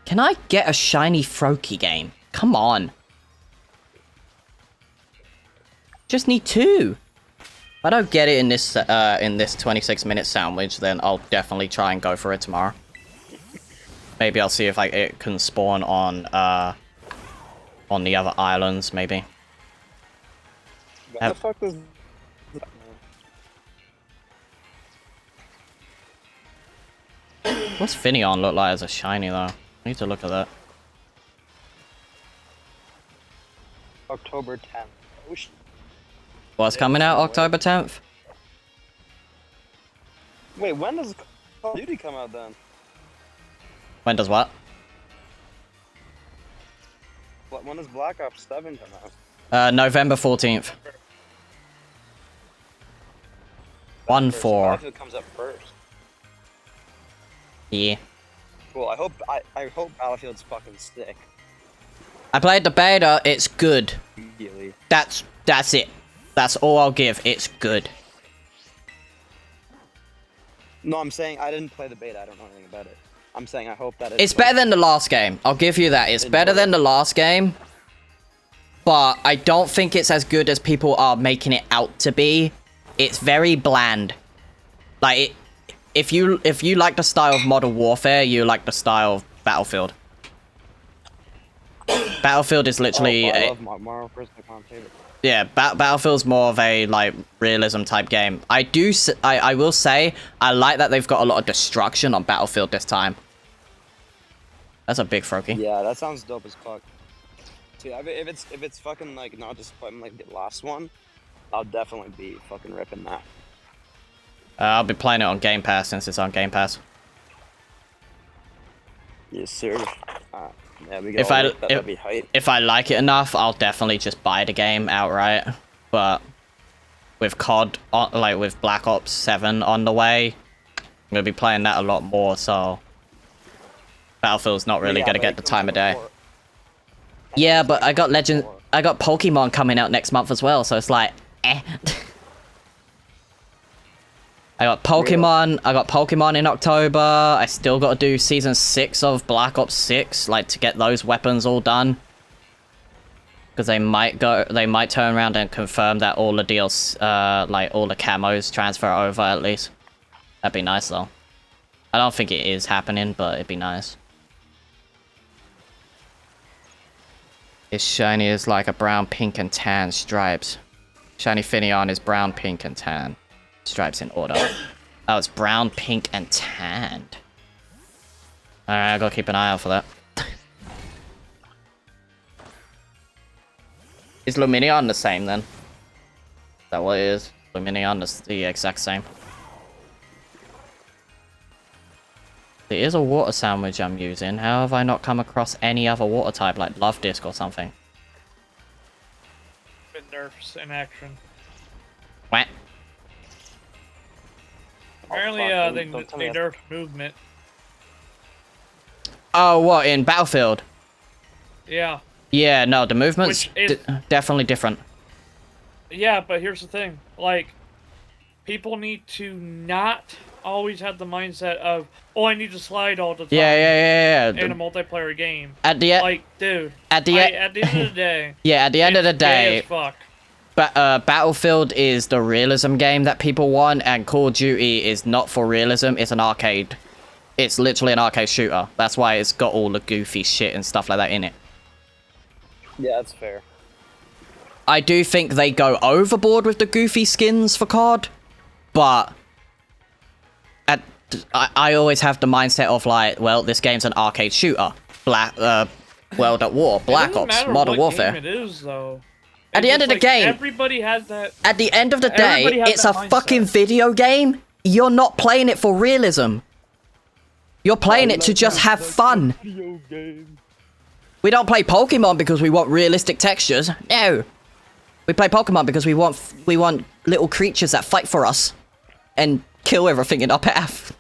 Can I get a shiny Froakie game? Come on. Just need 2. If I don't get it in this 26-minute sandwich, then I'll definitely try and go for it tomorrow. Maybe I'll see if it can spawn on the other islands, maybe. What the fuck does... What's Finneon look like as a shiny, though? I need to look at that. October 10th. Oh, What's coming out October 10th? Wait, when does Call of Duty come out then? When does what? When does Black Ops 7 come out? November 14th. 1-4. Battlefield comes up first. Yeah. Cool. I hope Battlefield's fucking sick. I played the beta, it's good. Immediately. That's it. That's all I'll give. It's good. No, I'm saying I didn't play the beta. I don't know anything about it. I'm saying I hope that It's better than the last game. I'll give you that. It's better than the last game. But I don't think it's as good as people are making it out to be. It's very bland. Like, if you like the style of Modern Warfare, you like the style of Battlefield. Battlefield is literally... I love Mario First Icon favorite. Yeah, Battlefield's more of a, like, realism type game. I will say, I like that they've got a lot of destruction on Battlefield this time. That's a big froakie. Yeah, that sounds dope as fuck. See, if it's fucking, like, not disappointing like the last one, I'll definitely be fucking ripping that. I'll be playing it on Game Pass since it's on Game Pass. Yes, sir. Yeah, we got that'd be hype. If I like it enough, I'll definitely just buy the game outright. But with COD, like with Black Ops 7 on the way, I'm gonna be playing that a lot more. So Battlefield's not really gonna get the time of day. Yeah, but I got Pokémon coming out next month as well, so it's like, eh. I got Pokemon in October. I still got to do Season 6 of Black Ops 6, like, to get those weapons all done. Because they might turn around and confirm that all the deals, like, all the camos transfer over, at least. That'd be nice, though. I don't think it is happening, but it'd be nice. It's shiny is like a brown, pink, and tan stripes. Shiny Finneon is brown, pink, and tan. Stripes in order. Oh, it's brown, pink, and tanned. Alright, I gotta keep an eye out for that. Is Luminion the same then? Is that what it is? Luminion is the exact same. There is a water sandwich I'm using. How have I not come across any other water type like Love Disc or something? Been nerfs in action. What? Apparently, they nerfed movement. Oh, what, in Battlefield? Yeah. Yeah, no, the movement's definitely different. Yeah, but here's the thing. Like, people need to not always have the mindset of, oh, I need to slide all the time. Yeah. In a multiplayer game. At the end, like, dude. at the end of the day. Yeah, at the end of the day. As fuck. Battlefield is the realism game that people want, and Call of Duty is not for realism. It's an arcade. It's literally an arcade shooter. That's why it's got all the goofy shit and stuff like that in it. Yeah, that's fair. I do think they go overboard with the goofy skins for COD, but I always have the mindset of like, well, this game's an arcade shooter. World at War, Black Ops, Modern Warfare. Game it is, though. At the end of the game, everybody has that. At the end of the day, it's a fucking video game. You're not playing it for realism. You're playing it to just have fun. We don't play Pokemon because we want realistic textures. No. We play Pokemon because we want little creatures that fight for us and kill everything in our path.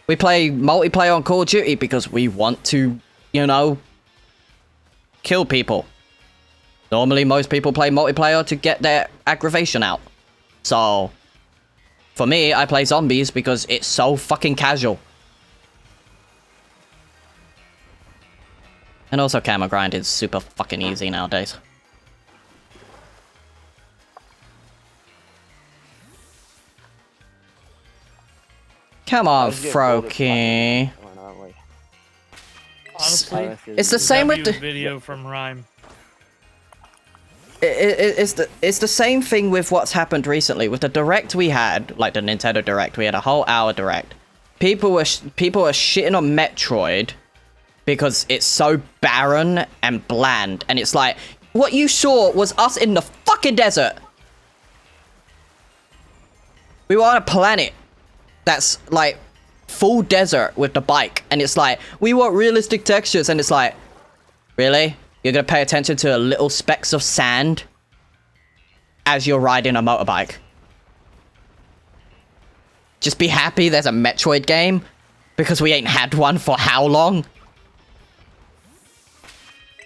We play multiplayer on Call of Duty because we want to, you know, kill people. Normally, most people play multiplayer to get their aggravation out. So, for me, I play zombies because it's so fucking casual. And also, camo grind is super fucking easy nowadays. Come on, Let's get gold at Froakie. platinum. Why not, like, Honestly, It's the same with the video from Rhyme. it's the same thing with what's happened recently with the direct we had, like the Nintendo Direct. We had a whole hour direct. People were shitting on Metroid because it's so barren and bland, and it's like what you saw was us in the fucking desert. We were on a planet that's like full desert with the bike, and it's like we want realistic textures, and it's like, really? You're gonna pay attention to little specks of sand as you're riding a motorbike? Just be happy there's a Metroid game, because we ain't had one for how long?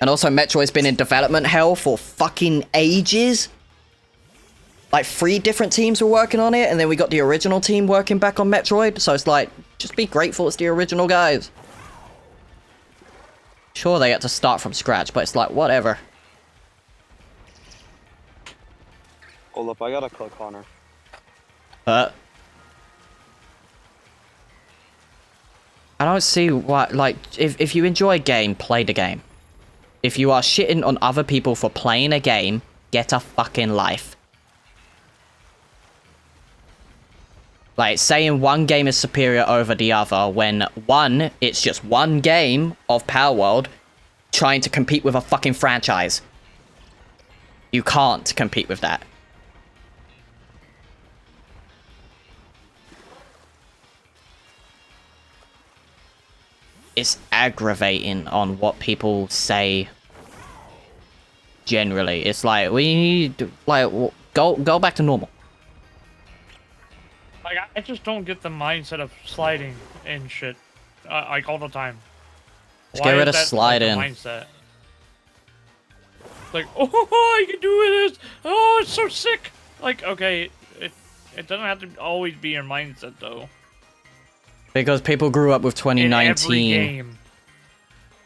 And also, Metroid's been in development hell for fucking ages. Like 3 different teams were working on it, and then we got the original team working back on Metroid, so it's like, just be grateful it's the original guys. Sure, they had to start from scratch, but it's like, whatever. hold up, I got a click on her. I don't see why, like, if you enjoy a game, play the game. If you are shitting on other people for playing a game, get a fucking life. Like, saying one game is superior over the other when, one, it's just one game of Power World trying to compete with a fucking franchise. You can't compete with that. It's aggravating on what people say generally. It's like, we need, like, go back to normal. Like, I just don't get the mindset of sliding and shit, like, all the time. Just get rid of sliding. Mindset? Like, oh, I can do this! Oh, it's so sick! Like, okay, it doesn't have to always be your mindset, though. Because people grew up with In every 2019. game.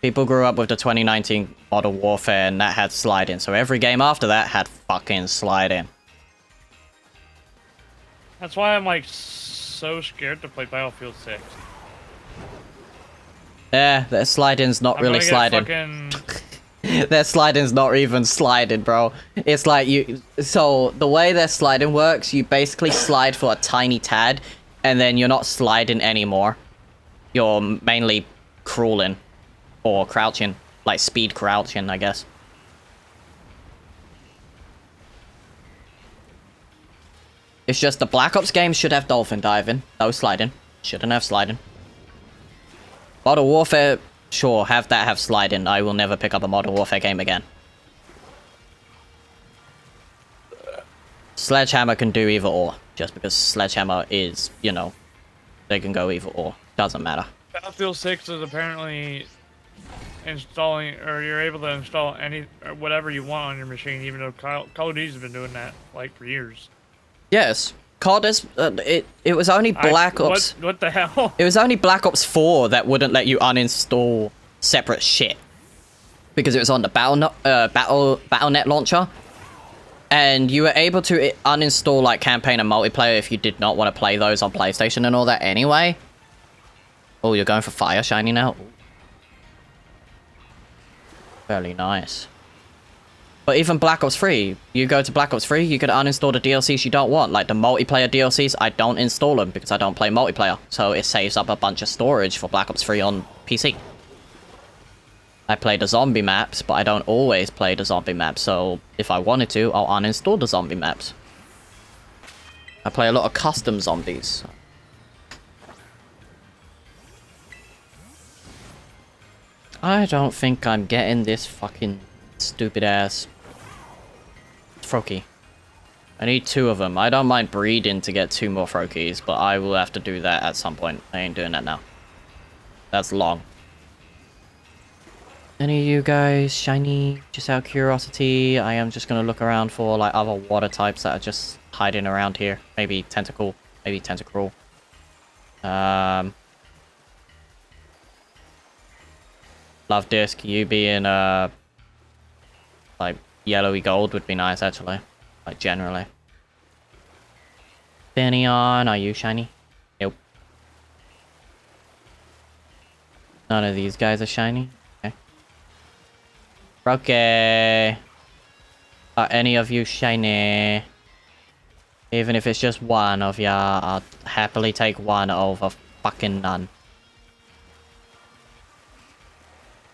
People grew up with the 2019 Modern Warfare, and that had sliding. So every game after that had fucking sliding. That's why I'm, like, so scared to play Battlefield 6. Yeah, that sliding's not really sliding. Their sliding's not even sliding, bro. It's like so the way their sliding works, you basically slide for a tiny tad, and then you're not sliding anymore. You're mainly crawling or crouching, like speed crouching, I guess. It's just the Black Ops games should have dolphin diving, no sliding. Shouldn't have sliding. Modern Warfare, sure, have sliding. I will never pick up a Modern Warfare game again. Sledgehammer can do either or, just because Sledgehammer is, you know, they can go either or. Doesn't matter. Battlefield 6 is apparently installing, or you're able to install any, or whatever you want on your machine, even though Call of Duty's been doing that, like, for years. Yes, COD is, it was only Black Ops. What the hell? It was only Black Ops 4 that wouldn't let you uninstall separate shit. Because it was on the Battle.net launcher. And you were able to uninstall, like, campaign and multiplayer if you did not want to play those on PlayStation and all that anyway. Oh, you're going for Fire Shiny now? Ooh. Fairly nice. But even Black Ops 3, you go to Black Ops 3, you can uninstall the DLCs you don't want. Like the multiplayer DLCs, I don't install them because I don't play multiplayer. So it saves up a bunch of storage for Black Ops 3 on PC. I play the zombie maps, but I don't always play the zombie maps. So if I wanted to, I'll uninstall the zombie maps. I play a lot of custom zombies. I don't think I'm getting this fucking stupid ass Froakie. I need 2 of them. I don't mind breeding to get 2 more Froakies, but I will have to do that at some point. I ain't doing that now. That's long. Any of you guys shiny? Just out of curiosity, I am just gonna look around for like other water types that are just hiding around here. Maybe Tentacle, maybe Tentacruel. Love Disc, you being like yellowy gold would be nice actually. Like generally. Finneon, are you shiny? Nope. None of these guys are shiny. Okay. Okay. Are any of you shiny? Even if it's just one of ya, I'll happily take one over fucking none.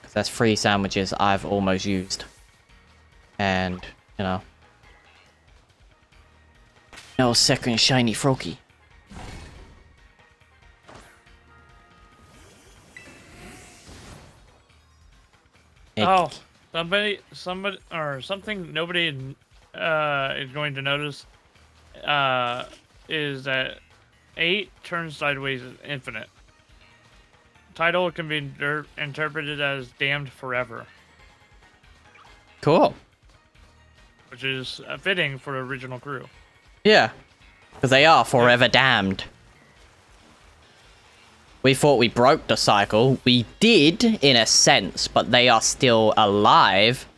Because that's 3 sandwiches I've almost used. And, you know. No second shiny Froakie. Oh, somebody, or something nobody is going to notice is that 8 turns sideways is infinite. Title can be interpreted as damned forever, Cool. which is fitting for the original crew. Yeah. Because they are forever damned. We thought we broke the cycle. We did, in a sense, but they are still alive.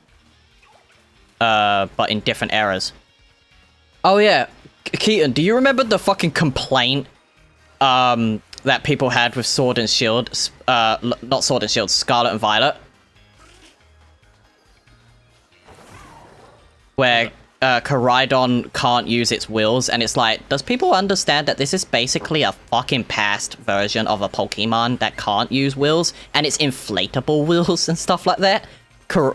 But in different eras. Oh yeah, Keaton, do you remember the fucking complaint that people had with Sword and Shield? Not Sword and Shield, Scarlet and Violet? Where Koraidon can't use its wills, and it's like, does people understand that this is basically a fucking past version of a Pokemon that can't use wills, and it's inflatable wills and stuff like that?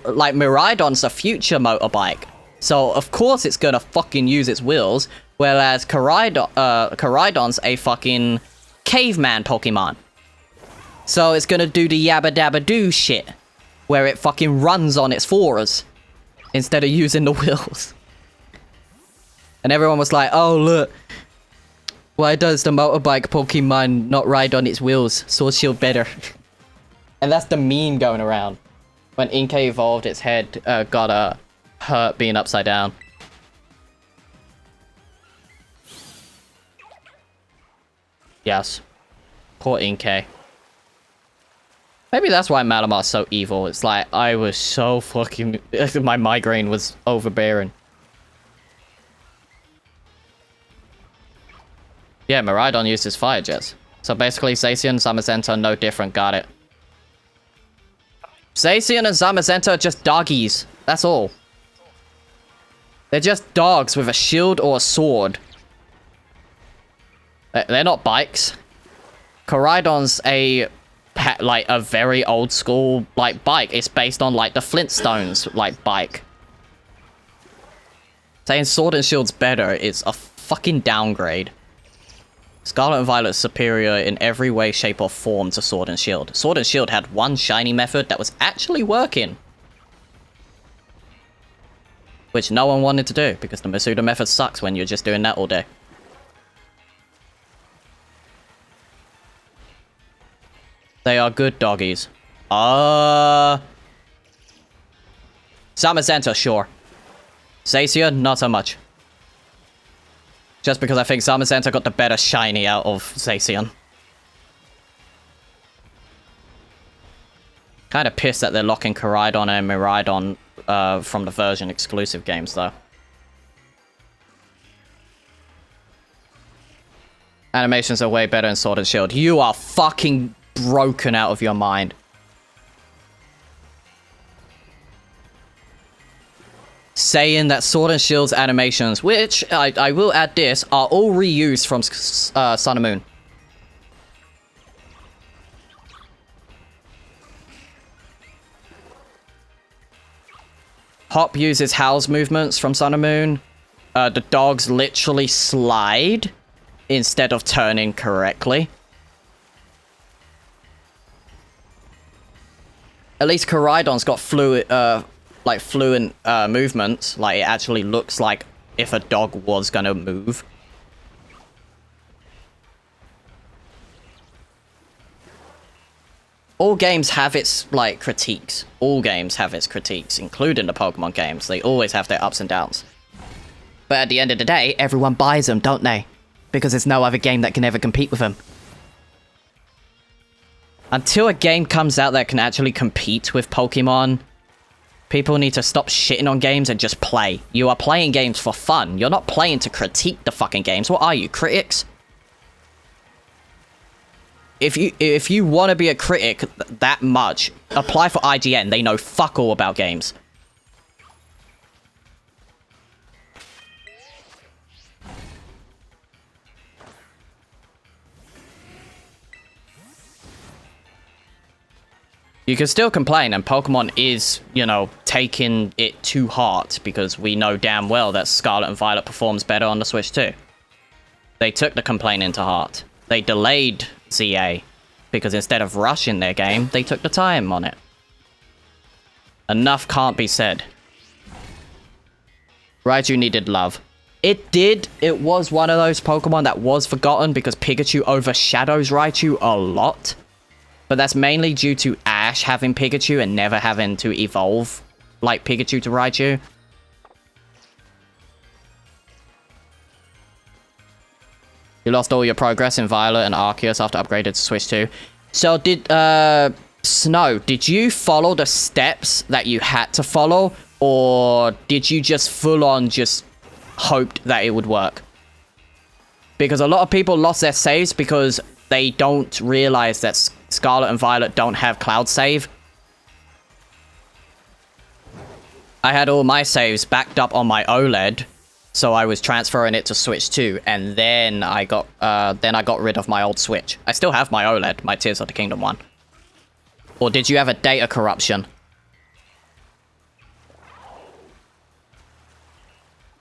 Like, Miraidon's a future motorbike, so of course it's gonna fucking use its wills, whereas Koraidon's a fucking caveman Pokemon. So it's gonna do the yabba dabba doo shit, where it fucking runs on its fours, instead of using the wheels. And everyone was like, oh look, why does the motorbike Pokemon not ride on its wheels? Sword Shield better. And that's the meme going around. When Inkay evolved, its head got hurt being upside down. Yes. Poor Inkay. Maybe that's why Malamar's so evil. It's like, I was so fucking... my migraine was overbearing. Yeah, Miraidon uses Fire Jets. So basically, Zacian, Zamazenta, no different. Got it. Zacian and Zamazenta are just doggies. That's all. They're just dogs with a shield or a sword. They're not bikes. Koraidon's a very old school bike. It's based on like the Flintstones bike. Saying Sword and Shield's better is a fucking downgrade. Scarlet and Violet is superior in every way, shape, or form to Sword and Shield. Sword and Shield had one shiny method that was actually working. Which no one wanted to do, because the Masuda method sucks when you're just doing that all day. They are good doggies. Zamazenta, sure. Zacia, not so much. Just because I think Zamazenta got the better shiny out of Zacian. Kinda pissed that they're locking Koraidon and Miraidon from the version exclusive games, though. Animations are way better in Sword and Shield. You are fucking broken out of your mind. Saying that Sword and Shield's animations, which, I will add this, are all reused from Sun and Moon. Hop uses Howl's movements from Sun and Moon. The dogs literally slide instead of turning correctly. At least Koraidon's got fluent movements. Like, it actually looks like if a dog was gonna move. All games have its, critiques. All games have its critiques, including the Pokemon games. They always have their ups and downs. But at the end of the day, everyone buys them, don't they? Because there's no other game that can ever compete with them. Until a game comes out that can actually compete with Pokemon, people need to stop shitting on games and just play. You are playing games for fun. You're not playing to critique the fucking games. What are you, critics? if you want to be a critic that much, apply for IGN. They know fuck all about games. You can still complain, and Pokemon is, you know, taking it to heart, because we know damn well that Scarlet and Violet performs better on the Switch too. They took the complaint to heart. They delayed ZA, because instead of rushing their game, they took the time on it. Enough can't be said. Raichu needed love. It did. It was one of those Pokemon that was forgotten, because Pikachu overshadows Raichu a lot. But that's mainly due to Ash having Pikachu and never having to evolve like Pikachu to Raichu. You lost all your progress in Violet and Arceus after upgraded to Switch 2. So did, Snow, did you follow the steps that you had to follow? Or did you just full on just hoped that it would work? Because a lot of people lost their saves because they don't realize that Scarlet and Violet don't have cloud save. I had all my saves backed up on my OLED, so I was transferring it to Switch 2, and then I got rid of my old Switch. I still have my OLED, my Tears of the Kingdom one. Or did you have a data corruption?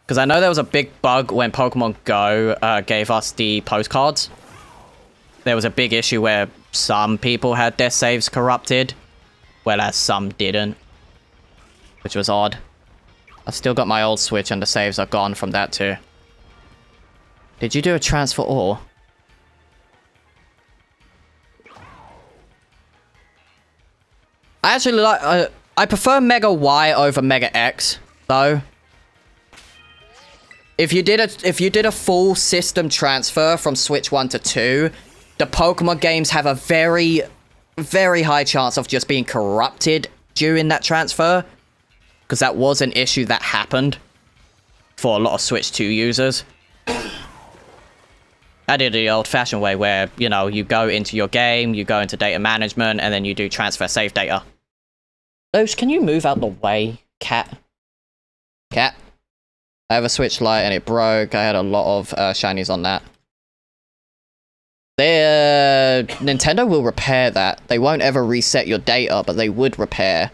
Because I know there was a big bug when Pokemon Go gave us the postcards. There was a big issue where some people had their saves corrupted, whereas some didn't. Which was odd. I've still got my old Switch and the saves are gone from that too. Did you do a transfer all? I actually like... I prefer Mega Y over Mega X, though. If you did a full system transfer from Switch 1 to 2, the Pokemon games have a very, very high chance of just being corrupted during that transfer. Because that was an issue that happened for a lot of Switch 2 users. I did it the old-fashioned way where, you know, you go into your game, you go into data management, and then you do transfer save data. Los, can you move out the way, cat? Cat? I have a Switch Lite and it broke. I had a lot of shinies on that. Nintendo will repair that. They won't ever reset your data, but they would repair.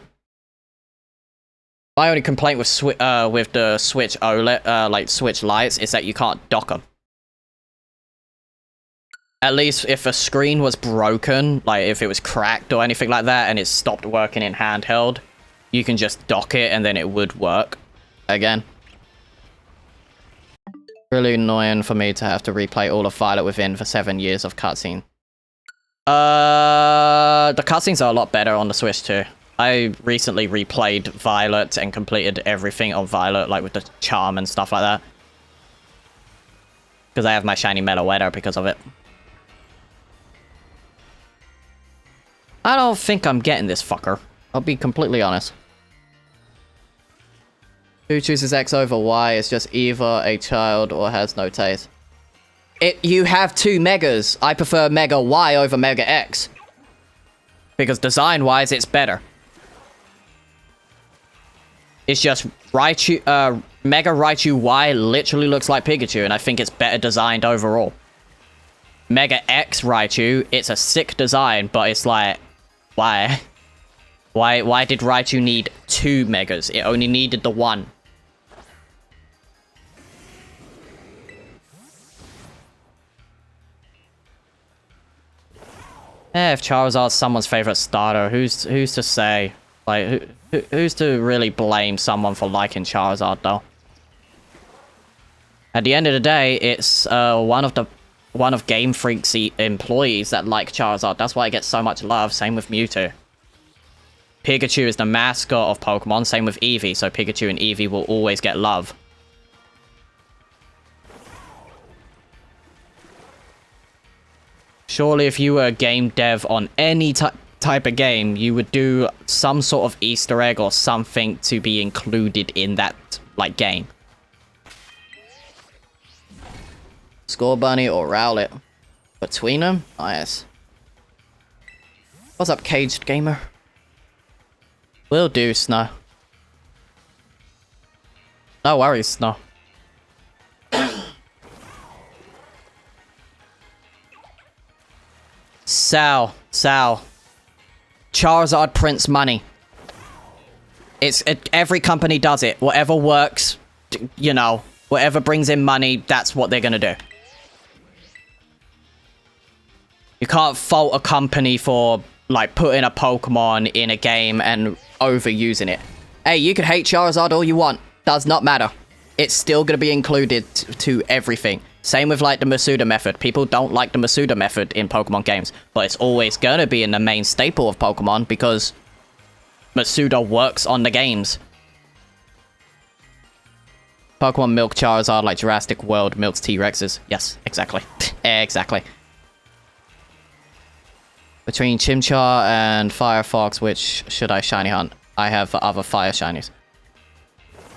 My only complaint with the Switch OLED, like Switch Lites, is that you can't dock them. At least if a screen was broken, like if it was cracked or anything like that, and it stopped working in handheld, you can just dock it and then it would work again. Really annoying for me to have to replay all of Violet Within for 7 years of cutscene. The cutscenes are a lot better on the Switch too. I recently replayed Violet and completed everything on Violet, like with the charm and stuff like that. Because I have my shiny Meloetta because of it. I don't think I'm getting this fucker. I'll be completely honest. Who chooses X over Y is just either a child or has no taste. You have two Megas. I prefer Mega Y over Mega X. Because design-wise, it's better. It's just Raichu, Mega Raichu Y literally looks like Pikachu, and I think it's better designed overall. Mega X Raichu, it's a sick design, but it's like, why? Why did Raichu need two Megas? It only needed the one. If Charizard's someone's favorite starter, who's to say? Like, who's to really blame someone for liking Charizard, though? At the end of the day, it's one of Game Freak's employees that like Charizard. That's why it gets so much love. Same with Mewtwo. Pikachu is the mascot of Pokemon. Same with Eevee. So Pikachu and Eevee will always get love. Surely if you were a game dev on any type of game, you would do some sort of Easter egg or something to be included in that, like, game. Score Bunny or Rowlet? Between them? Nice. What's up, Caged Gamer? Will do, Snow. No worries, Snow. Sal. Charizard prints money. Every company does it. Whatever works, you know, whatever brings in money, that's what they're gonna do. You can't fault a company for, like, putting a Pokemon in a game and overusing it. Hey, you can hate Charizard all you want. Does not matter. It's still gonna be included to everything. Same with, like, the Masuda method. People don't like the Masuda method in Pokemon games, but it's always gonna be in the main staple of Pokemon because Masuda works on the games. Pokemon milk Charizard like Jurassic World milks T-Rexes. Yes, exactly. Exactly. Between Chimchar and Firefox, which should I shiny hunt? I have other fire shinies.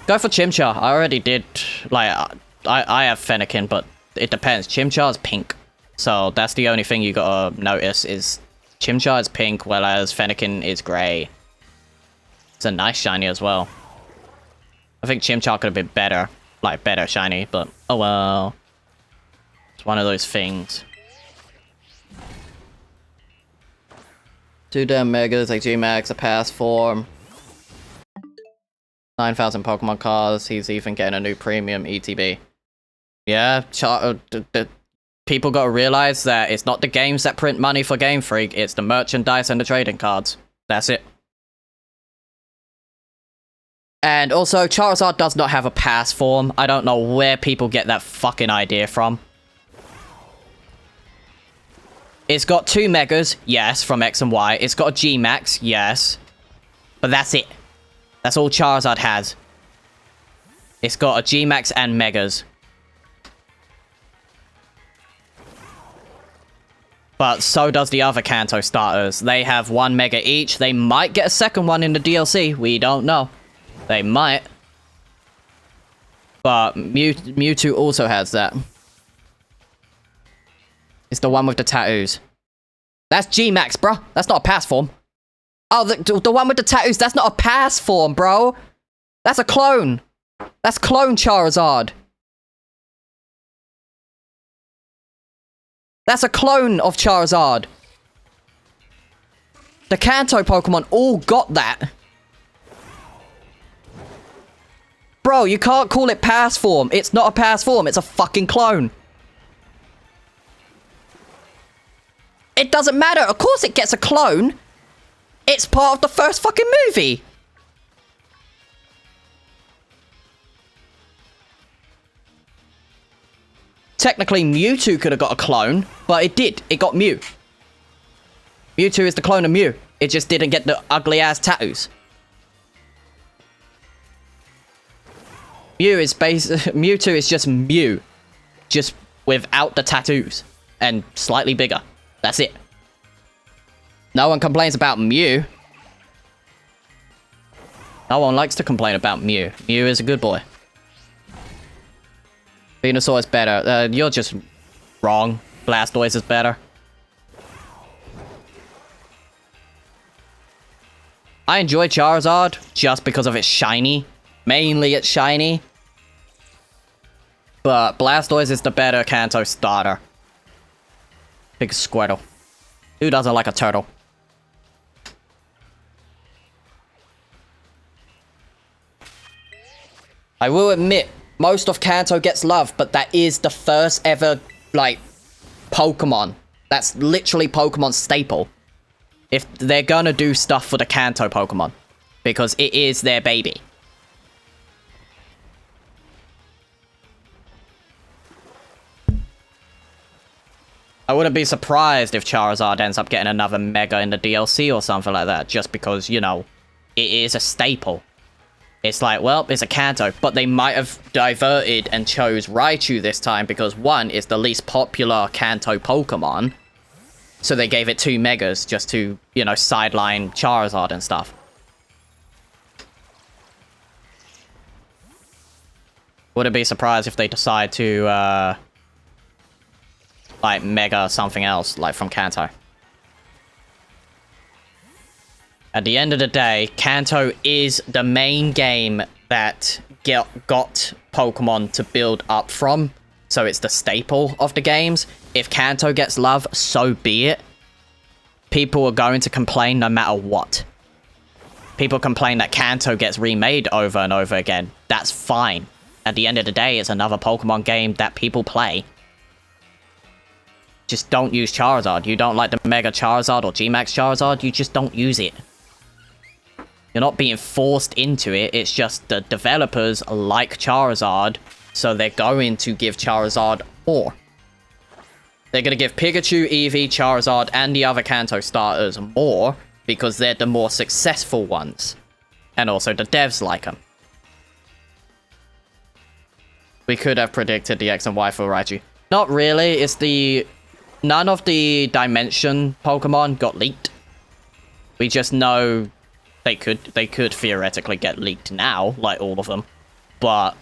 Go for Chimchar. I already did, like, I have Fennekin, but it depends. Chimchar's pink. So that's the only thing you gotta notice is Chimchar is pink, whereas Fennekin is grey. It's a nice shiny as well. I think Chimchar could have been better. Like, better shiny, but oh well. It's one of those things. 2 damn megas, like G-Max, a pass form. 9,000 Pokemon cards. He's even getting a new premium ETB. Yeah, people gotta realize that it's not the games that print money for Game Freak, it's the merchandise and the trading cards. That's it. And also, Charizard does not have a pass form. I don't know where people get that fucking idea from. It's got 2 Megas, yes, from X and Y. It's got a G-Max, yes. But that's it. That's all Charizard has. It's got a G-Max and Megas. But so does the other Kanto starters. They have 1 Mega each. They might get a second one in the DLC. We don't know. They might. But Mewtwo also has that. It's the one with the tattoos. That's G-Max, bro. That's not a pass form. Oh, the one with the tattoos. That's not a pass form, bro. That's a clone. That's clone Charizard. That's a clone of Charizard. The Kanto Pokemon all got that. Bro, you can't call it pass form. It's not a pass form. It's a fucking clone. It doesn't matter. Of course it gets a clone. It's part of the first fucking movie. Technically, Mewtwo could have got a clone, but it did. It got Mew. Mewtwo is the clone of Mew. It just didn't get the ugly-ass tattoos. Mewtwo is just Mew. Just without the tattoos. And slightly bigger. That's it. No one complains about Mew. No one likes to complain about Mew. Mew is a good boy. Venusaur is better. You're just wrong. Blastoise is better. I enjoy Charizard just because of its shiny. Mainly it's shiny. But Blastoise is the better Kanto starter. Big Squirtle. Who doesn't like a turtle? I will admit, most of Kanto gets love, but that is the first ever, like, Pokemon. That's literally Pokemon's staple. If they're gonna do stuff for the Kanto Pokemon. Because it is their baby. I wouldn't be surprised if Charizard ends up getting another Mega in the DLC or something like that. Just because, you know, it is a staple. It's like, well, it's a Kanto, but they might have diverted and chose Raichu this time because, one, it's the least popular Kanto Pokemon. So they gave it 2 Megas just to, you know, sideline Charizard and stuff. Wouldn't be surprised if they decide to, like, Mega something else, like from Kanto. At the end of the day, Kanto is the main game that got Pokemon to build up from. So it's the staple of the games. If Kanto gets love, so be it. People are going to complain no matter what. People complain that Kanto gets remade over and over again. That's fine. At the end of the day, it's another Pokemon game that people play. Just don't use Charizard. You don't like the Mega Charizard or G-Max Charizard, you just don't use it. You're not being forced into it, it's just the developers like Charizard, so they're going to give Charizard more. They're going to give Pikachu, Eevee, Charizard, and the other Kanto starters more, because they're the more successful ones. And also the devs like them. We could have predicted the X and Y for Raichu. Not really, it's the... None of the Dimension Pokemon got leaked. We just know they could theoretically get leaked now, like all of them. But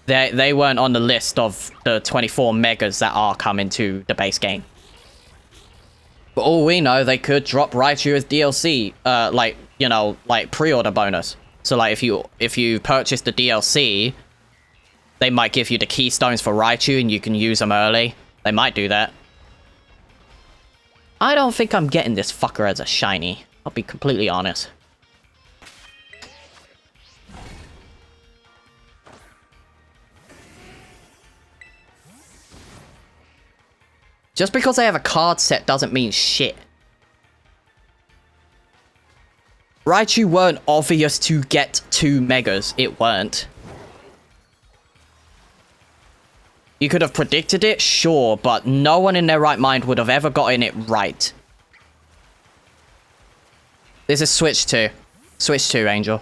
they weren't on the list of the 24 megas that are coming to the base game. For all we know, they could drop Raichu as DLC, like, you know, like pre-order bonus. So like if you purchase the DLC, they might give you the keystones for Raichu and you can use them early. They might do that. I don't think I'm getting this fucker as a shiny. I'll be completely honest. Just because they have a card set doesn't mean shit. Raichu weren't obvious to get 2 megas. It weren't. You could have predicted it, sure, but no one in their right mind would have ever gotten it right. This is Switch 2. Switch 2, Angel.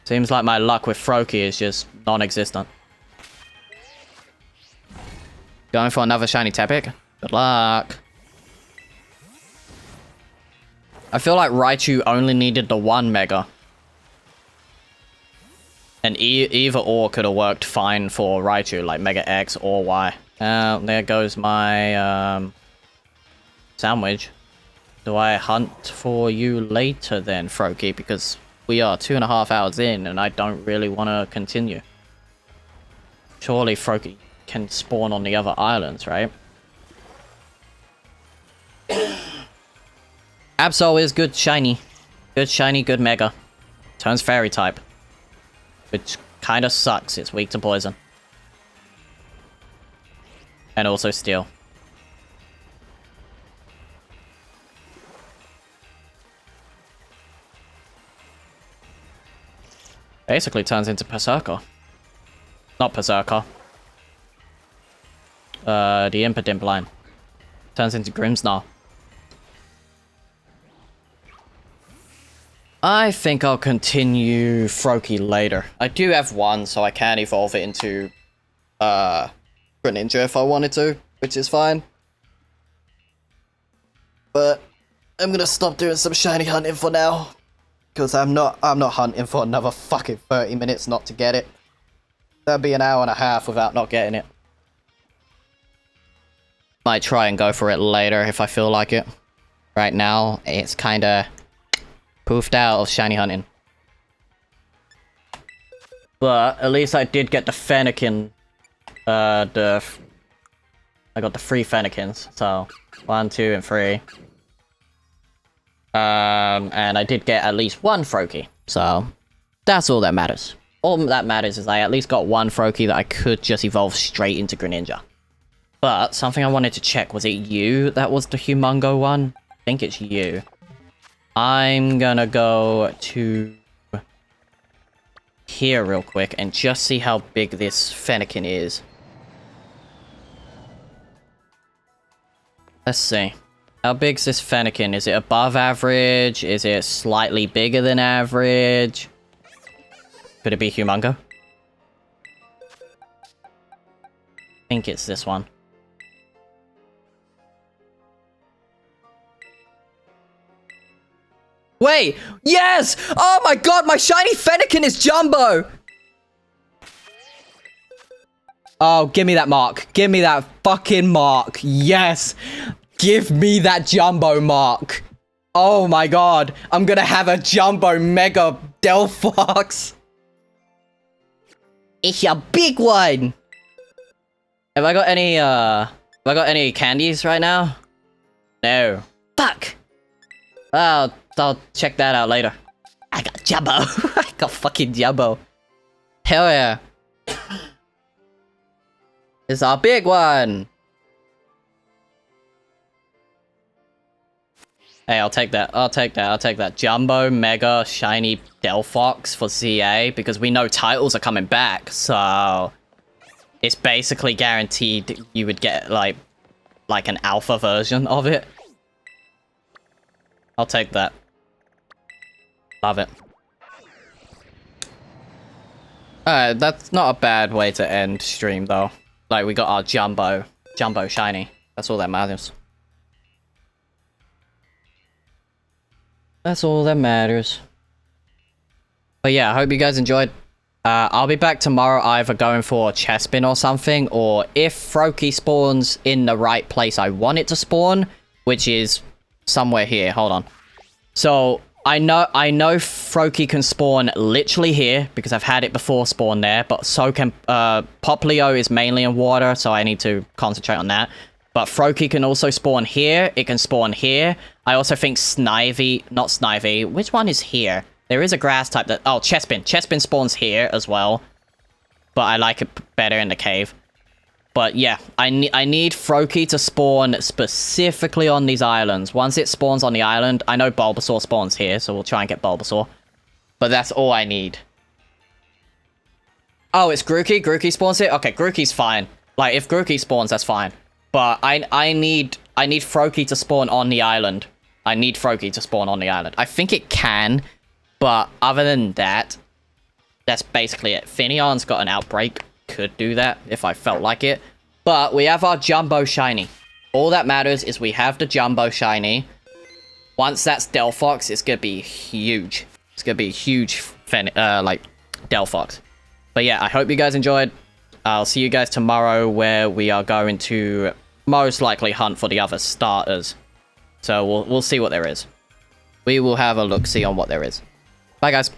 Seems like my luck with Froakie is just non-existent. Going for another shiny Tepic? Good luck. I feel like Raichu only needed the 1 mega. And either or could have worked fine for Raichu, like Mega X or Y. There goes my sandwich. Do I hunt for you later then, Froakie? Because we are 2.5 hours in and I don't really want to continue. Surely Froakie can spawn on the other islands, right? Absol is good shiny. Good shiny, good mega. Turns fairy type. Which kind of sucks. It's weak to poison. And also steel. Basically turns into Berserker. Not Berserker. The Impidimp line. Turns into Grimmsnarl. I think I'll continue Froakie later. I do have one, so I can evolve it into Greninja if I wanted to, which is fine. But I'm gonna stop doing some shiny hunting for now. Because I'm not hunting for another fucking 30 minutes not to get it. That'd be an hour and a half without not getting it. Might try and go for it later if I feel like it. Right now, it's kinda poofed out of shiny hunting. But at least I did get the Fennekin. I got the 3 Fennekins. So 1, 2, and 3. And I did get at least 1 Froakie. So that's all that matters. All that matters is I at least got 1 Froakie that I could just evolve straight into Greninja. But something I wanted to check, was it you that was the Humongo one? I think it's you. I'm gonna go to here real quick and just see how big this Fennekin is. Let's see. How big's this Fennekin? Is it above average? Is it slightly bigger than average? Could it be Humongo? I think it's this one. Wait! Yes! Oh my god, my shiny Fennekin is Jumbo! Oh, give me that mark. Give me that fucking mark. Yes! Give me that jumbo mark. Oh my god. I'm gonna have a jumbo mega Delphox. It's a big one. Have I got any candies right now? No. Fuck. I'll check that out later. I got jumbo. I got fucking jumbo. Hell yeah. It's a big one. Hey, I'll take that. I'll take that. Jumbo, Mega, Shiny Delphox for ZA, because we know titles are coming back, so it's basically guaranteed you would get, like an alpha version of it. I'll take that. Love it. Alright, that's not a bad way to end stream, though. Like, we got our Jumbo Shiny. That's all that matters. That's all that matters. But yeah, I hope you guys enjoyed. I'll be back tomorrow either going for a Chespin or something, or if Froakie spawns in the right place I want it to spawn, which is somewhere here. Hold on. So, I know Froakie can spawn literally here, because I've had it before spawn there, but so can, Poplio is mainly in water, so I need to concentrate on that. But Froakie can also spawn here, it can spawn here. I also think not Snivy, which one is here? There is a grass type that, oh, Chespin. Chespin spawns here as well, but I like it better in the cave. But yeah, I need Froakie to spawn specifically on these islands. Once it spawns on the island, I know Bulbasaur spawns here, so we'll try and get Bulbasaur. But that's all I need. Oh, it's Grookey? Grookey spawns here? Okay, Grookey's fine. Like, if Grookey spawns, that's fine. But I need Froakie to spawn on the island. I need Froakie to spawn on the island. I think it can, but other than that, that's basically it. Finneon's got an outbreak. Could do that if I felt like it. But we have our Jumbo Shiny. All that matters is we have the Jumbo Shiny. Once that's Delphox, it's gonna be huge. It's gonna be a huge, like, Delphox. But yeah, I hope you guys enjoyed. I'll see you guys tomorrow, where we are going to most likely hunt for the other starters. So we'll see what there is. We will have a look-see on what there is. Bye, guys.